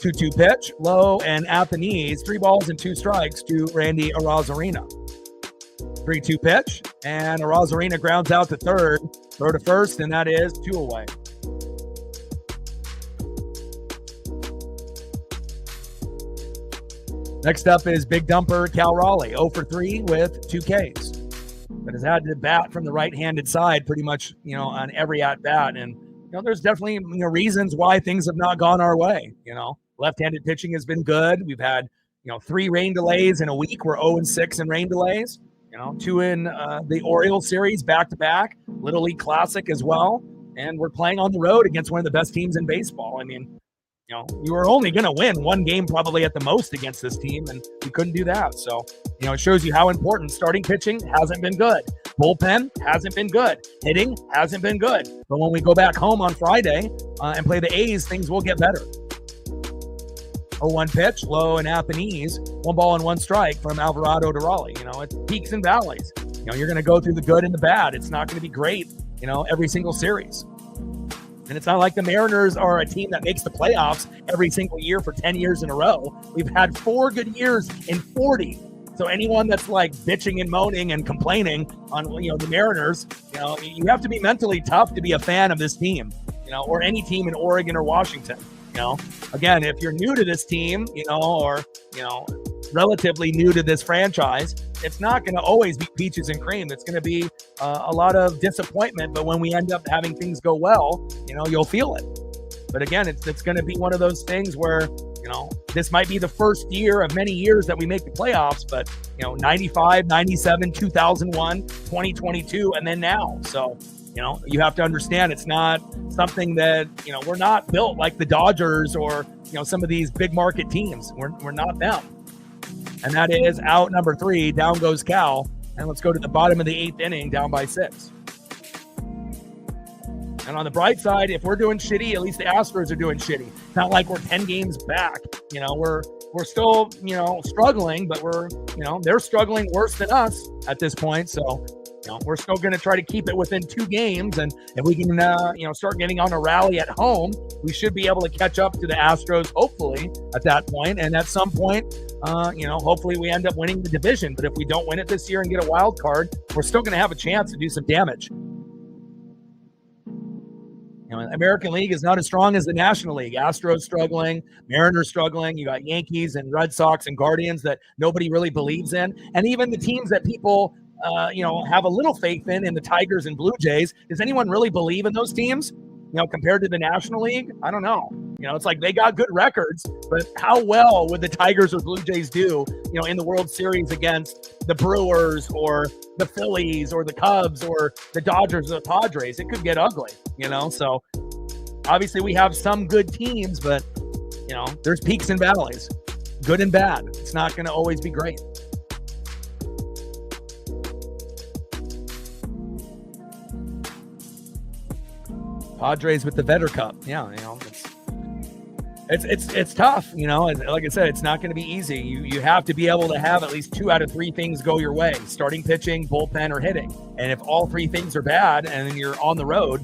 Two-two pitch, low and at the knees. 3 balls and 2 strikes to Randy Arozarena. 3-2 pitch, and Arozarena grounds out to third. Throw to first, and that is 2 away. Next up is big dumper Cal Raleigh, 0 for 3 with 2 Ks. But has had to bat from the right-handed side pretty much, on every at-bat. And, there's definitely, reasons why things have not gone our way, Left-handed pitching has been good. We've had, 3 rain delays in a week. We're 0-6 in rain delays. 2 in the Orioles series back-to-back. Little League Classic as well. And we're playing on the road against one of the best teams in baseball. I mean, you were only going to win 1 game probably at the most against this team, and you couldn't do that. So, it shows you how important starting pitching hasn't been good. Bullpen hasn't been good. Hitting hasn't been good. But when we go back home on Friday and play the A's, things will get better. 0-1 pitch, low and at the knees. 1 ball and 1 strike from Alvarado to Raleigh. It's peaks and valleys. You're going to go through the good and the bad. It's not going to be great, every single series. And it's not like the Mariners are a team that makes the playoffs every single year for 10 years in a row. We've had 4 good years in 40. So anyone that's like bitching and moaning and complaining on, the Mariners, you have to be mentally tough to be a fan of this team, or any team in Oregon or Washington. Again, if you're new to this team, or, relatively new to this franchise, it's not going to always be peaches and cream. It's going to be a lot of disappointment. But when we end up having things go well, you'll feel it. But again, it's going to be one of those things where, this might be the first year of many years that we make the playoffs, but, 95, 97, 2001, 2022, and then now. So, you have to understand it's not something that, we're not built like the Dodgers or, some of these big market teams. We're not them. And that is out number 3. Down goes Cal. And let's go to the bottom of the 8th inning, down by 6. And on the bright side, if we're doing shitty, at least the Astros are doing shitty. It's not like we're 10 games back. We're still, struggling, but they're struggling worse than us at this point. So, we're still going to try to keep it within 2 games. And if we can, start getting on a rally at home, we should be able to catch up to the Astros, hopefully, at that point. And at some point, hopefully we end up winning the division. But if we don't win it this year and get a wild card, we're still going to have a chance to do some damage. The American League is not as strong as the National League. Astros struggling, Mariners struggling. You got Yankees and Red Sox and Guardians that nobody really believes in. And even the teams that people have a little faith in the Tigers and Blue Jays. Does anyone really believe in those teams? Compared to the National League? I don't know. It's like they got good records, but how well would the Tigers or Blue Jays do, in the World Series against the Brewers or the Phillies or the Cubs or the Dodgers or the Padres? It could get ugly, So obviously we have some good teams, but, there's peaks and valleys, good and bad. It's not going to always be great. Padres with the Vetter Cup. Yeah, it's tough, like I said, it's not going to be easy. You have to be able to have at least 2 out of 3 things go your way: starting pitching, bullpen, or hitting. And if all 3 things are bad and then you're on the road,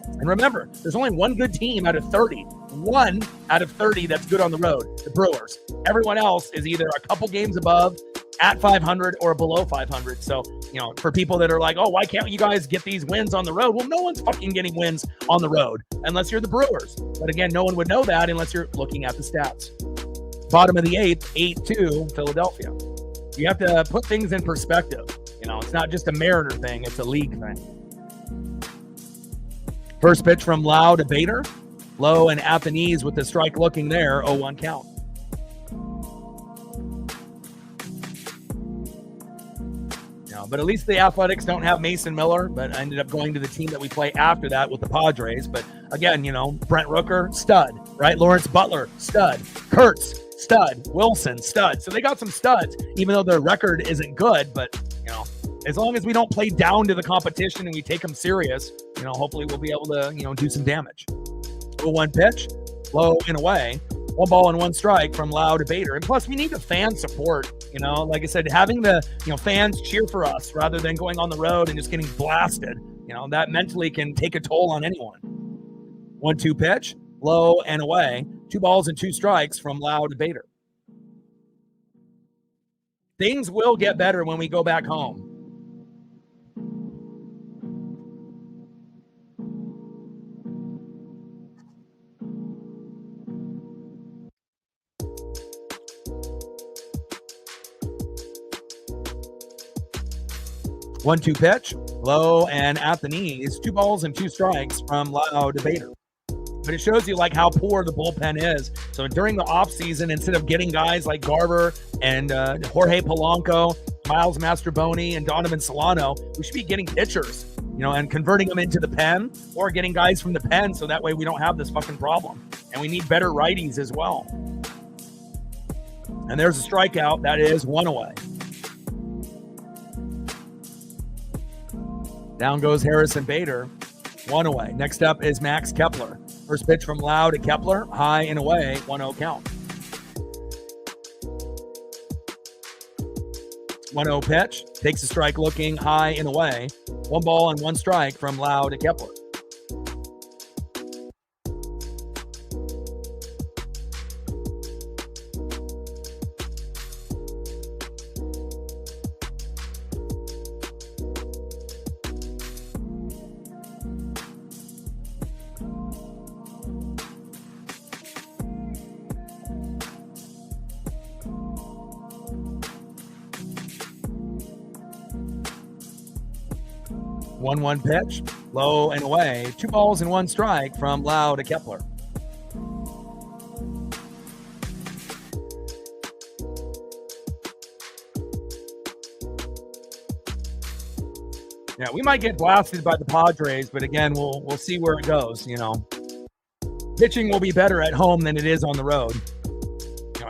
and remember, there's only one good team out of 30. 1 out of 30 that's good on the road, the Brewers. Everyone else is either a couple games above, at 500, or below 500. So, for people that are like, oh, why can't you guys get these wins on the road? Well, no one's fucking getting wins on the road unless you're the Brewers. But again, no one would know that unless you're looking at the stats. Bottom of the 8th, 8-2, Philadelphia. You have to put things in perspective. It's not just a Mariner thing, it's a league thing. First pitch from Lau to Bader. Low and at the knees with the strike looking there, 0-1 count. But at least the Athletics don't have Mason Miller, but I ended up going to the team that we play after that with the Padres. But again, Brent Rooker, stud, right? Lawrence Butler, stud. Kurtz, stud. Wilson, stud. So they got some studs, even though their record isn't good. But, as long as we don't play down to the competition and we take them serious, hopefully we'll be able to, do some damage. 0-1 pitch, low and away. 1 ball and 1 strike from Lau to Bader. And plus, we need the fan support. Like I said, having the fans cheer for us rather than going on the road and just getting blasted. That mentally can take a toll on anyone. 1-2 pitch, low and away. 2 balls and 2 strikes from Lau to Bader. Things will get better when we go back home. One-two pitch, low and at the knees. 2 balls and 2 strikes from Lau to Bader. But it shows you how poor the bullpen is. So during the offseason, instead of getting guys like Garver and Jorge Polanco, Miles Mastrobuoni, and Donovan Solano, we should be getting pitchers, and converting them into the pen, or getting guys from the pen so that way we don't have this fucking problem. And we need better righties as well. And there's a strikeout. That is 1 away. Down goes Harrison Bader, 1 away. Next up is Max Kepler. First pitch from Lau to Kepler, high and away, 1-0 count. 1-0 pitch, takes a strike looking high and away. 1 ball and 1 strike from Lau to Kepler. One pitch, low and away. 2 balls and 1 strike from Lau to Kepler. Yeah, we might get blasted by the Padres, but again, we'll see where it goes. Pitching will be better at home than it is on the road.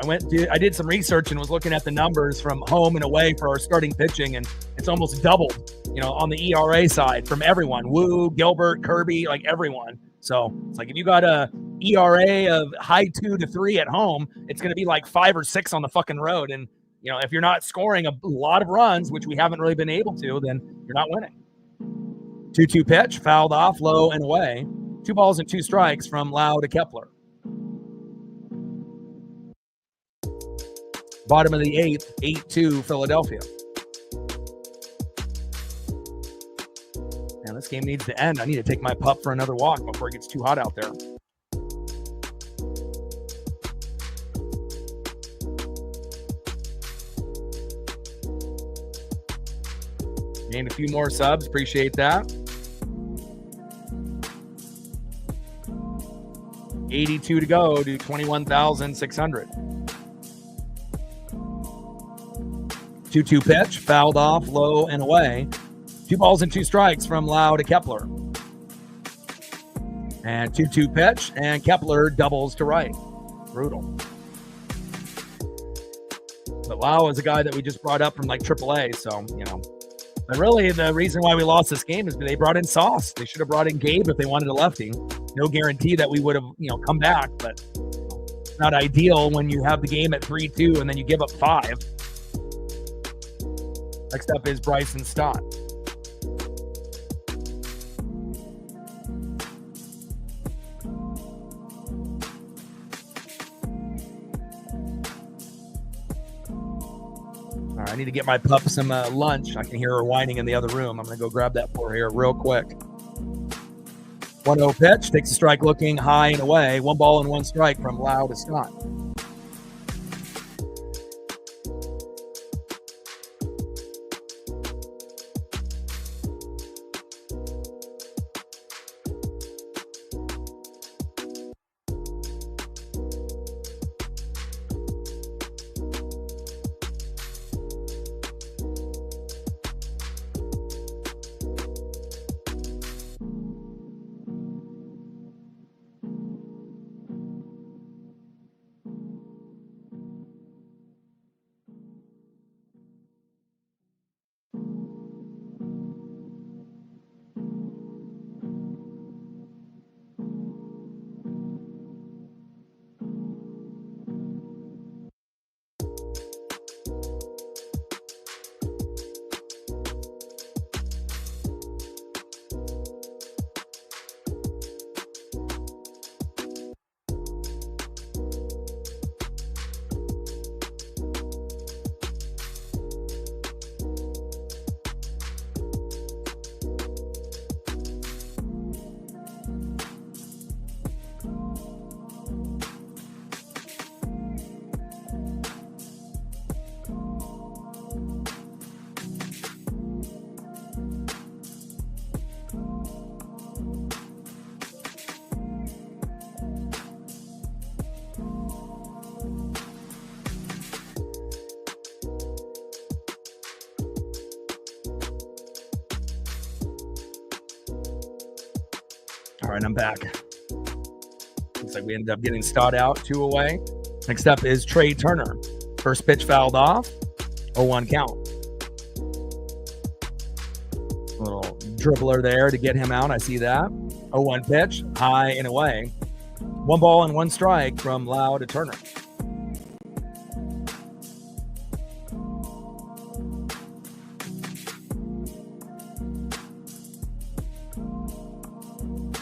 I did some research and was looking at the numbers from home and away for our starting pitching, and it's almost doubled, on the ERA side from everyone. Wu, Gilbert, Kirby, everyone. So it's if you got a ERA of high 2 to 3 at home, it's going to be 5 or 6 on the fucking road. And, if you're not scoring a lot of runs, which we haven't really been able to, then you're not winning. 2-2 pitch, fouled off, low and away. 2 balls and 2 strikes from Lau to Kepler. Bottom of the 8th, 8-2 Philadelphia. Now this game needs to end. I need to take my pup for another walk before it gets too hot out there. Gained a few more subs. Appreciate that. 82 to go to 21,600. 2-2 pitch, fouled off, low and away. 2 balls and 2 strikes from Lau to Kepler. And 2-2 pitch, and Kepler doubles to right. Brutal. But Lau is a guy that we just brought up from like AAA, so, you know. But really, the reason why we lost this game is they brought in Sauce. They should have brought in Gabe if they wanted a lefty. No guarantee that we would have, you know, come back, but it's not ideal when you have the game at 3-2 and then you give up 5. Next up is Bryson Stott. All right, I need to get my pup some lunch. I can hear her whining in the other room. I'm going to go grab that for her real quick. 1-0 pitch, takes a strike looking high and away. 1 ball and 1 strike from Lau to Scott. All right, I'm back. Looks like we ended up getting Stott out, 2 away. Next up is Trey Turner. First pitch fouled off, 0-1 count. A little dribbler there to get him out, I see that. 0-1 pitch, high and away. 1 ball and 1 strike from Lau to Turner.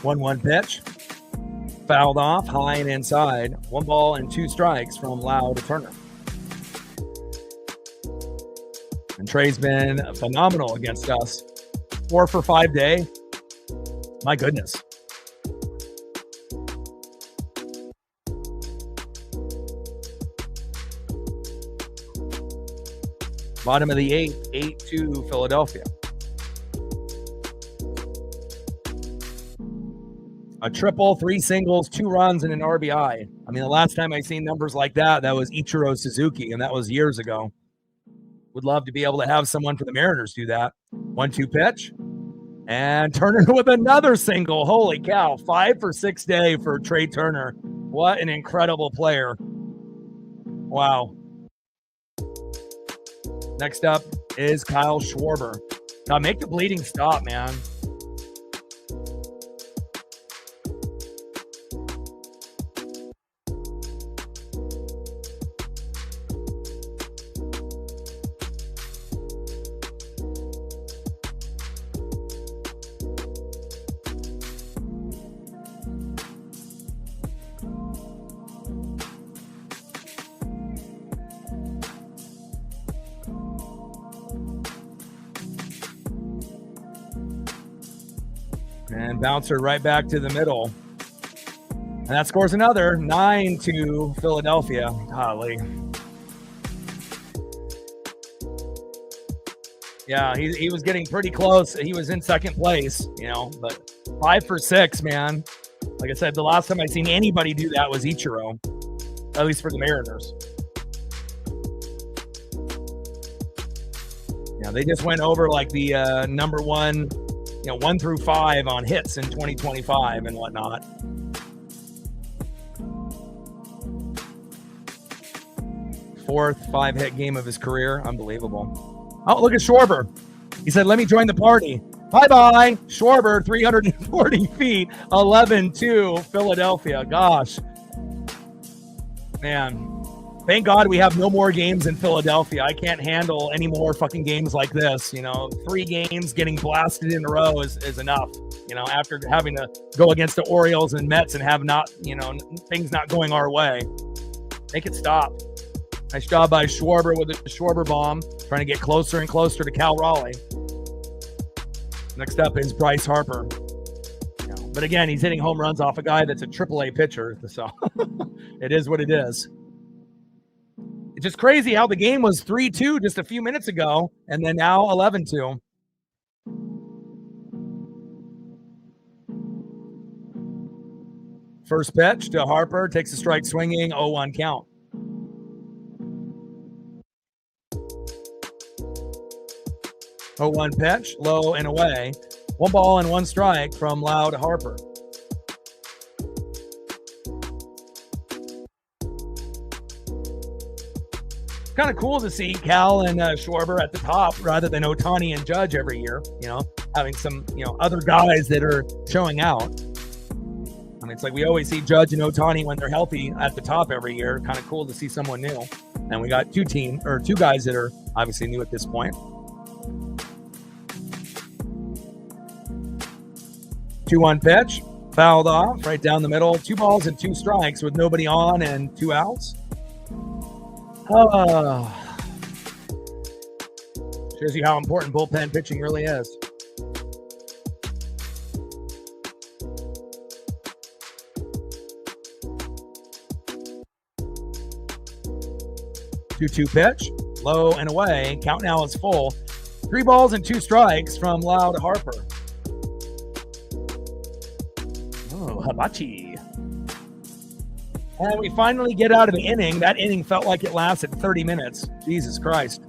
One pitch, fouled off, high and inside. 1 ball and 2 strikes from Lau to Turner. And Trey's been phenomenal against us. 4 for 5 day. My goodness. Bottom of the 8th, 8-2 Philadelphia. A triple, 3 singles, 2 runs, and an RBI. I mean, the last time I seen numbers like that was Ichiro Suzuki, and that was years ago. Would love to be able to have someone for the Mariners do that. 1-2 pitch. And Turner with another single. Holy cow. 5 for 6 day for Trey Turner. What an incredible player. Wow. Next up is Kyle Schwarber. Now make the bleeding stop, man. And bouncer right back to the middle. And that scores another 9-2 Philadelphia. Golly. Yeah, he was getting pretty close. He was in second place, but 5 for 6, man. Like I said, the last time I seen anybody do that was Ichiro, at least for the Mariners. Yeah, they just went over like the number one, 1 through 5 on hits in 2025 and whatnot. Fourth 5-hit game of his career. Unbelievable. Oh, look at Schwarber. He said, let me join the party. Bye-bye. Schwarber, 340 feet, 11-2, Philadelphia. Gosh. Man. Thank God we have no more games in Philadelphia. I can't handle any more fucking games like this. 3 games getting blasted in a row is enough. After having to go against the Orioles and Mets and have not, things not going our way. Make it stop. Nice job by Schwarber with the Schwarber bomb, trying to get closer and closer to Cal Raleigh. Next up is Bryce Harper. But again, he's hitting home runs off a guy that's a AAA pitcher, so it is what it is. It's just crazy how the game was 3-2 just a few minutes ago, and then now 11-2. First pitch to Harper, takes a strike swinging, 0-1 count. Oh, 1 pitch, low and away. 1 ball and 1 strike from Loud Harper. Kind of cool to see Cal and Schwarber at the top rather than Ohtani and Judge every year, having some, other guys that are showing out. I mean, it's like we always see Judge and Ohtani when they're healthy at the top every year. Kind of cool to see someone new. And we got 2 guys that are obviously new at this point. 2-1 pitch, fouled off right down the middle. 2 balls and 2 strikes with nobody on and 2 outs. Shows you how important bullpen pitching really is. Two pitch, low and away. Count now is full. 3 balls and 2 strikes from Loud Harper. Oh, hibachi. And we finally get out of the inning. That inning felt like it lasted 30 minutes. Jesus Christ.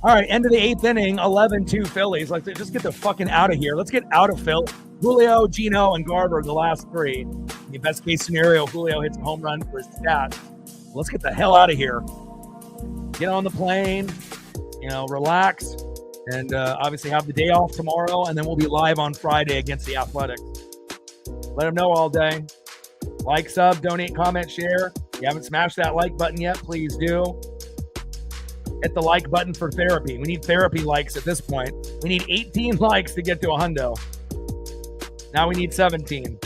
All right, end of the 8th inning, 11-2 Phillies. Like, just get the fucking out of here. Let's get out of Phil. Julio, Gino, and Garber, the last 3. In the best case scenario, Julio hits a home run for his stats. Let's get the hell out of here. Get on the plane, relax, and obviously have the day off tomorrow, and then we'll be live on Friday against the Athletics. Let them know all day. Like, sub, donate, comment, share. If you haven't smashed that like button yet, please do. Hit the like button for therapy. We need therapy likes at this point. We need 18 likes to get to a hundo. Now we need 17.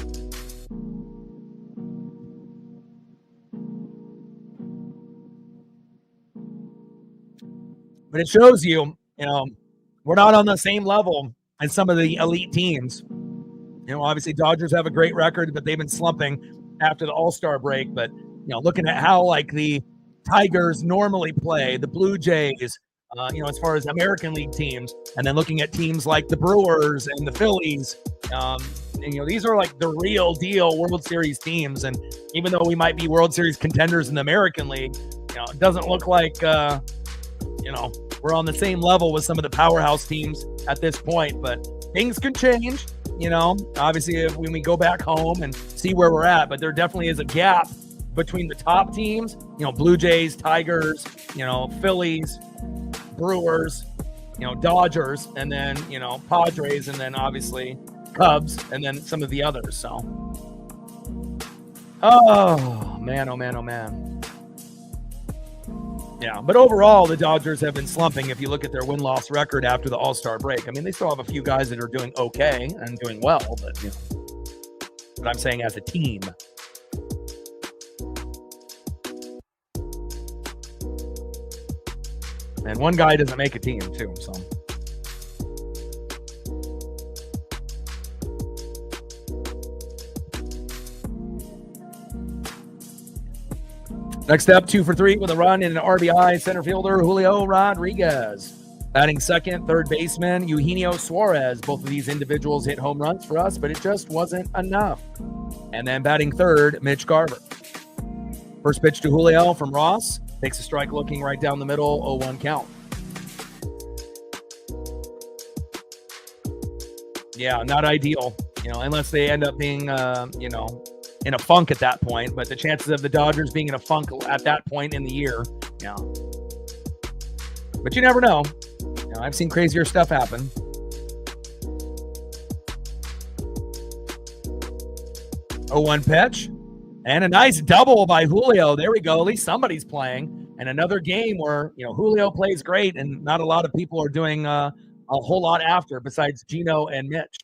But it shows you, we're not on the same level as some of the elite teams. Obviously Dodgers have a great record, but they've been slumping after the All-Star break. But, looking at how like the Tigers normally play, the Blue Jays, as far as American League teams, and then looking at teams like the Brewers and the Phillies, these are like the real deal World Series teams. And even though we might be World Series contenders in the American League, it doesn't look like, we're on the same level with some of the powerhouse teams at this point, but things can change, obviously when we go back home and see where we're at, but there definitely is a gap between the top teams, Blue Jays, Tigers, Phillies, Brewers, Dodgers, and then, Padres, and then obviously Cubs, and then some of the others. So, oh man. Yeah, but overall, the Dodgers have been slumping if you look at their win-loss record after the All-Star break. I mean, they still have a few guys that are doing okay and doing well, but, but I'm saying as a team. And one guy doesn't make a team, too, so. Next up, 2 for 3 with a run and an RBI, center fielder Julio Rodriguez. Batting second, third baseman, Eugenio Suarez. Both of these individuals hit home runs for us, but it just wasn't enough. And then batting third, Mitch Garver. First pitch to Julio from Ross. Takes a strike looking right down the middle, 0-1 count. Yeah, not ideal, unless they end up being, in a funk at that point. But the chances of the Dodgers being in a funk at that point in the year, yeah. But you never know. I've seen crazier stuff happen. Oh, 1 pitch. And a nice double by Julio. There we go. At least somebody's playing. And another game where, Julio plays great and not a lot of people are doing a whole lot after besides Gino and Mitch.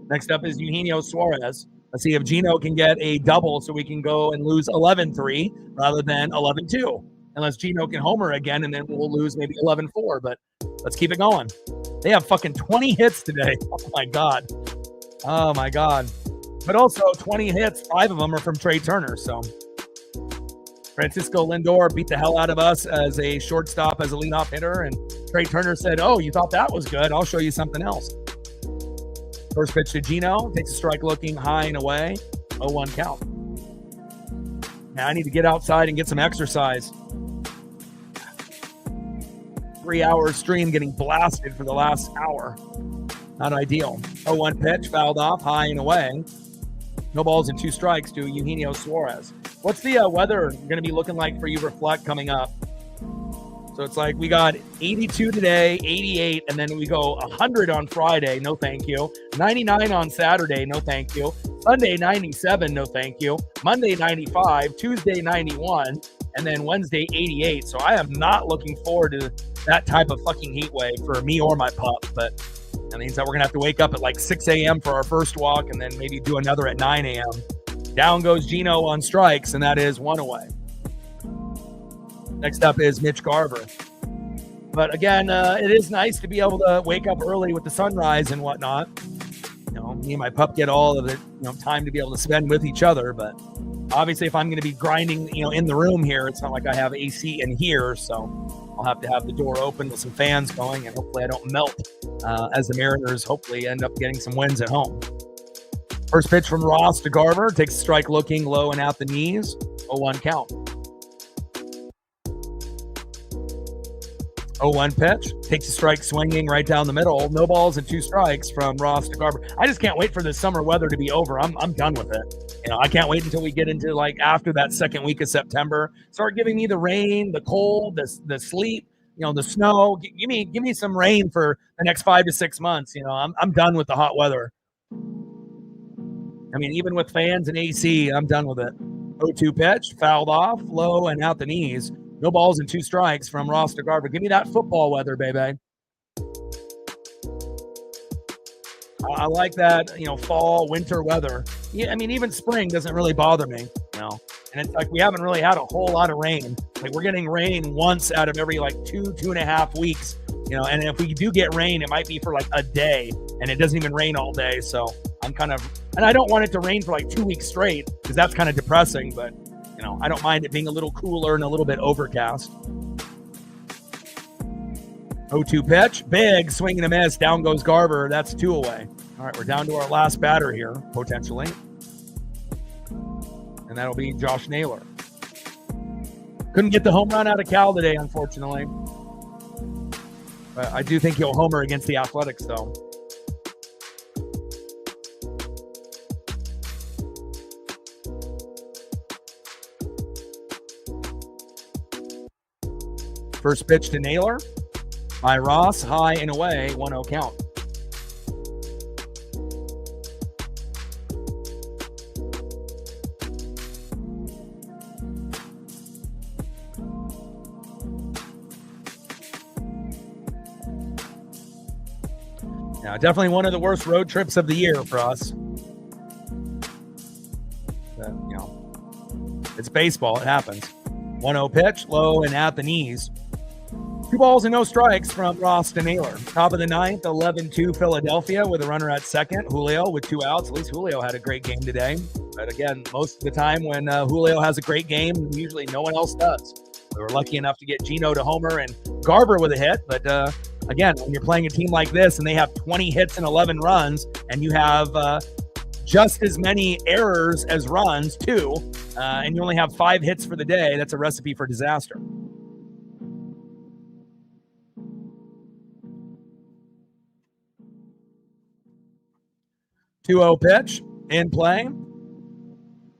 Next up is Eugenio Suarez. Let's see if Gino can get a double so we can go and lose 11-3 rather than 11-2. Unless Gino can homer again, and then we'll lose maybe 11-4. But let's keep it going. They have fucking 20 hits today. Oh, my God. Oh, my God. But also 20 hits, 5 of them are from Trey Turner. So Francisco Lindor beat the hell out of us as a shortstop, as a leadoff hitter. And Trey Turner said, oh, you thought that was good? I'll show you something else. First pitch to Gino. Takes a strike looking high and away. 0-1 count. Now I need to get outside and get some exercise. 3-hour stream getting blasted for the last hour. Not ideal. 0-1 pitch, fouled off, high and away. No balls and 2 strikes to Eugenio Suarez. What's the weather going to be looking like for you, Reflect, coming up? So it's like we got 82 today, 88, and then we go 100 on Friday, no thank you. 99 on Saturday, no thank you. Sunday, 97, no thank you. Monday, 95. Tuesday, 91. And then Wednesday, 88. So I am not looking forward to that type of fucking heat wave for me or my pup. But that means that we're going to have to wake up at like 6 a.m. for our first walk and then maybe do another at 9 a.m. Down goes Gino on strikes, and that is 1 away. Next up is Mitch Garver. But again, it is nice to be able to wake up early with the sunrise and whatnot. Me and my pup get all of the time to be able to spend with each other. But obviously, if I'm going to be grinding, in the room here, it's not like I have AC in here, so I'll have to have the door open with some fans going, and hopefully I don't melt as the Mariners hopefully end up getting some wins at home. First pitch from Ross to Garver. Takes a strike looking low and out the knees. 0-1 count. 0-1 pitch. Takes a strike swinging right down the middle. No balls and 2 strikes from Ross to Garver. I just can't wait for this summer weather to be over. I'm done with it. I can't wait until we get into like after that second week of September. Start giving me the rain, the cold, the sleet, the snow. Give me some rain for the next 5 to 6 months. I'm done with the hot weather. I mean, even with fans and AC, I'm done with it. 0-2 pitch, fouled off, low and out the knees. No balls and 2 strikes from Ross to Garver. Give me that football weather, baby. I like that, fall, winter weather. Yeah, I mean, even spring doesn't really bother me, And it's like we haven't really had a whole lot of rain. Like we're getting rain once out of every like 2.5 weeks, And if we do get rain, it might be for like a day, and it doesn't even rain all day. So I'm and I don't want it to rain for like 2 weeks straight because that's kind of depressing, but I don't mind it being a little cooler and a little bit overcast. 0-2 pitch, big swing and a miss. Down goes Garver. That's 2 away. All right, we're down to our last batter here, potentially. And that'll be Josh Naylor. Couldn't get the home run out of Cal today, unfortunately. But I do think he'll homer against the Athletics, though. First pitch to Naylor by Ross, high and away, 1-0 count. Now, definitely one of the worst road trips of the year for us. But, it's baseball. It happens. 1-0 pitch, low and at the knees. 2 balls and no strikes from Ross to Naylor. Top of the ninth, 11-2 Philadelphia with a runner at second. Julio with 2 outs. At least Julio had a great game today. But again, most of the time when Julio has a great game, usually no one else does. We were lucky enough to get Gino to homer and Garver with a hit, but again, when you're playing a team like this and they have 20 hits and 11 runs, and you have just as many errors as runs too, and you only have 5 hits for the day, that's a recipe for disaster. 2-0 pitch in play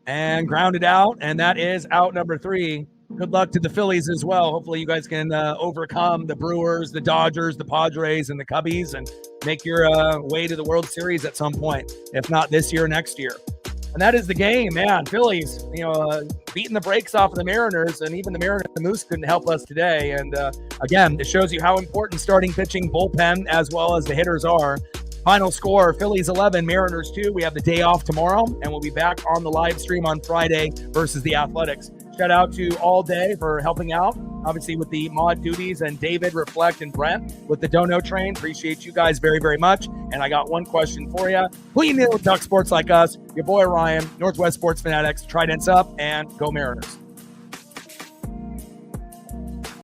and grounded out, and that is out number 3. Good luck to the Phillies as well. Hopefully you guys can overcome the Brewers, the Dodgers, the Padres, and the Cubbies and make your way to the World Series at some point, if not this year, next year. And that is the game, man. Phillies, beating the brakes off of the Mariners, and even the Mariners and the Moose couldn't help us today. And again, it shows you how important starting pitching, bullpen, as well as the hitters are. Final score, Phillies 11, Mariners 2. We have the day off tomorrow, and we'll be back on the live stream on Friday versus the Athletics. Shout out to All Day for helping out, obviously, with the mod duties, and David, Reflect, and Brent with the Dono Train. Appreciate you guys very, very much. And I got one question for you. Who you know with Duck Sports like us? Your boy Ryan, Northwest Sports Fanatics, Tridents up, and go Mariners.